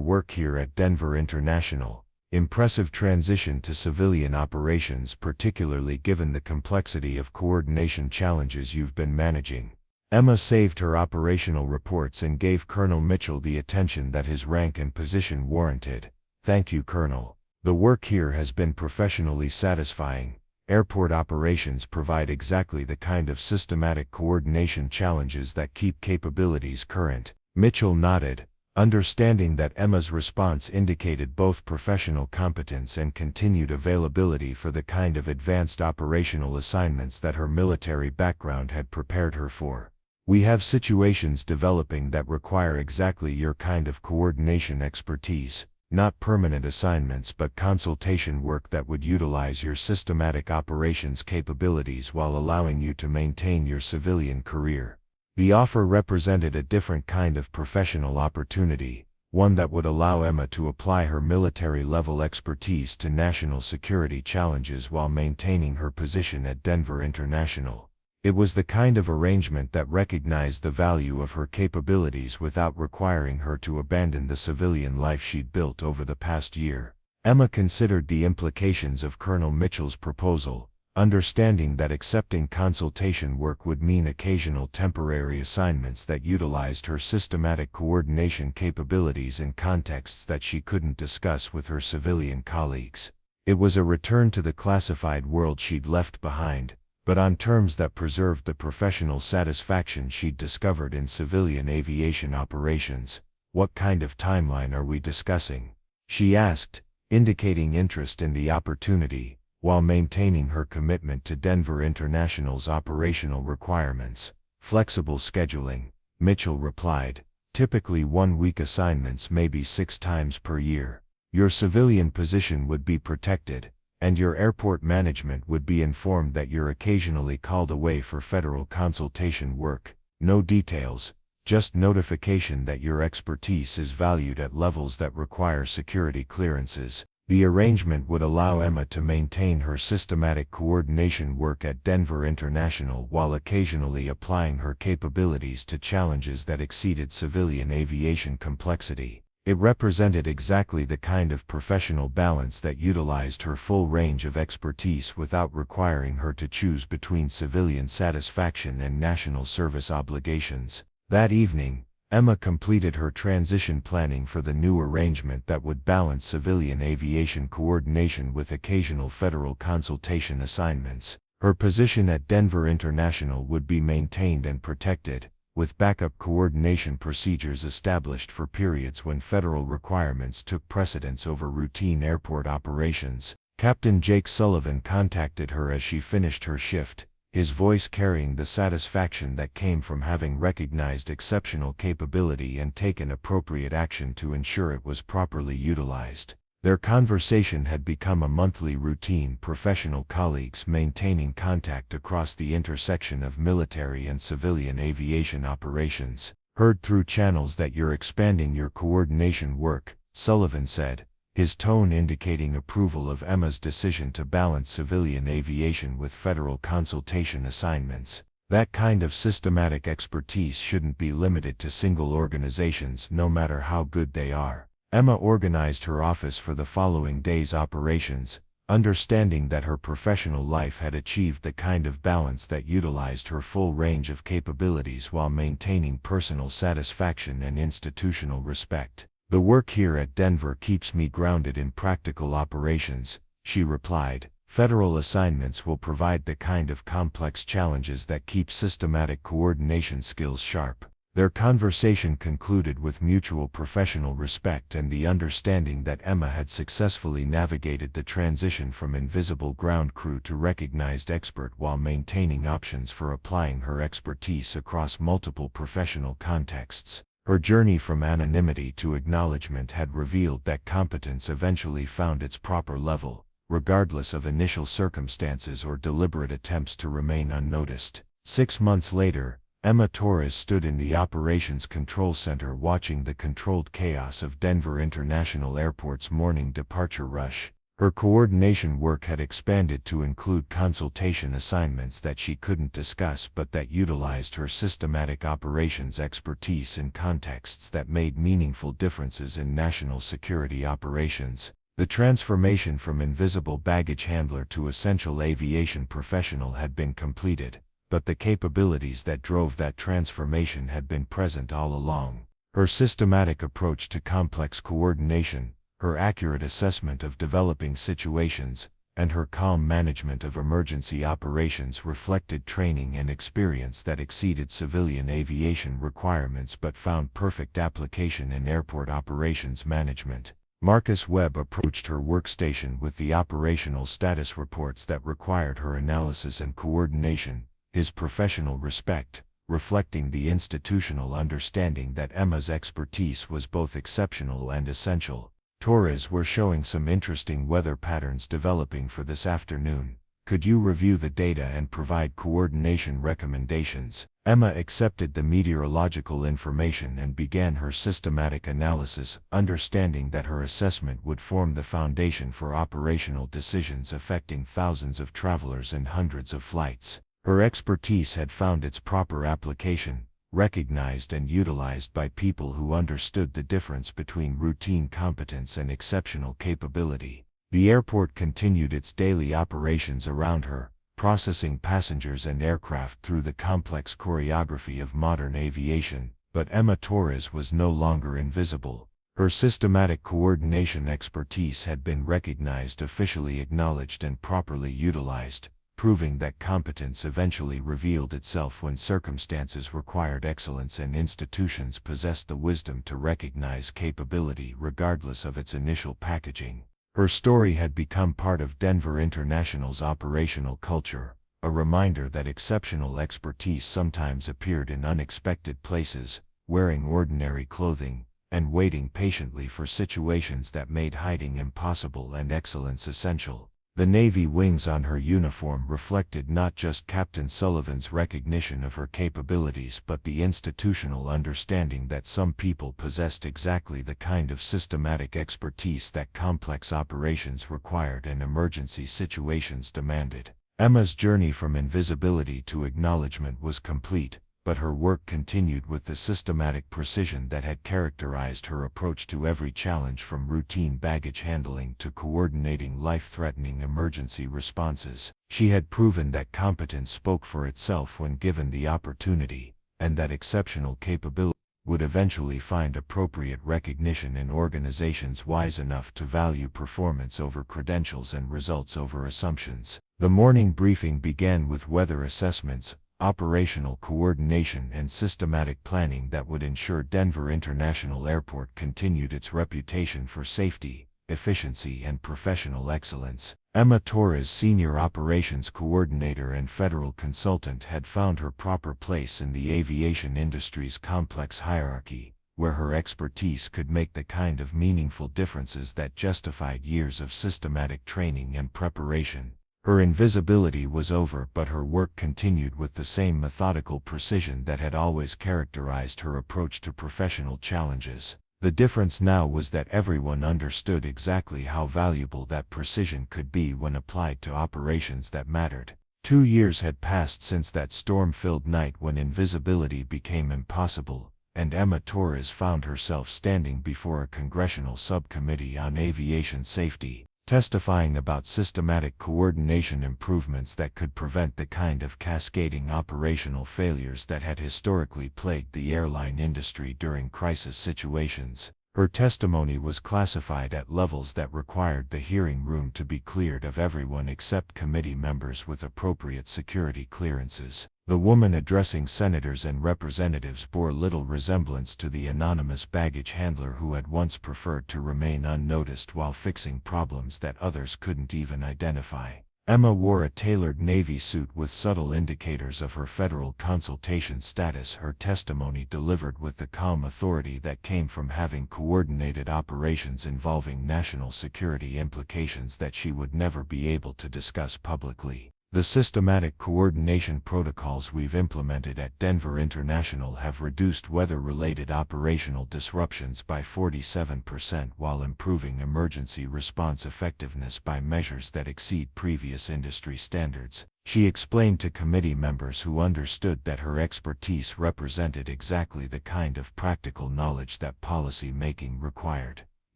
work here at Denver International. Impressive transition to civilian operations, particularly given the complexity of coordination challenges you've been managing." Emma saved her operational reports and gave Colonel Mitchell the attention that his rank and position warranted. "Thank you, Colonel. The work here has been professionally satisfying. Airport operations provide exactly the kind of systematic coordination challenges that keep capabilities current." Mitchell nodded, Understanding that Emma's response indicated both professional competence and continued availability for the kind of advanced operational assignments that her military background had prepared her for. "We have situations developing that require exactly your kind of coordination expertise, not permanent assignments but consultation work that would utilize your systematic operations capabilities while allowing you to maintain your civilian career." The offer represented a different kind of professional opportunity, one that would allow Emma to apply her military-level expertise to national security challenges while maintaining her position at Denver International. It was the kind of arrangement that recognized the value of her capabilities without requiring her to abandon the civilian life she'd built over the past year. Emma considered the implications of Colonel Mitchell's proposal, understanding that accepting consultation work would mean occasional temporary assignments that utilized her systematic coordination capabilities in contexts that she couldn't discuss with her civilian colleagues. It was a return to the classified world she'd left behind, but on terms that preserved the professional satisfaction she'd discovered in civilian aviation operations. "What kind of timeline are we discussing?" she asked, indicating interest in the opportunity, while maintaining her commitment to Denver International's operational requirements. "Flexible scheduling," Mitchell replied. "Typically 1-week assignments, maybe 6 times per year. Your civilian position would be protected, and your airport management would be informed that you're occasionally called away for federal consultation work. No details, just notification that your expertise is valued at levels that require security clearances." The arrangement would allow Emma to maintain her systematic coordination work at Denver International while occasionally applying her capabilities to challenges that exceeded civilian aviation complexity. It represented exactly the kind of professional balance that utilized her full range of expertise without requiring her to choose between civilian satisfaction and national service obligations. That evening, Emma completed her transition planning for the new arrangement that would balance civilian aviation coordination with occasional federal consultation assignments. Her position at Denver International would be maintained and protected, with backup coordination procedures established for periods when federal requirements took precedence over routine airport operations. Captain Jake Sullivan contacted her as she finished her shift, his voice carrying the satisfaction that came from having recognized exceptional capability and taken appropriate action to ensure it was properly utilized. Their conversation had become a monthly routine, professional colleagues maintaining contact across the intersection of military and civilian aviation operations. "Heard through channels that you're expanding your coordination work," Sullivan said, his tone indicating approval of Emma's decision to balance civilian aviation with federal consultation assignments. "That kind of systematic expertise shouldn't be limited to single organizations, no matter how good they are." Emma organized her office for the following day's operations, understanding that her professional life had achieved the kind of balance that utilized her full range of capabilities while maintaining personal satisfaction and institutional respect. "The work here at Denver keeps me grounded in practical operations," she replied. "Federal assignments will provide the kind of complex challenges that keep systematic coordination skills sharp." Their conversation concluded with mutual professional respect and the understanding that Emma had successfully navigated the transition from invisible ground crew to recognized expert while maintaining options for applying her expertise across multiple professional contexts. Her journey from anonymity to acknowledgement had revealed that competence eventually found its proper level, regardless of initial circumstances or deliberate attempts to remain unnoticed. 6 months later, Emma Torres stood in the Operations Control Center watching the controlled chaos of Denver International Airport's morning departure rush. Her coordination work had expanded to include consultation assignments that she couldn't discuss but that utilized her systematic operations expertise in contexts that made meaningful differences in national security operations. The transformation from invisible baggage handler to essential aviation professional had been completed, but the capabilities that drove that transformation had been present all along. Her systematic approach to complex coordination, her accurate assessment of developing situations, and her calm management of emergency operations reflected training and experience that exceeded civilian aviation requirements but found perfect application in airport operations management. Marcus Webb approached her workstation with the operational status reports that required her analysis and coordination, his professional respect, reflecting the institutional understanding that Emma's expertise was both exceptional and essential. Torres, we're showing some interesting weather patterns developing for this afternoon. Could you review the data and provide coordination recommendations? Emma accepted the meteorological information and began her systematic analysis, understanding that her assessment would form the foundation for operational decisions affecting thousands of travelers and hundreds of flights. Her expertise had found its proper application, recognized and utilized by people who understood the difference between routine competence and exceptional capability. The airport continued its daily operations around her, processing passengers and aircraft through the complex choreography of modern aviation, but Emma Torres was no longer invisible. Her systematic coordination expertise had been recognized, officially acknowledged, and properly utilized, proving that competence eventually revealed itself when circumstances required excellence and institutions possessed the wisdom to recognize capability regardless of its initial packaging. Her story had become part of Denver International's operational culture, a reminder that exceptional expertise sometimes appeared in unexpected places, wearing ordinary clothing, and waiting patiently for situations that made hiding impossible and excellence essential. The navy wings on her uniform reflected not just Captain Sullivan's recognition of her capabilities but the institutional understanding that some people possessed exactly the kind of systematic expertise that complex operations required and emergency situations demanded. Emma's journey from invisibility to acknowledgement was complete, but her work continued with the systematic precision that had characterized her approach to every challenge, from routine baggage handling to coordinating life-threatening emergency responses. She had proven that competence spoke for itself when given the opportunity, and that exceptional capability would eventually find appropriate recognition in organizations wise enough to value performance over credentials and results over assumptions. The morning briefing began with weather assessments, operational coordination, and systematic planning that would ensure Denver International Airport continued its reputation for safety, efficiency, and professional excellence. Emma Torres, Senior Operations Coordinator and Federal Consultant, had found her proper place in the aviation industry's complex hierarchy, where her expertise could make the kind of meaningful differences that justified years of systematic training and preparation. Her invisibility was over, but her work continued with the same methodical precision that had always characterized her approach to professional challenges. The difference now was that everyone understood exactly how valuable that precision could be when applied to operations that mattered. 2 years had passed since that storm-filled night when invisibility became impossible, and Emma Torres found herself standing before a congressional subcommittee on aviation safety, testifying about systematic coordination improvements that could prevent the kind of cascading operational failures that had historically plagued the airline industry during crisis situations. Her testimony was classified at levels that required the hearing room to be cleared of everyone except committee members with appropriate security clearances. The woman addressing senators and representatives bore little resemblance to the anonymous baggage handler who had once preferred to remain unnoticed while fixing problems that others couldn't even identify. Emma wore a tailored navy suit with subtle indicators of her federal consultation status, her testimony delivered with the calm authority that came from having coordinated operations involving national security implications that she would never be able to discuss publicly. The systematic coordination protocols we've implemented at Denver International have reduced weather-related operational disruptions by 47% while improving emergency response effectiveness by measures that exceed previous industry standards. She explained to committee members who understood that her expertise represented exactly the kind of practical knowledge that policy making required.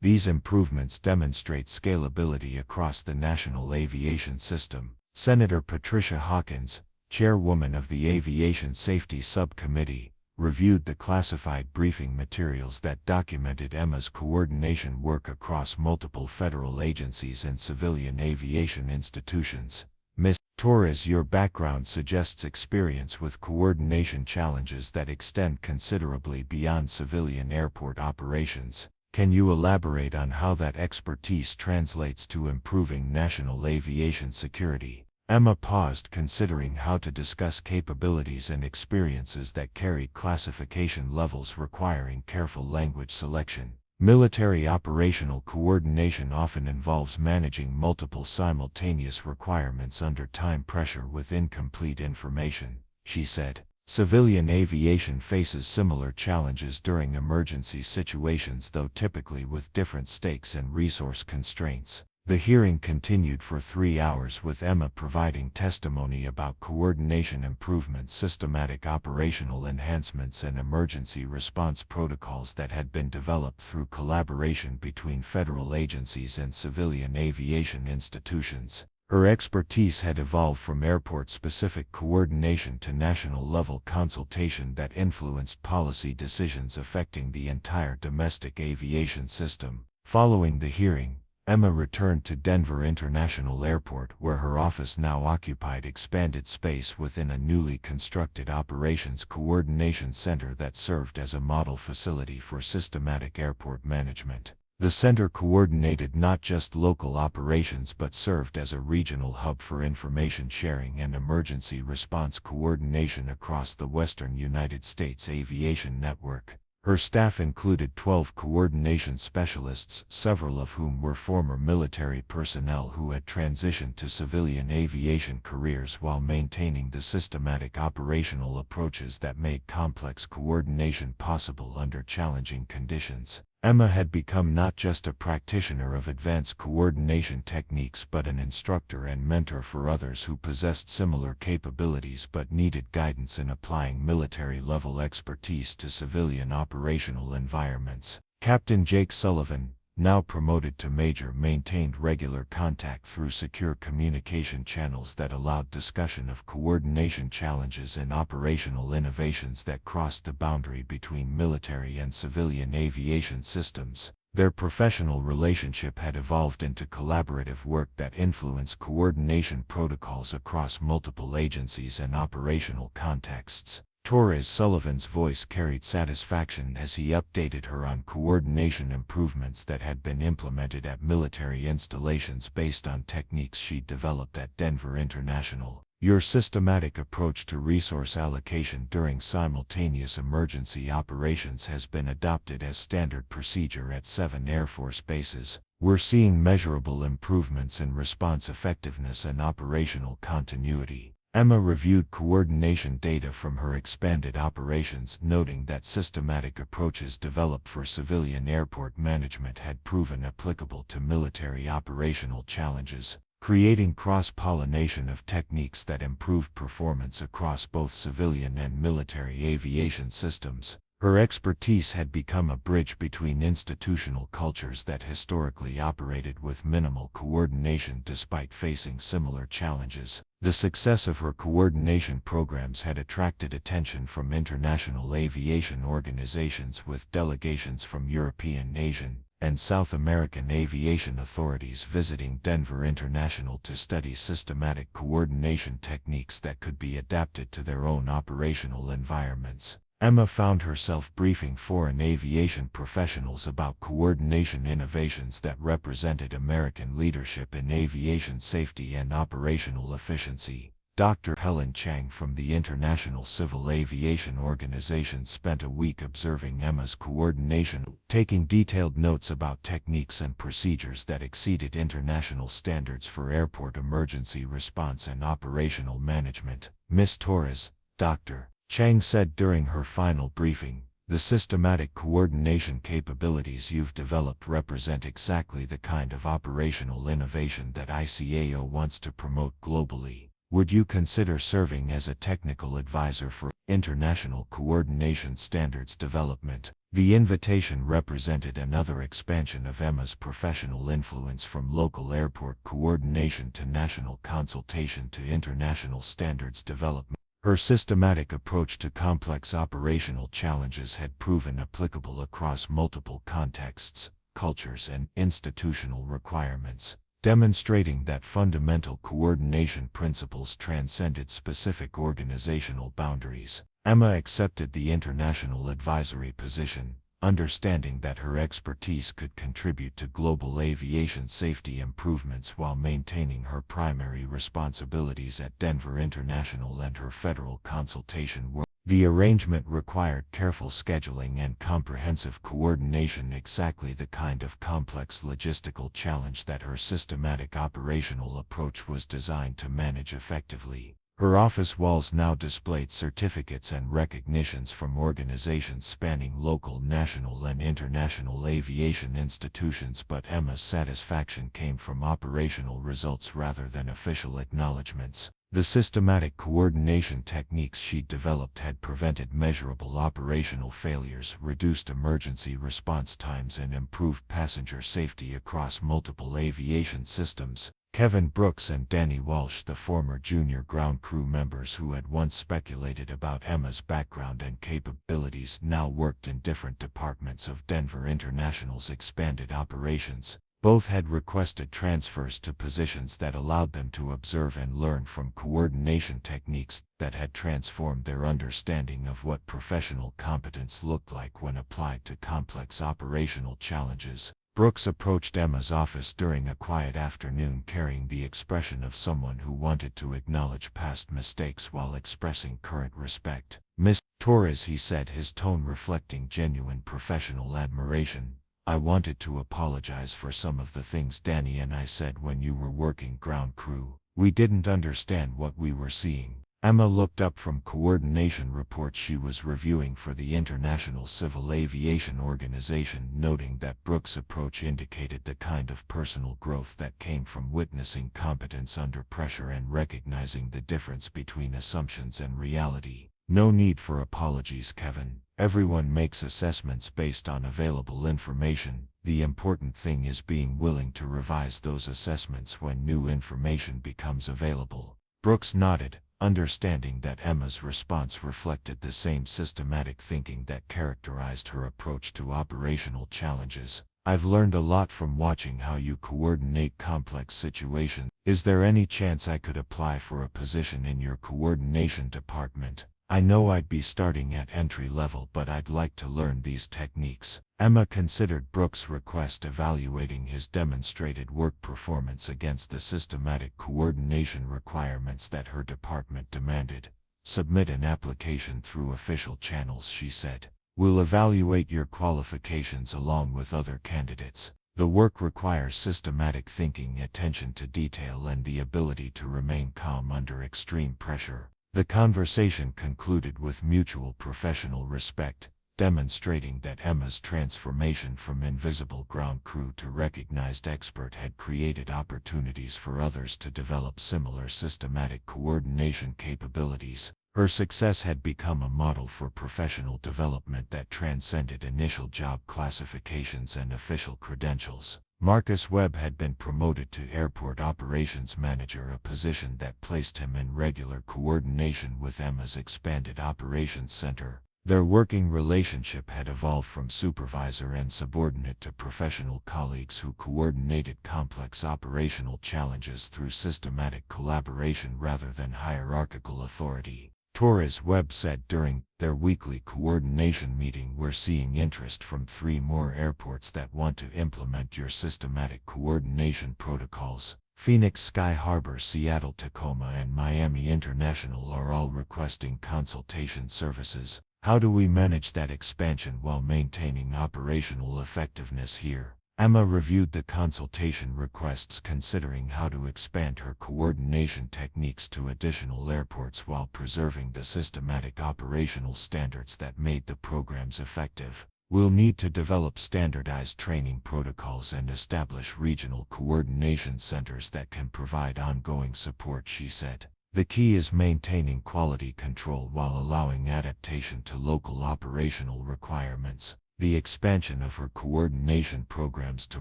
These improvements demonstrate scalability across the national aviation system. Senator Patricia Hawkins, chairwoman of the Aviation Safety Subcommittee, reviewed the classified briefing materials that documented Emma's coordination work across multiple federal agencies and civilian aviation institutions. Ms. Torres, your background suggests experience with coordination challenges that extend considerably beyond civilian airport operations. Can you elaborate on how that expertise translates to improving national aviation security? Emma paused, considering how to discuss capabilities and experiences that carried classification levels requiring careful language selection. Military operational coordination often involves managing multiple simultaneous requirements under time pressure with incomplete information, she said. Civilian aviation faces similar challenges during emergency situations, though typically with different stakes and resource constraints. The hearing continued for 3 hours, with Emma providing testimony about coordination improvements, systematic operational enhancements, and emergency response protocols that had been developed through collaboration between federal agencies and civilian aviation institutions. Her expertise had evolved from airport-specific coordination to national-level consultation that influenced policy decisions affecting the entire domestic aviation system. Following the hearing, Emma returned to Denver International Airport, where her office now occupied expanded space within a newly constructed Operations Coordination Center that served as a model facility for systematic airport management. The center coordinated not just local operations but served as a regional hub for information sharing and emergency response coordination across the western United States aviation network. Her staff included 12 coordination specialists, several of whom were former military personnel who had transitioned to civilian aviation careers while maintaining the systematic operational approaches that made complex coordination possible under challenging conditions. Emma had become not just a practitioner of advanced coordination techniques but an instructor and mentor for others who possessed similar capabilities but needed guidance in applying military-level expertise to civilian operational environments. Captain Jake Sullivan, now promoted to major, maintained regular contact through secure communication channels that allowed discussion of coordination challenges and operational innovations that crossed the boundary between military and civilian aviation systems. Their professional relationship had evolved into collaborative work that influenced coordination protocols across multiple agencies and operational contexts. Torres Sullivan's voice carried satisfaction as he updated her on coordination improvements that had been implemented at military installations based on techniques she'd developed at Denver International. Your systematic approach to resource allocation during simultaneous emergency operations has been adopted as standard procedure at 7 Air Force bases. We're seeing measurable improvements in response effectiveness and operational continuity. Emma reviewed coordination data from her expanded operations, noting that systematic approaches developed for civilian airport management had proven applicable to military operational challenges, creating cross-pollination of techniques that improved performance across both civilian and military aviation systems. Her expertise had become a bridge between institutional cultures that historically operated with minimal coordination despite facing similar challenges. The success of her coordination programs had attracted attention from international aviation organizations, with delegations from European, Asian, and South American aviation authorities visiting Denver International to study systematic coordination techniques that could be adapted to their own operational environments. Emma found herself briefing foreign aviation professionals about coordination innovations that represented American leadership in aviation safety and operational efficiency. Dr. Helen Chang from the International Civil Aviation Organization spent a week observing Emma's coordination, taking detailed notes about techniques and procedures that exceeded international standards for airport emergency response and operational management. Ms. Torres, Dr. Chang said during her final briefing, "The systematic coordination capabilities you've developed represent exactly the kind of operational innovation that ICAO wants to promote globally. Would you consider serving as a technical advisor for international coordination standards development?" The invitation represented another expansion of Emma's professional influence, from local airport coordination to national consultation to international standards development. Her systematic approach to complex operational challenges had proven applicable across multiple contexts, cultures, and institutional requirements, demonstrating that fundamental coordination principles transcended specific organizational boundaries. Emma accepted the international advisory position, understanding that her expertise could contribute to global aviation safety improvements while maintaining her primary responsibilities at Denver International and her federal consultation work. The arrangement required careful scheduling and comprehensive coordination, exactly the kind of complex logistical challenge that her systematic operational approach was designed to manage effectively. Her office walls now displayed certificates and recognitions from organizations spanning local, national, and international aviation institutions, but Emma's satisfaction came from operational results rather than official acknowledgments. The systematic coordination techniques she'd developed had prevented measurable operational failures, reduced emergency response times, and improved passenger safety across multiple aviation systems. Kevin Brooks and Danny Walsh, the former junior ground crew members who had once speculated about Emma's background and capabilities, now worked in different departments of Denver International's expanded operations. Both had requested transfers to positions that allowed them to observe and learn from coordination techniques that had transformed their understanding of what professional competence looked like when applied to complex operational challenges. Brooks approached Emma's office during a quiet afternoon, carrying the expression of someone who wanted to acknowledge past mistakes while expressing current respect. "Miss Torres," he said, his tone reflecting genuine professional admiration, "I wanted to apologize for some of the things Danny and I said when you were working ground crew. We didn't understand what we were seeing." Emma looked up from coordination reports she was reviewing for the International Civil Aviation Organization, noting that Brooks' approach indicated the kind of personal growth that came from witnessing competence under pressure and recognizing the difference between assumptions and reality. "No need for apologies, Kevin. Everyone makes assessments based on available information. The important thing is being willing to revise those assessments when new information becomes available." Brooks nodded, understanding that Emma's response reflected the same systematic thinking that characterized her approach to operational challenges. "I've learned a lot from watching how you coordinate complex situations. Is there any chance I could apply for a position in your coordination department? I know I'd be starting at entry level, but I'd like to learn these techniques." Emma considered Brooks' request, evaluating his demonstrated work performance against the systematic coordination requirements that her department demanded. "Submit an application through official channels," she said. "We'll evaluate your qualifications along with other candidates. The work requires systematic thinking, attention to detail, and the ability to remain calm under extreme pressure." The conversation concluded with mutual professional respect, demonstrating that Emma's transformation from invisible ground crew to recognized expert had created opportunities for others to develop similar systematic coordination capabilities. Her success had become a model for professional development that transcended initial job classifications and official credentials. Marcus Webb had been promoted to Airport Operations Manager, a position that placed him in regular coordination with Emma's expanded operations center. Their working relationship had evolved from supervisor and subordinate to professional colleagues who coordinated complex operational challenges through systematic collaboration rather than hierarchical authority. Torres, Webb said during their weekly coordination meeting, "We're seeing interest from 3 more airports that want to implement your systematic coordination protocols. Phoenix Sky Harbor, Seattle Tacoma, and Miami International are all requesting consultation services. How do we manage that expansion while maintaining operational effectiveness here?" Emma reviewed the consultation requests, considering how to expand her coordination techniques to additional airports while preserving the systematic operational standards that made the programs effective. "We'll need to develop standardized training protocols and establish regional coordination centers that can provide ongoing support," she said. "The key is maintaining quality control while allowing adaptation to local operational requirements." The expansion of her coordination programs to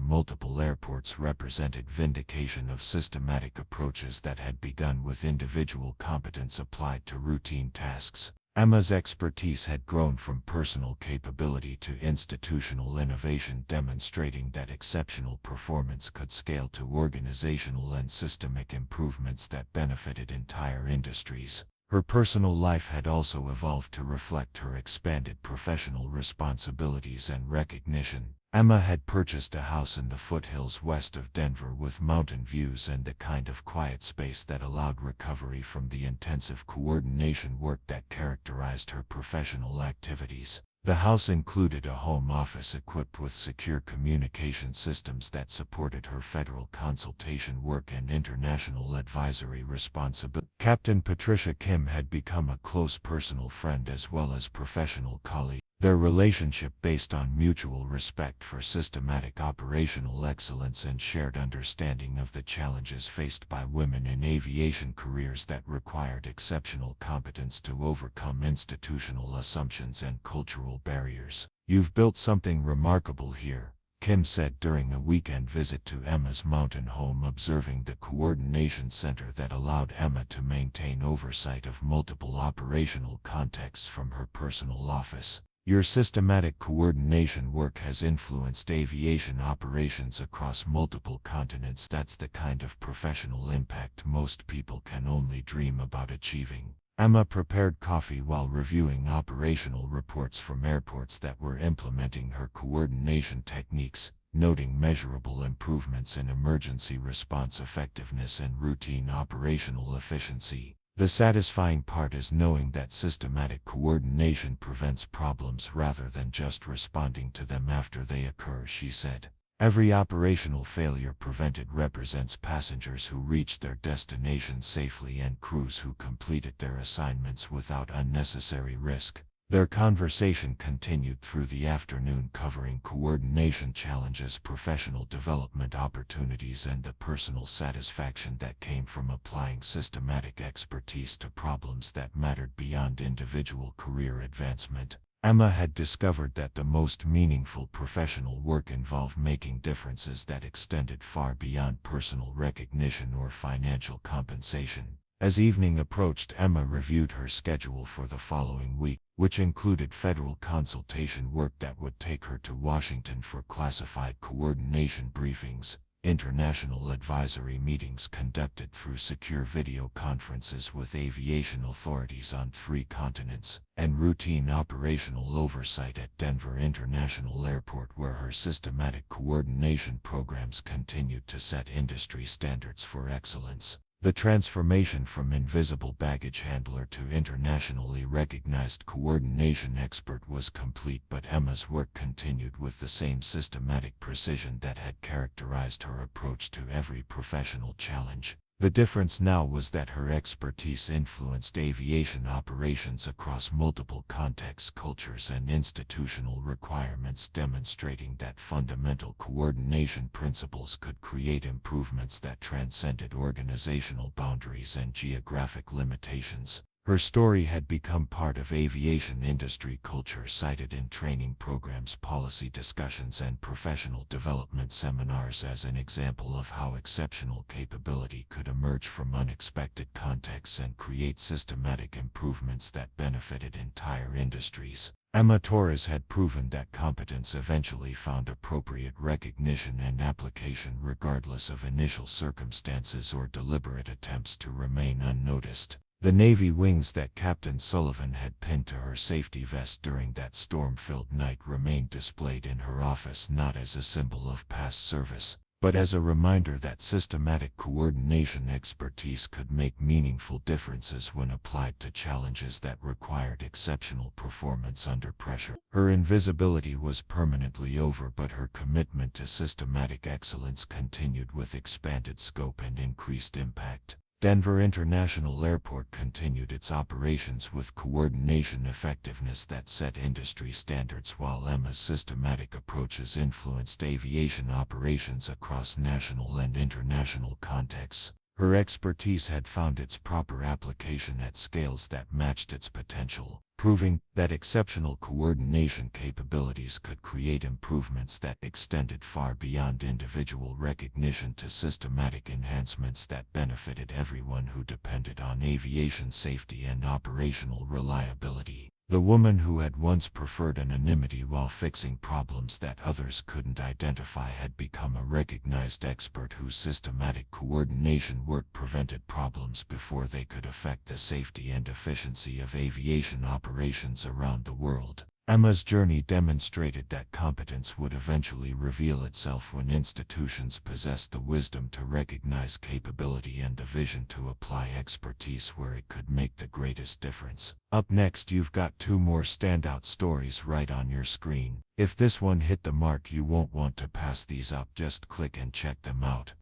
multiple airports represented vindication of systematic approaches that had begun with individual competence applied to routine tasks. Emma's expertise had grown from personal capability to institutional innovation, demonstrating that exceptional performance could scale to organizational and systemic improvements that benefited entire industries. Her personal life had also evolved to reflect her expanded professional responsibilities and recognition. Emma had purchased a house in the foothills west of Denver with mountain views and the kind of quiet space that allowed recovery from the intensive coordination work that characterized her professional activities. The house included a home office equipped with secure communication systems that supported her federal consultation work and international advisory responsibilities. Captain Patricia Kim had become a close personal friend as well as professional colleague. Their relationship, based on mutual respect for systematic operational excellence and shared understanding of the challenges faced by women in aviation careers that required exceptional competence to overcome institutional assumptions and cultural barriers. "You've built something remarkable here," Kim said during a weekend visit to Emma's mountain home, observing the coordination center that allowed Emma to maintain oversight of multiple operational contexts from her personal office. "Your systematic coordination work has influenced aviation operations across multiple continents. That's the kind of professional impact most people can only dream about achieving." Emma prepared coffee while reviewing operational reports from airports that were implementing her coordination techniques, noting measurable improvements in emergency response effectiveness and routine operational efficiency. "The satisfying part is knowing that systematic coordination prevents problems rather than just responding to them after they occur," she said. "Every operational failure prevented represents passengers who reached their destination safely and crews who completed their assignments without unnecessary risk." Their conversation continued through the afternoon, covering coordination challenges, professional development opportunities, and the personal satisfaction that came from applying systematic expertise to problems that mattered beyond individual career advancement. Emma had discovered that the most meaningful professional work involved making differences that extended far beyond personal recognition or financial compensation. As evening approached, Emma reviewed her schedule for the following week, which included federal consultation work that would take her to Washington for classified coordination briefings, international advisory meetings conducted through secure video conferences with aviation authorities on 3 continents, and routine operational oversight at Denver International Airport, where her systematic coordination programs continued to set industry standards for excellence. The transformation from invisible baggage handler to internationally recognized coordination expert was complete, but Emma's work continued with the same systematic precision that had characterized her approach to every professional challenge. The difference now was that her expertise influenced aviation operations across multiple contexts, cultures, and institutional requirements, demonstrating that fundamental coordination principles could create improvements that transcended organizational boundaries and geographic limitations. Her story had become part of aviation industry culture, cited in training programs, policy discussions, and professional development seminars as an example of how exceptional capability could emerge from unexpected contexts and create systematic improvements that benefited entire industries. Emma Torres had proven that competence eventually found appropriate recognition and application regardless of initial circumstances or deliberate attempts to remain unnoticed. The Navy wings that Captain Sullivan had pinned to her safety vest during that storm-filled night remained displayed in her office, not as a symbol of past service, but as a reminder that systematic coordination expertise could make meaningful differences when applied to challenges that required exceptional performance under pressure. Her invisibility was permanently over, but her commitment to systematic excellence continued with expanded scope and increased impact. Denver International Airport continued its operations with coordination effectiveness that set industry standards, while Emma's systematic approaches influenced aviation operations across national and international contexts. Her expertise had found its proper application at scales that matched its potential, proving that exceptional coordination capabilities could create improvements that extended far beyond individual recognition to systematic enhancements that benefited everyone who depended on aviation safety and operational reliability. The woman who had once preferred anonymity while fixing problems that others couldn't identify had become a recognized expert whose systematic coordination work prevented problems before they could affect the safety and efficiency of aviation operations around the world. Emma's journey demonstrated that competence would eventually reveal itself when institutions possessed the wisdom to recognize capability and the vision to apply expertise where it could make the greatest difference. Up next, you've got 2 more standout stories right on your screen. If this one hit the mark, you won't want to pass these up. Just click and check them out.